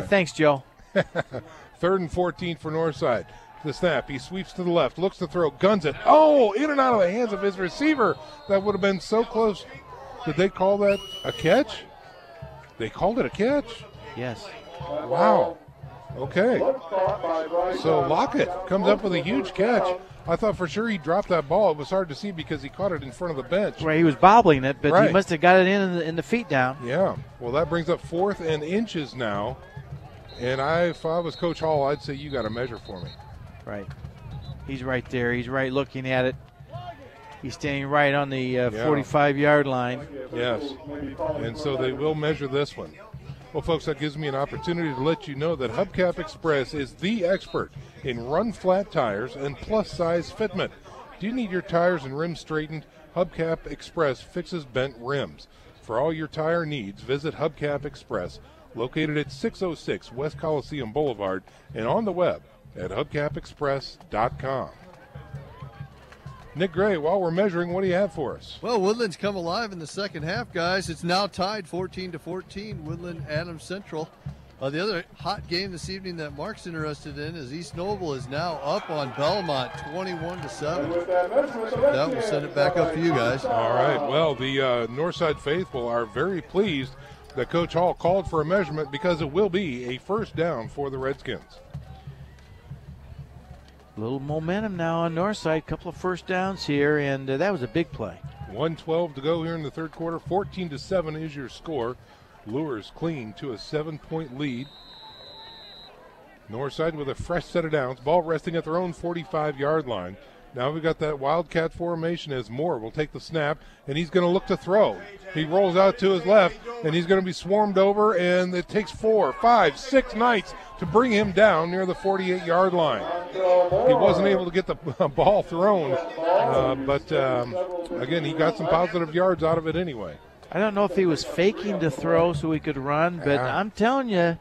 Thanks, Joe. 3rd and 14 for Northside. The snap. He sweeps to the left, looks to throw, guns it. Oh, in and out of the hands of his receiver. That would have been so close. Did they call that a catch? They called it a catch? Yes. Wow. Okay. So Lockett comes up with a huge catch. I thought for sure he dropped that ball. It was hard to see because he caught it in front of the bench. Right, he was bobbling it, but Right. he must have got it in the feet down. Yeah. Well, that brings up 4th and inches now. And if I was Coach Hall, I'd say you got to measure for me. Right. He's right there. He's right looking at it. He's standing right on the 45-yard line. Yes. And so they will measure this one. Well, folks, that gives me an opportunity to let you know that Hubcap Express is the expert in run-flat tires and plus-size fitment. Do you need your tires and rims straightened? Hubcap Express fixes bent rims. For all your tire needs, visit Hubcap Express, located at 606 West Coliseum Boulevard, and on the web at hubcapexpress.com. Nick Gray, while we're measuring, what do you have for us? Well, Woodland's come alive in the second half, guys. It's now tied 14-14, Woodland Adams Central. The other hot game this evening that Mark's interested in is East Noble is now up on Belmont 21-7. That will send it back up for you guys. All right. Well, the Northside faithful are very pleased that Coach Hall called for a measurement because it will be a first down for the Redskins. A little momentum now on Northside. Couple of first downs here, and that was a big play. 1:12 to go here in the third quarter. 14-7 is your score. Luers clinging to a 7-point lead. Northside with a fresh set of downs. Ball resting at their own 45-yard line. Now we've got that Wildcat formation as Moore will take the snap, and he's going to look to throw. He rolls out to his left, and he's going to be swarmed over, and it takes 4, 5, 6 Knights to bring him down near the 48-yard line. He wasn't able to get the ball thrown, but again, he got some positive yards out of it anyway. I don't know if he was faking to throw so he could run, but I'm telling you,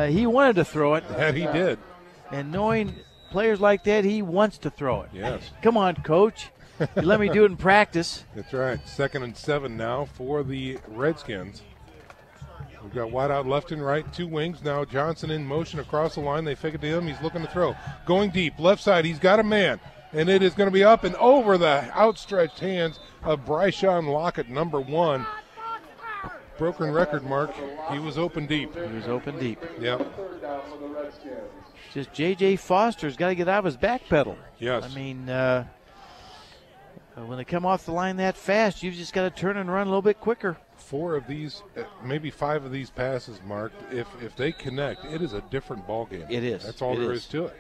he wanted to throw it. That he did. And knowing players like that, he wants to throw it. Yes. Come on, Coach. You let me do it in practice. That's right. 2nd and 7 now for the Redskins. We've got wide out left and right, 2 wings. Now Johnson in motion across the line. They fake it to him. He's looking to throw. Going deep, left side. He's got a man. And it is going to be up and over the outstretched hands of Bryshon Lockett, number 1. Broken record, Mark. He was open deep. He was open deep. Yep. Just J.J. Foster's got to get out of his back pedal. Yes. I mean, when they come off the line that fast, you've just got to turn and run a little bit quicker. 4 of these, maybe 5 of these passes, Mark, if they connect, it is a different ball game. It is. That's all there is to it.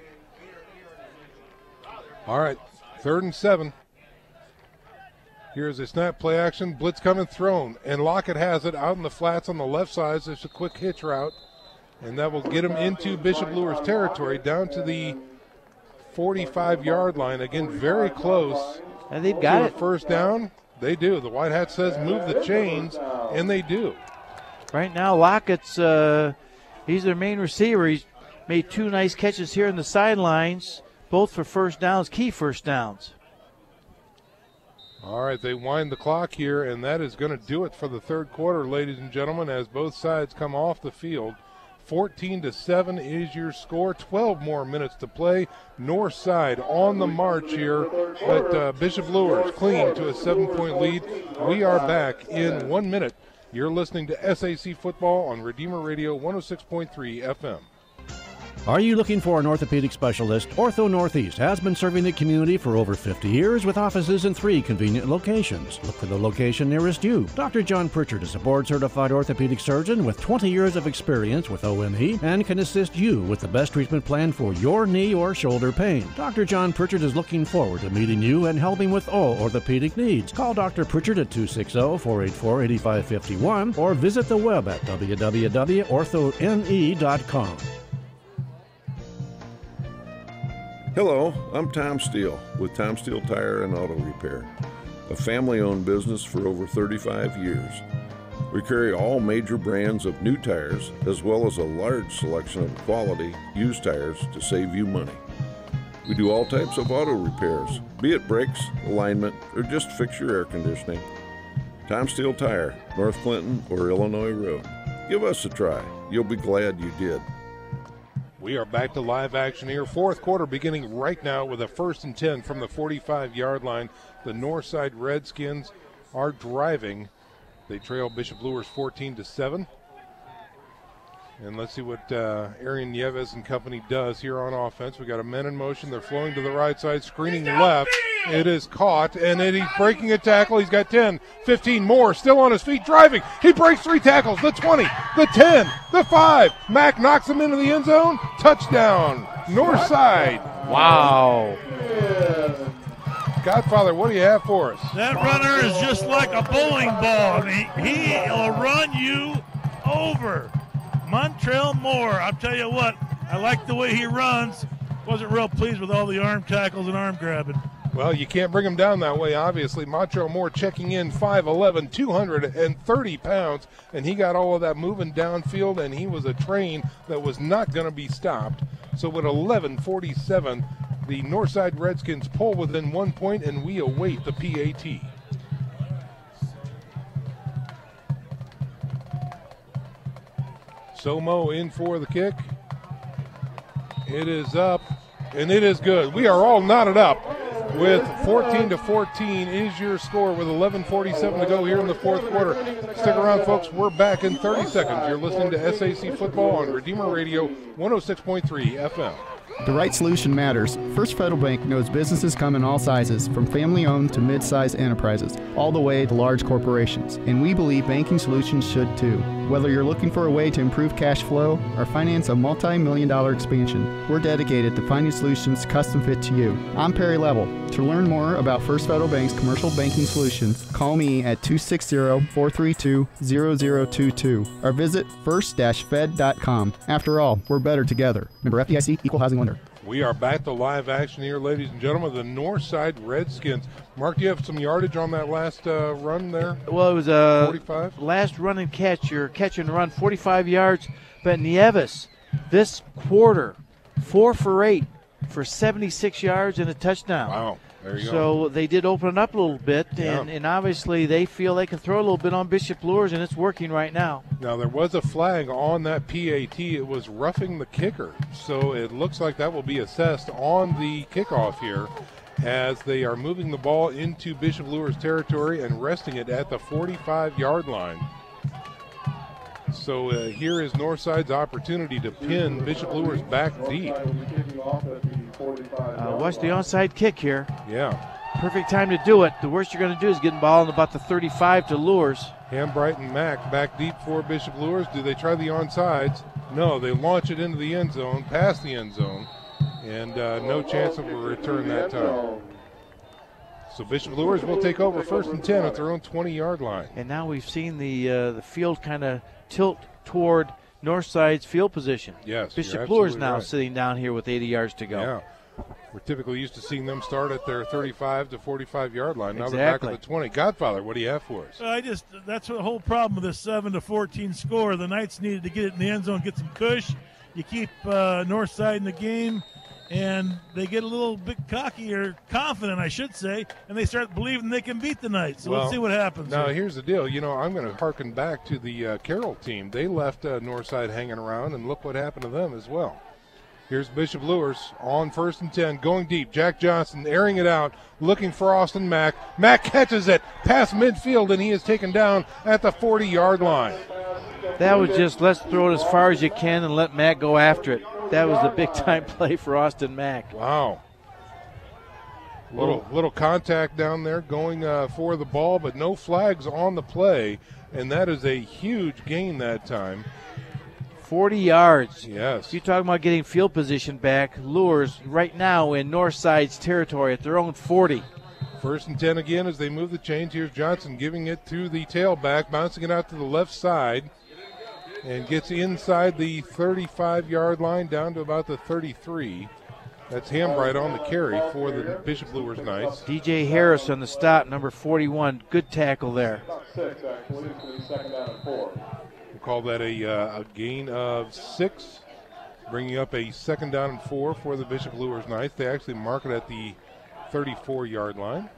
All right, 3rd and 7. Here's a snap, play action, blitz coming, thrown, and Lockett has it out in the flats on the left side. There's a quick hitch route, and that will get him into Bishop Luers territory, down to the 45-yard line. Again, very close. And they've got it. First down. They do. The white hat says move the chains, and they do. Right now, Lockett's he's their main receiver. He's made 2 nice catches here in the sidelines, both for first downs, key first downs. All right, they wind the clock here, and that is going to do it for the third quarter, ladies and gentlemen, as both sides come off the field. 14-7 is your score. 12 more minutes to play. North side on the march here, but Bishop Luers clinging to a 7-point lead. We are back in 1 minute. You're listening to SAC Football on Redeemer Radio 106.3 FM. Are you looking for an orthopedic specialist? Ortho Northeast has been serving the community for over 50 years with offices in 3 convenient locations. Look for the location nearest you. Dr. John Pritchard is a board-certified orthopedic surgeon with 20 years of experience with ONE and can assist you with the best treatment plan for your knee or shoulder pain. Dr. John Pritchard is looking forward to meeting you and helping with all orthopedic needs. Call Dr. Pritchard at 260-484-8551 or visit the web at www.orthone.com. Hello, I'm Tom Steele with Tom Steele Tire and Auto Repair, a family-owned business for over 35 years. We carry all major brands of new tires as well as a large selection of quality used tires to save you money. We do all types of auto repairs, be it brakes, alignment, or just fix your air conditioning. Tom Steele Tire, North Clinton or Illinois Road. Give us a try. You'll be glad you did. We are back to live action here. Fourth quarter beginning right now with a 1st and 10 from the 45-yard line. The Northside Redskins are driving. They trail Bishop Luers 14-7. And let's see what Arian Nieves and company does here on offense. We got a men in motion. They're flowing to the right side, screening left. It is caught, and then he's breaking a tackle. He's got 10, 15 more, still on his feet, driving. He breaks 3 tackles, the 20, the 10, the 5. Mack knocks him into the end zone. Touchdown, North Side. Wow. Godfather, what do you have for us? That runner is just like a bowling ball. He'll run you over. Montrell Moore, I'll tell you what, I like the way he runs. Wasn't real pleased with all the arm tackles and arm grabbing. Well, you can't bring him down that way, obviously. Montrell Moore checking in 5'11", 230 pounds, and he got all of that moving downfield, and he was a train that was not going to be stopped. So with 11:47, the Northside Redskins pull within 1 point, and we await the PAT. Somo in for the kick. It is up, and it is good. We are all knotted up with 14-14 is your score with 11:47 to go here in the fourth quarter. Stick around, folks. We're back in 30 seconds. You're listening to SAC Football on Redeemer Radio 106.3 FM. The right solution matters. First Federal Bank knows businesses come in all sizes, from family-owned to mid-sized enterprises, all the way to large corporations. And we believe banking solutions should too. Whether you're looking for a way to improve cash flow or finance a multi-million-dollar expansion, we're dedicated to finding solutions custom fit to you. I'm Perry Level. To learn more about First Federal Bank's commercial banking solutions, call me at 260-432-0022 or visit first-fed.com. After all, we're better together. Member FDIC, Equal Housing Lender. We are back to live action here, ladies and gentlemen. The Northside Redskins. Mark, do you have some yardage on that last run there? Well, it was a 45? Last run and catch, or catch and run, 45 yards. But Nieves, this quarter, 4 for 8 for 76 yards and a touchdown. Wow. There you so go. They did open it up a little bit, Yeah. and obviously they feel they can throw a little bit on Bishop Luers, and it's working right now. Now, there was a flag on that PAT. It was roughing the kicker. So it looks like that will be assessed on the kickoff here as they are moving the ball into Bishop Luers territory and resting it at the 45-yard line. So here is Northside's opportunity to pin Bishop Luers back deep. Watch the onside kick here. Yeah. Perfect time to do it. The worst you're going to do is get the ball in about the 35 to Luers. Hambright and Mack back deep for Bishop Luers. Do they try the onsides? No, they launch it into the end zone, past the end zone, and no chance of a return that time. So Bishop Luers will take over 1st and 10 at their own 20-yard line. And now we've seen the field kind of tilt toward Northside's field position. Yes, Bishop you're Luers now right. sitting down here with 80 yards to go. Yeah. We're typically used to seeing them start at their 35 to 45-yard line. Now Exactly. they're back at the 20. Godfather, what do you have for us? That's the whole problem with this 7-14 score. The Knights needed to get it in the end zone, get some cush. You keep Northside in the game, and they get a little bit cocky, or confident, I should say, and they start believing they can beat the Knights. So let's see what happens. Now, here. here's the deal. You know, I'm going to harken back to the Carroll team. They left Northside hanging around, and look what happened to them as well. Here's Bishop Luers on 1st and 10, going deep. Jack Johnson airing it out, looking for Austin Mack. Mack catches it past midfield, and he is taken down at the 40-yard line. That was just, let's throw it as far as you can and let Matt go after it. That was the big-time play for Austin Mack. Wow. Little contact down there going for the ball, but no flags on the play, and that is a huge gain that time. 40 yards. Yes. You're talking about getting field position back. Luers right now in Northside's territory at their own 40. 1st and 10 again as they move the chains. Here's Johnson giving it to the tailback, bouncing it out to the left side, and gets inside the 35-yard line down to about the 33. That's Hambright on the carry for the Bishop Luers Knights. DJ Harris on the stop, number 41. Good tackle there. We'll call that a gain of 6, bringing up a 2nd down and 4 for the Bishop Luers Knights. They actually mark it at the 34-yard line.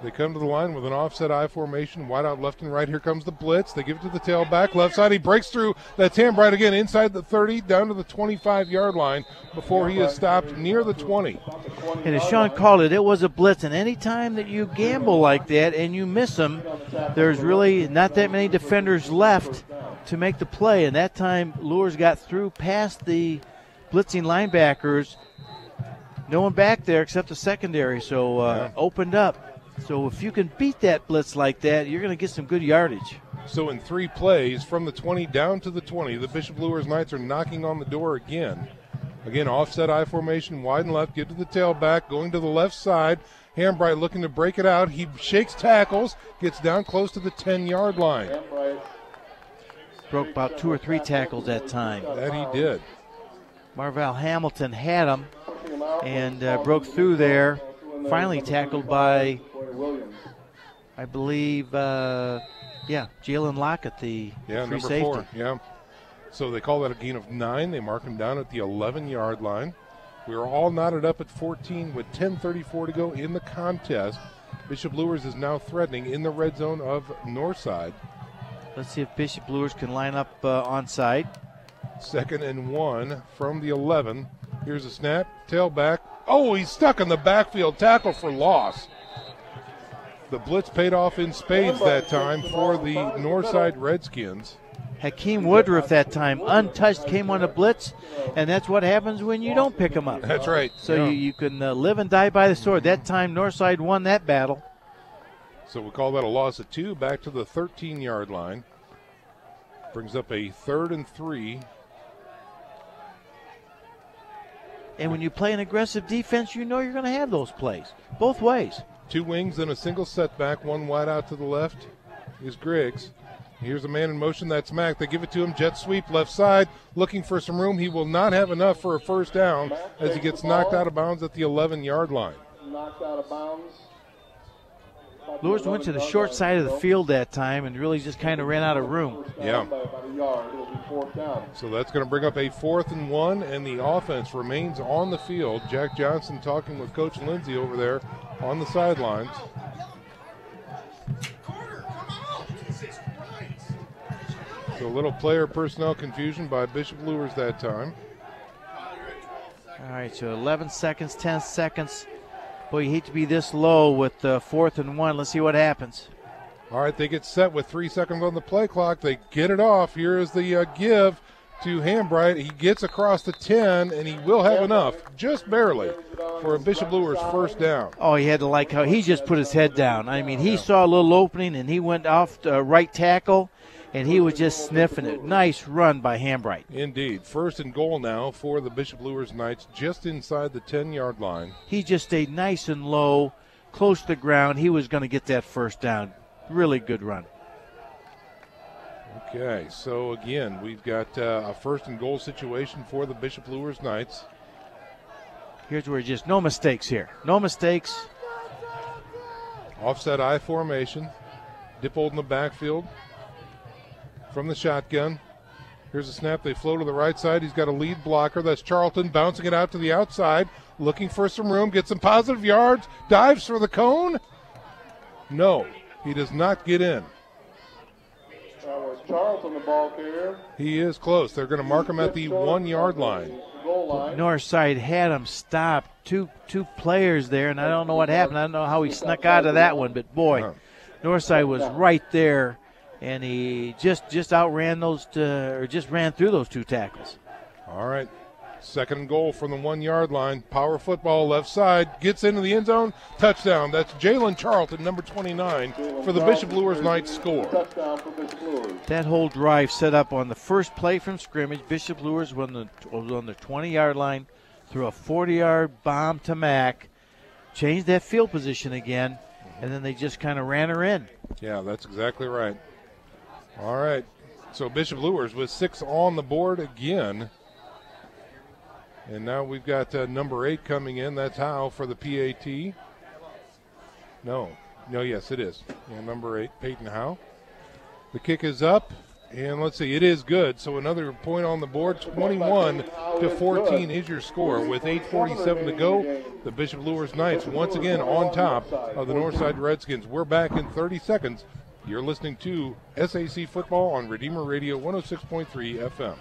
They come to the line with an offset I formation, wide out left and right. Here comes the blitz. They give it to the tailback, left side. He breaks through. That's Hambright again, inside the 30, down to the 25-yard line before he is stopped near the 20. And as Sean called it, it was a blitz. And any time that you gamble like that and you miss them, there's really not that many defenders left to make the play. And that time, Luers got through past the blitzing linebackers. No one back there except the secondary, so opened up. So if you can beat that blitz like that, you're going to get some good yardage. So in 3 plays, from the 20 down to the 20, the Bishop Luers Knights are knocking on the door again. Again, offset I formation, wide and left, give to the tailback, going to the left side. Hambright looking to break it out. He shakes tackles, gets down close to the 10-yard line. Broke about 2 or 3 tackles that time. That he did. Marval Hamilton had him and broke through there. Finally tackled by, I believe, Jalen Lockett, the free safety. 4, yeah. So they call that a gain of 9. They mark him down at the 11-yard line. We are all knotted up at 14 with 10:34 to go in the contest. Bishop Luers is now threatening in the red zone of Northside. Let's see if Bishop Luers can line up onside. 2nd and 1 from the 11. Here's a snap, tailback. Oh, he's stuck in the backfield, tackle for loss. The blitz paid off in spades that time for the Northside Redskins. Hakeem Woodruff that time, untouched, came on a blitz, and that's what happens when you don't pick him up. That's right. So you can live and die by the sword. That time Northside won that battle. So we call that a loss of 2, back to the 13-yard line. Brings up a 3rd and 3. And when you play an aggressive defense, you know you're going to have those plays, both ways. 2 wings and a single setback, 1 wide out to the left is Griggs. Here's a man in motion, that's Mack. They give it to him, jet sweep, left side, looking for some room. He will not have enough for a 1st down as he gets knocked out of bounds at the 11-yard line. Knocked out of bounds. Luers went to the short side of the field that time and really just kind of ran out of room. Yeah. So that's going to bring up a 4th and 1, and the offense remains on the field. Jack Johnson talking with Coach Lindsay over there on the sidelines. So a little player personnel confusion by Bishop Luers that time. All right, so 11 seconds, 10 seconds. Boy, you hate to be this low with 4th and 1. Let's see what happens. All right, they get set with 3 seconds on the play clock. They get it off. Here is the give to Hambright. He gets across the 10, and he will have enough, just barely, for a Bishop Luers 1st down. Oh, he had to like how he just put his head down. I mean, he saw a little opening, and he went off to right tackle, and he was just sniffing it. Nice run by Hambright. Indeed. 1st and goal now for the Bishop Luers Knights, just inside the 10-yard line. He just stayed nice and low, close to the ground. He was going to get that 1st down. Really good run. Okay, so again, we've got a 1st and goal situation for the Bishop Luers Knights. Here's where just no mistakes here. No mistakes. Offset I formation. Dippold in the backfield from the shotgun. Here's a snap. They flow to the right side. He's got a lead blocker. That's Charlton bouncing it out to the outside, looking for some room, gets some positive yards, dives for the cone. No, he does not get in. That was Charlton, the ball carrier. He is close. They're going to mark him at the 1-yard line. Northside had him stopped. Two players there, and I don't know what happened. I don't know how he snuck out of that one, but boy, Northside was right there and he just outran just ran through those 2 tackles. All right. 2nd and goal from the 1 yard line. Power football left side. Gets into the end zone. Touchdown. That's Jalen Charlton, number 29, for the Bishop Luers Knights score. That whole drive set up on the first play from scrimmage. Bishop Luers was on the 20-yard line, threw a 40-yard bomb to Mack, changed that field position again, and then they just kind of ran her in. Yeah, that's exactly right. All right. So Bishop Luers with 6 on the board again. And now we've got number 8 coming in. That's Howe for the PAT. No, yes, it is. Yeah, number 8, Peyton Howe. The kick is up, and let's see, it is good. So another point on the board. 21-14 is your score with 8:47 to go. The Bishop Luers Knights once again on top of the Northside Redskins. We're back in 30 seconds. You're listening to SAC Football on Redeemer Radio 106.3 FM.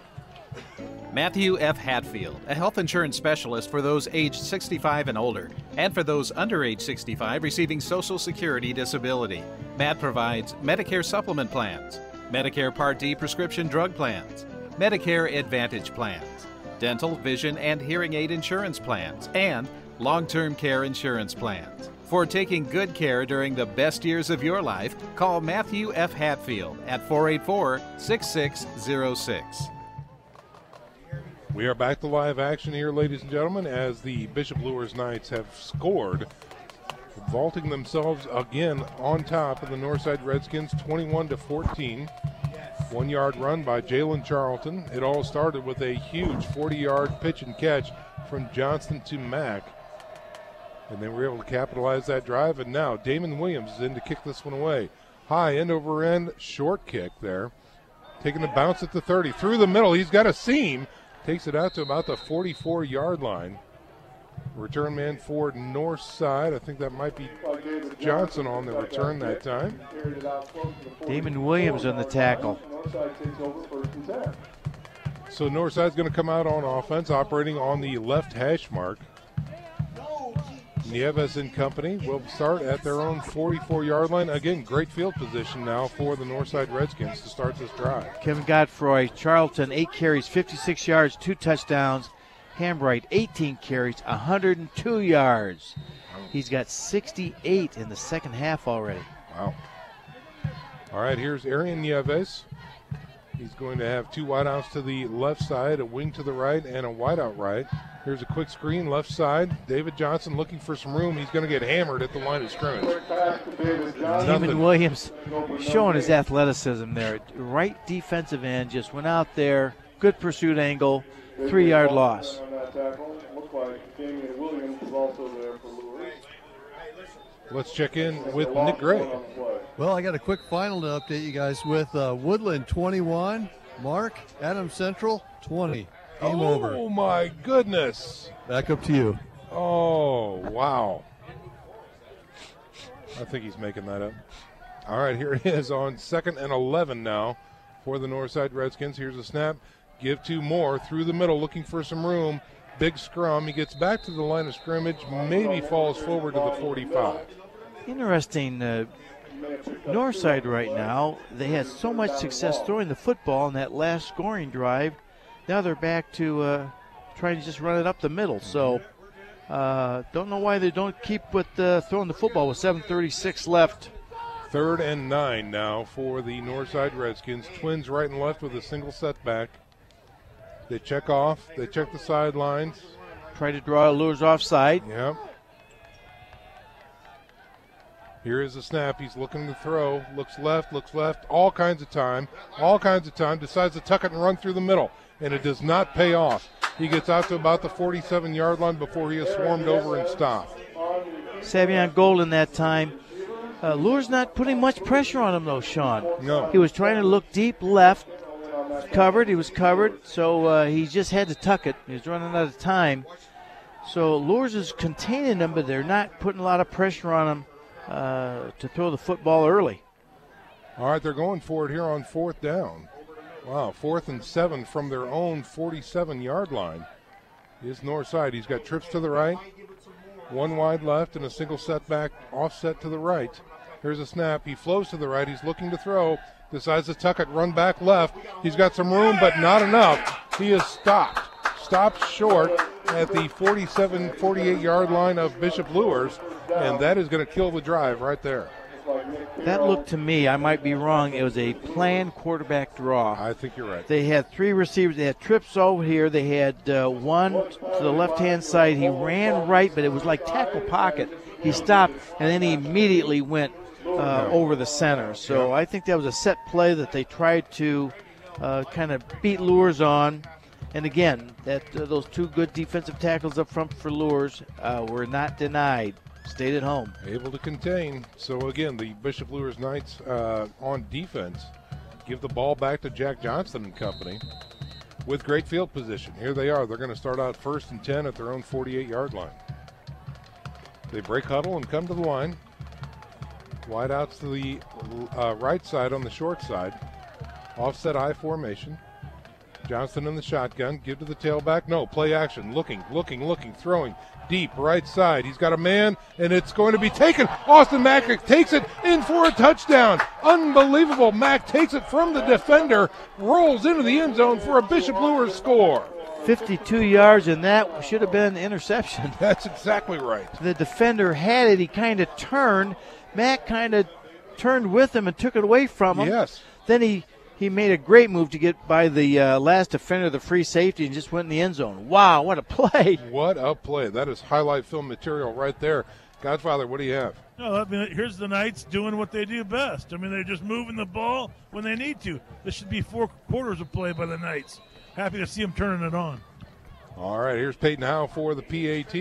Matthew F. Hatfield, a health insurance specialist for those aged 65 and older, and for those under age 65 receiving Social Security disability. Matt provides Medicare supplement plans, Medicare Part D prescription drug plans, Medicare Advantage plans, dental, vision, and hearing aid insurance plans, and long-term care insurance plans. For taking good care during the best years of your life, call Matthew F. Hatfield at 484-6606. We are back to live action here, ladies and gentlemen, as the Bishop Luers Knights have scored, vaulting themselves again on top of the Northside Redskins, 21-14. 1 yard run by Jalen Charlton. It all started with a huge 40-yard pitch and catch from Johnston to Mack. And they were able to capitalize that drive, and now Damon Williams is in to kick this one away. High end over end, short kick there. Taking the bounce at the 30. Through the middle, he's got a seam. Takes it out to about the 44-yard line. Return man for north side. I think that might be Johnson on the return that time. Damon Williams on the tackle. So Northside's going to come out on offense, operating on the left hash mark. Nieves and company will start at their own 44-yard line. Again, great field position now for the Northside Redskins to start this drive. Kevin Godfroy, Charlton, 8 carries, 56 yards, 2 touchdowns. Hambright, 18 carries, 102 yards. He's got 68 in the second half already. Wow. All right, here's Arian Nieves. He's going to have 2 wideouts to the left side, a wing to the right, and a wideout right. Here's a quick screen, left side. David Johnson looking for some room. He's going to get hammered at the line of scrimmage. Damon Williams showing his athleticism there. Right defensive end, just went out there. Good pursuit angle, 3-yard loss. Let's check in with Nick Gray. Well, I got a quick final to update you guys with Woodland 21, Mark, Adams Central 20. Game over. Oh, my goodness. Back up to you. Oh, wow. I think he's making that up. All right, here it is on 2nd and 11 now for the Northside Redskins. Here's a snap. Give to Moore through the middle, looking for some room. Big scrum. He gets back to the line of scrimmage, maybe falls forward to the 45. Interesting. Northside right now, they had so much success throwing the football in that last scoring drive. Now they're back to trying to just run it up the middle. So don't know why they don't keep with throwing the football with 7:36 left. 3rd and 9 now for the Northside Redskins. Twins right and left with a single setback. They check off. They check the sidelines. Try to draw Luers offside. Yep. Here is the snap. He's looking to throw. Looks left. All kinds of time. Decides to tuck it and run through the middle. And it does not pay off. He gets out to about the 47-yard line before he is swarmed over and stopped. Savion Golden that time. Luers not putting much pressure on him, though, Sean. No. He was trying to look deep left. He was covered, so he just had to tuck it. He was running out of time. So Luers is containing him, but they're not putting a lot of pressure on him to throw the football early. All right, they're going for it here on 4th down. Wow, 4th and 7 from their own 47-yard line is Northside. He's got trips to the right, 1 wide left, and a single setback offset to the right. Here's a snap. He flows to the right. He's looking to throw. decides to tuck it, run back left. He's got some room, but not enough. He is stopped short at the 48-yard line of Bishop Luers, and that is going to kill the drive right there. That looked to me, I might be wrong, it was a planned quarterback draw. I think you're right. They had three receivers. They had trips over here. They had one to the left-hand side. He ran right, but it was like tackle pocket. He stopped, and then he immediately went over the center. So I think that was a set play that they tried to kind of beat Luers on. And again, those two good defensive tackles up front for Luers were not denied. Stayed at home. Able to contain. So again, the Bishop Luers Knights on defense give the ball back to Jack Johnston and company with great field position. Here they are. They're going to start out 1st and 10 at their own 48-yard line. They break huddle and come to the line. Wide outs to the right side on the short side. Offset I formation. Johnston in the shotgun. Give to the tailback. No, play action. Looking, throwing. Deep right side. He's got a man, and it's going to be taken. Austin Mack takes it in for a touchdown. Unbelievable. Mack takes it from the defender, rolls into the end zone for a Bishop Luers score. 52 yards, and that should have been an interception. That's exactly right. The defender had it. He kind of turned. Mack kind of turned with him and took it away from him. Yes. Then he made a great move to get by the last defender, the free safety, and just went in the end zone. Wow, what a play. What a play. That is highlight film material right there. Godfather, what do you have? No, I mean, here's the Knights doing what they do best. I mean, they're just moving the ball when they need to. This should be 4 quarters of play by the Knights. Happy to see them turning it on. All right, here's Peyton Howe for the PAT.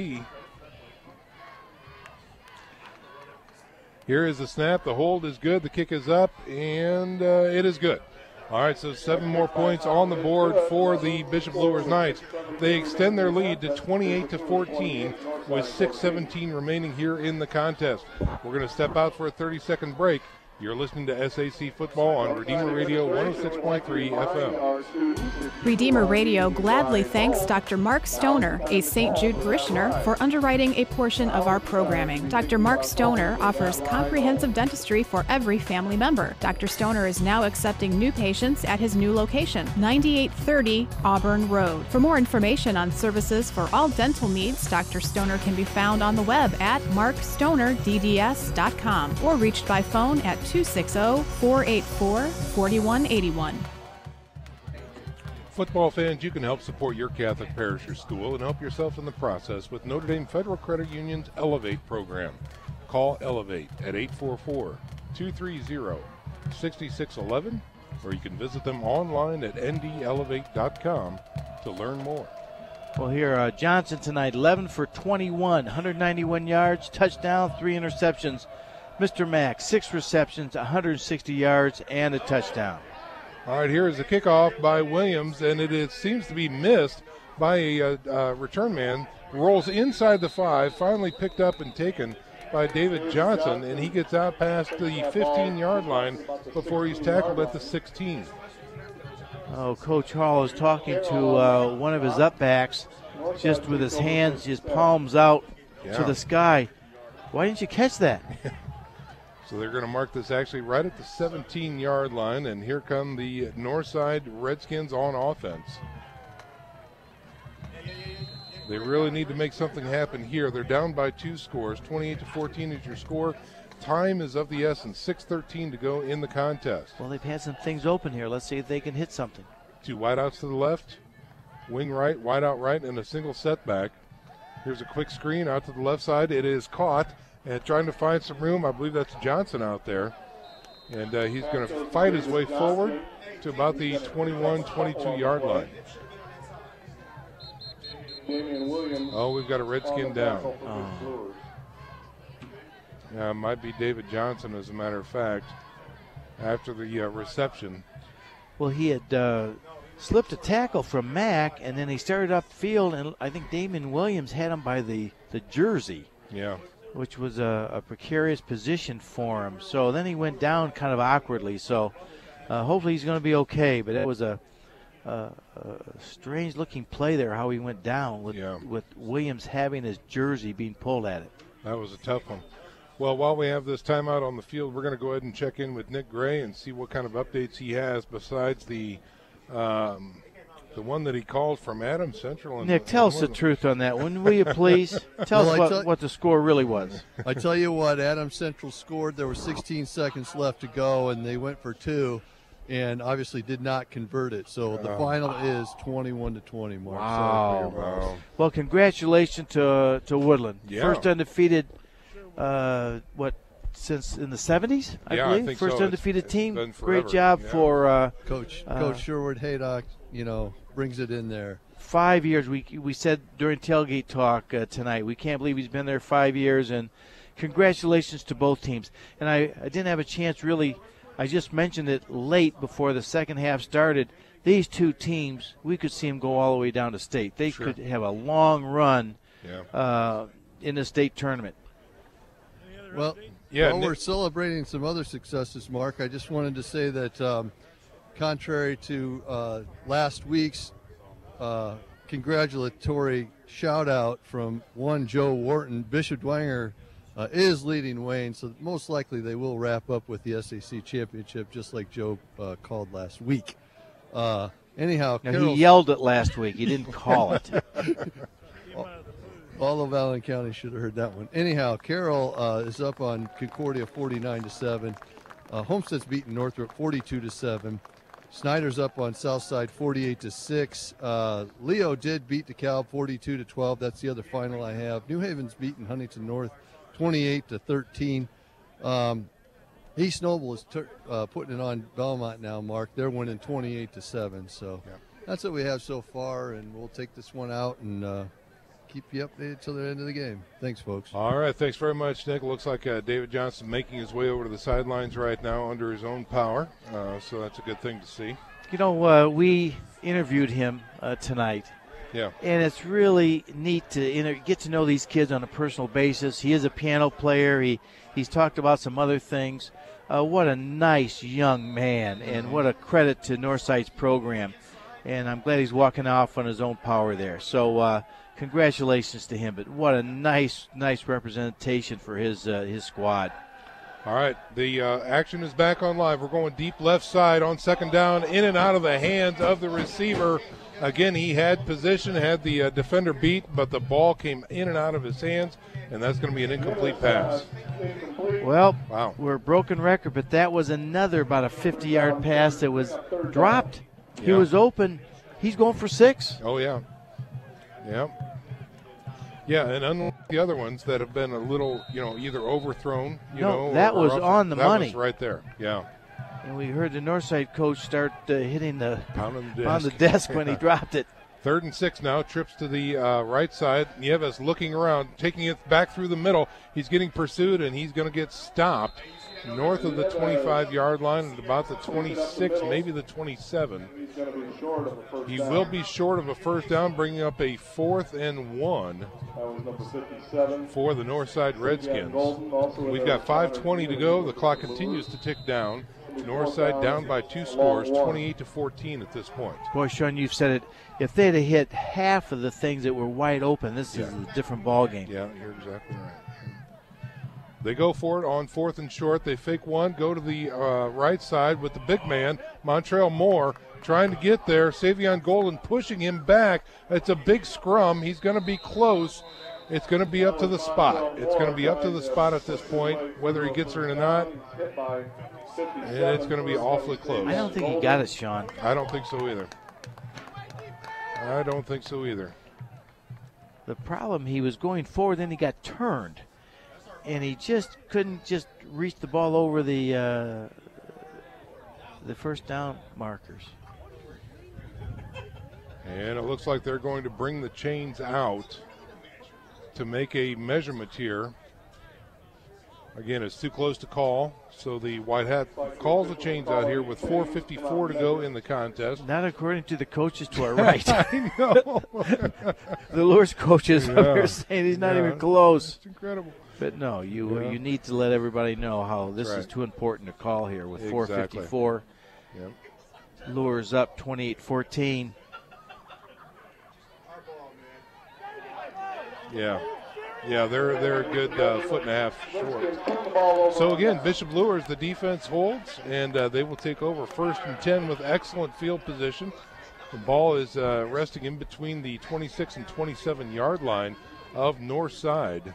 Here is the snap. The hold is good. The kick is up, and it is good. All right, so 7 more points on the board for the Bishop Luers Knights. They extend their lead to 28-14 with 6:17 remaining here in the contest. We're going to step out for a 30-second break. You're listening to SAC Football on Redeemer Radio 106.3 FM. Redeemer Radio gladly thanks Dr. Mark Stoner, a St. Jude parishioner, for underwriting a portion of our programming. Dr. Mark Stoner offers comprehensive dentistry for every family member. Dr. Stoner is now accepting new patients at his new location, 9830 Auburn Road. For more information on services for all dental needs, Dr. Stoner can be found on the web at markstonerdds.com or reached by phone at 260-484-4181. Football fans, you can help support your Catholic parish or school and help yourself in the process with Notre Dame Federal Credit Union's Elevate program. Call Elevate at 844-230-6611, or you can visit them online at ndelevate.com to learn more. Well, here, Johnson tonight, 11 for 21, 191 yards, touchdown, 3 interceptions. Mr. Mack, 6 receptions, 160 yards, and a touchdown. All right, here is the kickoff by Williams, and it seems to be missed by a return man. Rolls inside the 5, finally picked up and taken by David Johnson, and he gets out past the 15-yard line before he's tackled at the 16. Oh, Coach Hall is talking to one of his upbacks, just with his hands, his palms out to the sky. Why didn't you catch that? So they're going to mark this actually right at the 17-yard line, and here come the Northside Redskins on offense. They really need to make something happen here. They're down by 2 scores. 28-14 is your score. Time is of the essence. 6:13 to go in the contest. Well, they've had some things open here. Let's see if they can hit something. 2 wideouts to the left, wing right, wideout right, and a single setback. Here's a quick screen out to the left side. It is caught. And trying to find some room. I believe that's Johnson out there. And he's going to fight his way forward to about the 21-22-yard line. Oh, we've got a Redskin down. Yeah, it might be David Johnson, as a matter of fact, after the reception. Well, he had slipped a tackle from Mack, and then he started upfield, and I think Damon Williams had him by the jersey. Yeah. Which was a precarious position for him. So then he went down kind of awkwardly. So hopefully he's going to be okay. But it was a strange-looking play there, how he went down with Williams having his jersey being pulled at it. That was a tough one. Well, while we have this timeout on the field, we're going to go ahead and check in with Nick Gray and see what kind of updates he has besides the one that he called from Adams Central. Nick, tell us the truth on that one, will you please? Tell us what the score really was. I tell you what, Adams Central scored. There were 16 seconds left to go, and they went for 2, and obviously did not convert it. So the final is 21-20, Mark. Wow. Well, congratulations to Woodland. Yeah. First undefeated, since in the 70s, I believe? I think First so. undefeated team. Been Great forever. job for Coach Sherwood Haydock, brings it in there. 5 years. We said during tailgate talk tonight, we can't believe he's been there 5 years, and congratulations to both teams. And I didn't have a chance really, I just mentioned it late before the second half started. These two teams, we could see them go all the way down to state. They could have a long run in the state tournament. Well, while we're celebrating some other successes, Mark, I just wanted to say that contrary to last week's congratulatory shout-out from one Joe Wharton, Bishop Dwenger is leading Wayne, so most likely they will wrap up with the SAC championship just like Joe called last week. Anyhow, he yelled it last week. He didn't call it. All of Allen County should have heard that one. Anyhow, Carroll is up on Concordia 49-7. Homestead's beaten Northrop 42-7. Snyder's up on Southside 48-6. Leo did beat DeKalb 42-12. That's the other final I have. New Haven's beaten Huntington North 28-13. East Noble is putting it on Belmont now, Mark. They're winning 28-7. So that's what we have so far, and we'll take this one out and keep you updated till the end of the game. Thanks, folks. All right, thanks very much, Nick. It looks like David Johnson making his way over to the sidelines right now under his own power, so that's a good thing to see. We interviewed him tonight. Yeah. And it's really neat to get to know these kids on a personal basis. He is a piano player. He's talked about some other things. What a nice young man, and what a credit to Northside's program. And I'm glad he's walking off on his own power there. So congratulations to him. But what a nice representation for his squad. All right, the action is back on live. We're going deep left side on second down, in and out of the hands of the receiver. Again, he had position, had the defender beat, but the ball came in and out of his hands, and that's going to be an incomplete pass. Well, wow. We're a broken record, but that was another about a 50-yard pass that was dropped. He was open. He's going for 6. Oh, yeah. Yeah. Yeah, and unlike the other ones that have been a little, either overthrown, that was on the money. That was right there, yeah. And we heard the Northside coach start hitting pounding on the desk when he dropped it. 3rd and 6 now, trips to the right side. Nieves looking around, taking it back through the middle. He's getting pursued, and he's going to get stopped north of the 25-yard line at about the 26, maybe the 27. He will be short of a first down, bringing up a 4th and 1 for the Northside Redskins. We've got 5:20 to go. The clock continues to tick down. Northside down by 2 scores, 28-14 at this point. Boy, Sean, you've said it. If they'd have hit half of the things that were wide open, this is a different ball game. Yeah, you're exactly right. They go for it on 4th and short. They fake one, go to the right side with the big man, Montrell Moore, trying to get there. Savion Golden pushing him back. It's a big scrum. He's going to be close. It's going to be up to the spot. It's going to be up to the spot at this point, whether he gets her or not. And it's going to be awfully close. I don't think he got it, Sean. I don't think so either. I don't think so either. The problem, he was going forward, then he got turned. And he just couldn't just reach the ball over the first down markers. And it looks like they're going to bring the chains out to make a measurement here. Again, it's too close to call, so the White Hat calls the chains out here with 4:54 to go in the contest. Not according to the coaches to our right. I know. The Luers coaches up here saying he's not even close. It's incredible. But no, you need to let everybody know how this is too important to call here with 4:54. Yep. Luers up 28-14. Yeah. Yeah, they're a good foot and a half short. So again, Bishop Luers, the defense holds, and they will take over 1st and 10 with excellent field position. The ball is resting in between the 26 and 27-yard line of Northside.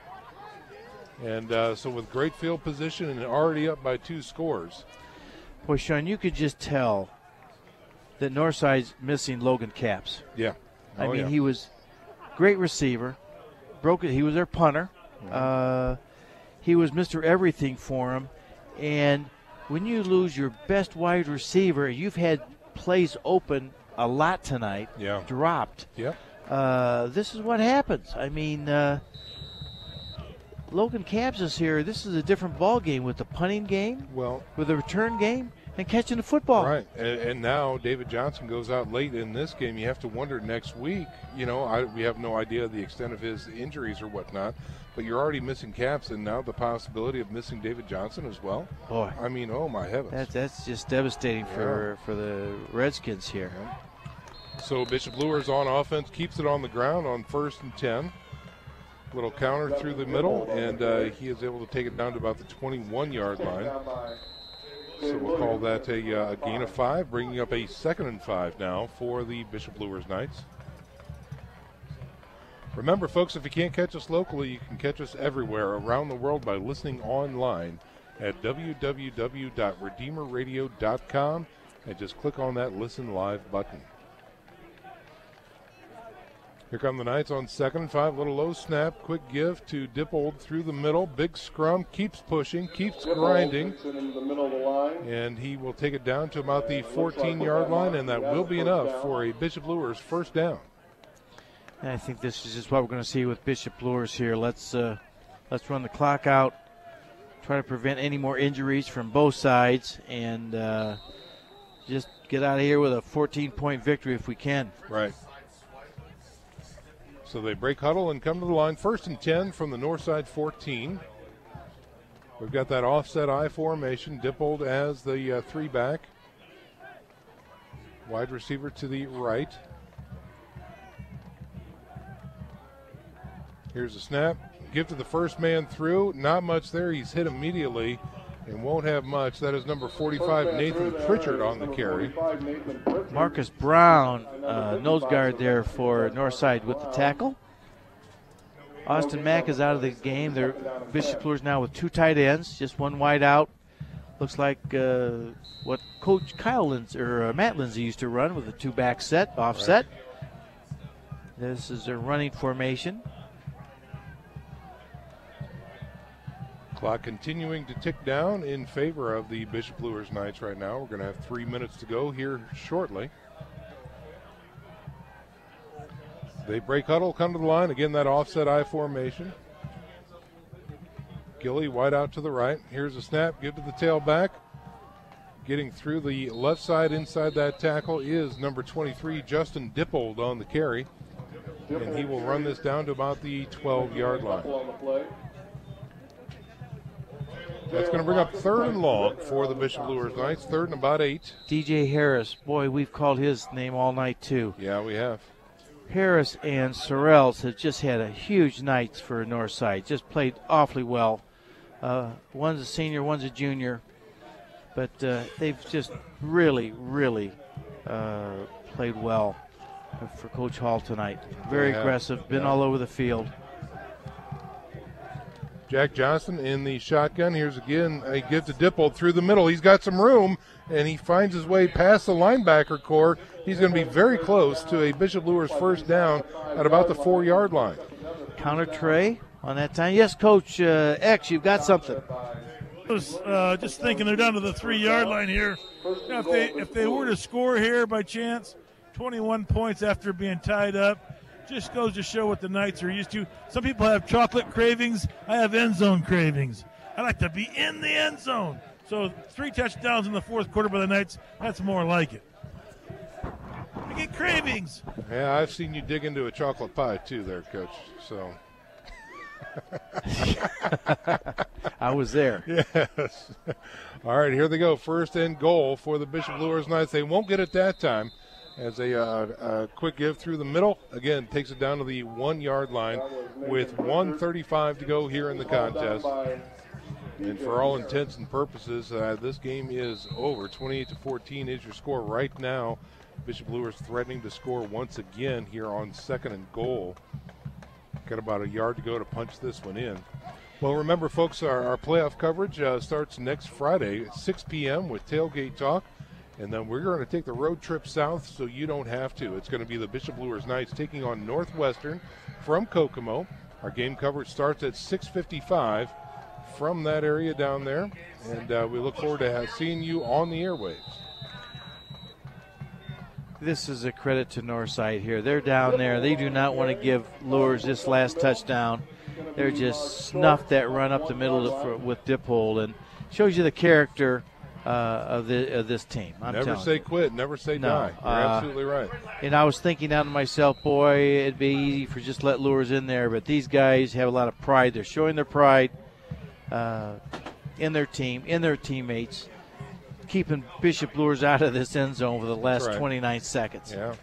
And so with great field position and already up by 2 scores. Boy, Sean, you could just tell that Northside's missing Logan Capps. Yeah. I mean, he was great receiver. He was their punter. He was Mr. Everything for him. And when you lose your best wide receiver, you've had plays open a lot tonight, dropped. Yep. This is what happens. I mean, Logan Capps is here. This is a different ball game with the punting game, with the return game, and catching the football. Right, and now David Johnson goes out late in this game. You have to wonder next week, we have no idea the extent of his injuries or whatnot, but you're already missing Capps, and now the possibility of missing David Johnson as well. Boy. I mean, oh my heavens. That's just devastating for the Redskins here. So Bishop Luers on offense keeps it on the ground on 1st and 10. Little counter through the middle, and he is able to take it down to about the 21-yard line. So we'll call that a gain of 5, bringing up a 2nd and 5 now for the Bishop Luers Knights. Remember, folks, if you can't catch us locally, you can catch us everywhere around the world by listening online at www.redeemerradio.com and just click on that Listen Live button. Here come the Knights on 2nd and 5. Little low snap, quick give to Dippold through the middle. Big scrum, keeps pushing, keeps grinding. And he will take it down to about the 14-yard line, and that will be enough for a Bishop Luers first down. And I think this is just what we're going to see with Bishop Luers here. Let's run the clock out, try to prevent any more injuries from both sides, and just get out of here with a 14-point victory if we can. Right. So they break huddle and come to the line. 1st and 10 from the north side 14. We've got that offset I formation. Dippold as the 3-back. Wide receiver to the right. Here's a snap. Give to the first man through. Not much there. He's hit immediately and won't have much. That is number 45, Nathan Pritchard, on the carry. Marcus Brown, nose guard there for Northside with the tackle. Austin Mack is out of the game. They're Bishop Luers now with 2 tight ends, just 1 wide out. Looks like what Coach Matt Lindsay used to run with a 2-back set, offset. Right. This is a running formation. Clock continuing to tick down in favor of the Bishop Luers Knights right now. We're going to have 3 minutes to go here shortly. They break huddle, come to the line. Again, that offset I formation. Gilly wide out to the right. Here's a snap, give to the tailback. Getting through the left side inside that tackle is number 23, Justin Dippold, on the carry. And he will run this down to about the 12-yard line. That's going to bring up 3rd and long for the Bishop Luers Knights. 3rd and about 8. DJ Harris, boy, we've called his name all night too. Yeah, we have. Harris and Sorrells have just had a huge night for Northside. Just played awfully well. One's a senior, one's a junior. But they've just really, really played well for Coach Hall tonight. Very aggressive, been all over the field. Jack Johnson in the shotgun. Here's again a give to Dippold through the middle. He's got some room, and he finds his way past the linebacker core. He's going to be very close to a Bishop Luers first down at about the 4-yard line. Counter tray on that time. Yes, Coach X, you've got something. I was just thinking they're down to the 3-yard line here. Now, if they were to score here by chance, 21 points after being tied up, just goes to show what the Knights are used to. Some people have chocolate cravings. I have end zone cravings. I like to be in the end zone. So 3 touchdowns in the 4th quarter by the Knights, that's more like it. I get cravings. Yeah, I've seen you dig into a chocolate pie too there, Coach. So I was there. Yes. All right, here they go. 1st and goal for the Bishop Luers Knights. They won't get it that time. as a quick give through the middle. Again, takes it down to the 1-yard line with 1:35 to go here in the contest. And for all intents and purposes, this game is over. 28-14 is your score right now. Bishop Luers threatening to score once again here on 2nd and goal. Got about a yard to go to punch this one in. Well, remember, folks, our playoff coverage starts next Friday at 6 p.m. with Tailgate Talk. And then we're going to take the road trip south so you don't have to. It's going to be the Bishop Luers Knights taking on Northwestern from Kokomo. Our game coverage starts at 6:55 from that area down there. And we look forward to seeing you on the airwaves. This is a credit to Northside here. They're down there. They do not want to give Luers this last touchdown. They're just snuffed that run up the middle with Dippold, and shows you the character of this team. Never say quit, never say die. You're absolutely right. And I was thinking out to myself, boy, it'd be easy for just let Luers in there, but these guys have a lot of pride. They're showing their pride in their team, in their teammates, keeping Bishop Luers out of this end zone for the last 29 seconds. Yeah.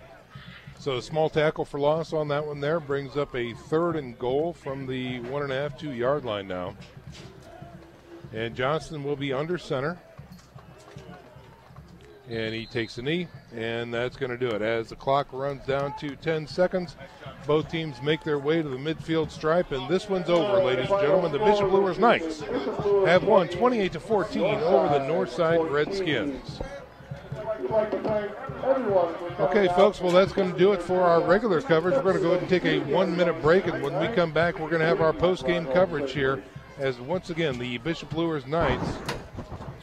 So a small tackle for loss on that one there brings up a 3rd and goal from the 1.5, 2-yard line now. And Johnston will be under center. And he takes a knee, and that's going to do it. As the clock runs down to 10 seconds, both teams make their way to the midfield stripe, and this one's over, ladies and gentlemen. The Bishop Luers Knights have won 28-14 over the Northside Redskins. Okay, folks, well, that's going to do it for our regular coverage. We're going to go ahead and take a 1-minute break, and when we come back, we're going to have our post-game coverage here as, once again, the Bishop Luers Knights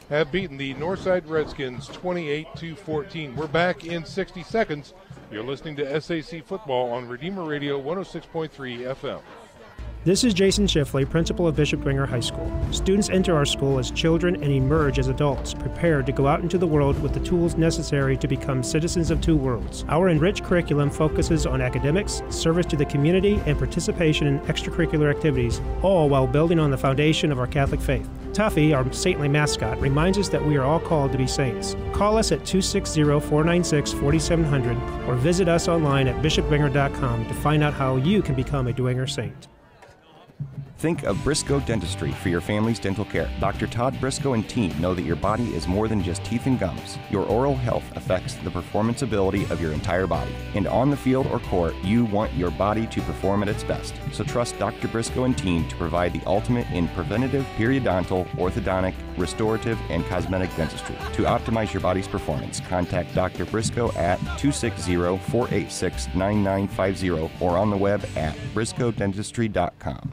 have beaten the Northside Redskins 28-14. We're back in 60 seconds. You're listening to SAC Football on Redeemer Radio 106.3 FM. This is Jason Schiffley, principal of Bishop Dwenger High School. Students enter our school as children and emerge as adults, prepared to go out into the world with the tools necessary to become citizens of two worlds. Our enriched curriculum focuses on academics, service to the community, and participation in extracurricular activities, all while building on the foundation of our Catholic faith. Tuffy, our saintly mascot, reminds us that we are all called to be saints. Call us at 260-496-4700 or visit us online at bishopdwenger.com to find out how you can become a Dwenger saint. Think of Briscoe Dentistry for your family's dental care. Dr. Todd Briscoe and team know that your body is more than just teeth and gums. Your oral health affects the performance ability of your entire body. And on the field or court, you want your body to perform at its best. So trust Dr. Briscoe and team to provide the ultimate in preventative, periodontal, orthodontic, restorative, and cosmetic dentistry. To optimize your body's performance, contact Dr. Briscoe at 260-486-9950 or on the web at briscoedentistry.com.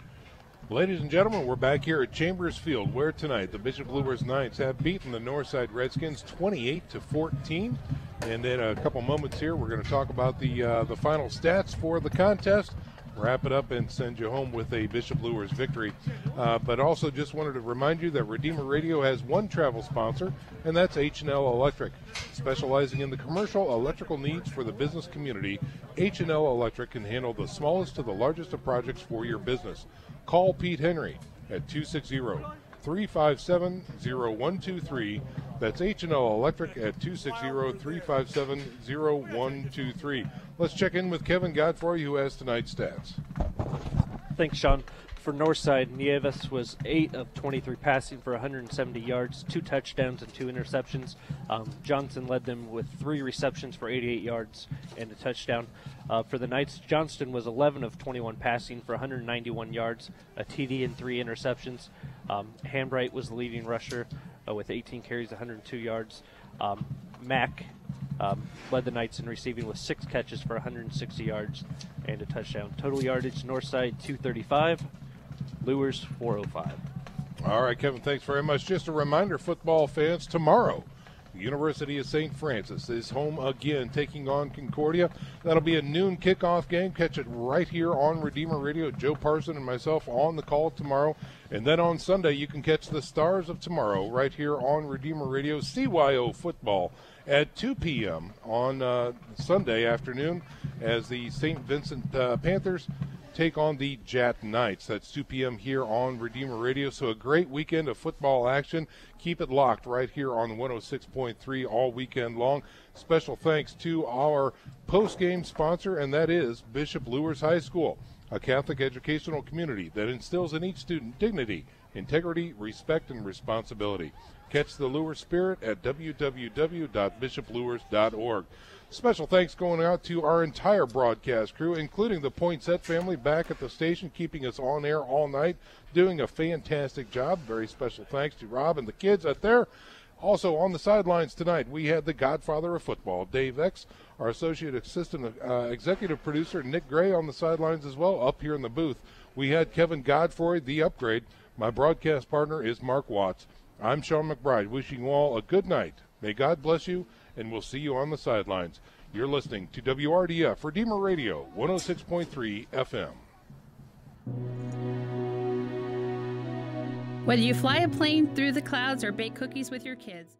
Ladies and gentlemen, we're back here at Chambers Field, where tonight the Bishop Luers Knights have beaten the Northside Redskins 28-14. And in a couple moments here, we're going to talk about the final stats for the contest, wrap it up, and send you home with a Bishop Luers victory. But also just wanted to remind you that Redeemer Radio has one travel sponsor, and that's H&L Electric. Specializing in the commercial electrical needs for the business community, H&L Electric can handle the smallest to the largest of projects for your business. Call Pete Henry at 260-357-0123. That's H&L Electric at 260-357-0123. Let's check in with Kevin Godfrey, who has tonight's stats. Thanks, Sean. For Northside, Nieves was 8 of 23 passing for 170 yards, 2 touchdowns and 2 interceptions. Johnson led them with 3 receptions for 88 yards and a touchdown. For the Knights, Johnston was 11 of 21 passing for 191 yards, a TD and 3 interceptions. Hambright was the leading rusher with 18 carries, 102 yards. Mack led the Knights in receiving with 6 catches for 160 yards and a touchdown. Total yardage, Northside 235, Luers 405. All right, Kevin, thanks very much. Just a reminder, football fans, tomorrow, the University of St. Francis is home again, taking on Concordia. That'll be a noon kickoff game. Catch it right here on Redeemer Radio. Joe Parson and myself on the call tomorrow. And then on Sunday, you can catch the Stars of Tomorrow right here on Redeemer Radio. CYO football at 2 p.m. on Sunday afternoon as the St. Vincent Panthers take on the Jat Knights. That's 2 p.m. here on Redeemer Radio. So a great weekend of football action. Keep it locked right here on 106.3 all weekend long. Special thanks to our post-game sponsor, and that is Bishop Luers High School, a Catholic educational community that instills in each student dignity, integrity, respect, and responsibility. Catch the Luers spirit at www.bishopluers.org. Special thanks going out to our entire broadcast crew, including the Poinsett family back at the station, keeping us on air all night, doing a fantastic job. Very special thanks to Rob and the kids out there. Also on the sidelines tonight, we had the godfather of football, Dave X, our associate assistant executive producer, Nick Gray, on the sidelines as well. Up here in the booth, we had Kevin Godfrey, the upgrade. My broadcast partner is Mark Watts. I'm Sean McBride, wishing you all a good night. May God bless you, and we'll see you on the sidelines. You're listening to WRDF Redeemer Radio, 106.3 FM. Whether you fly a plane through the clouds or bake cookies with your kids.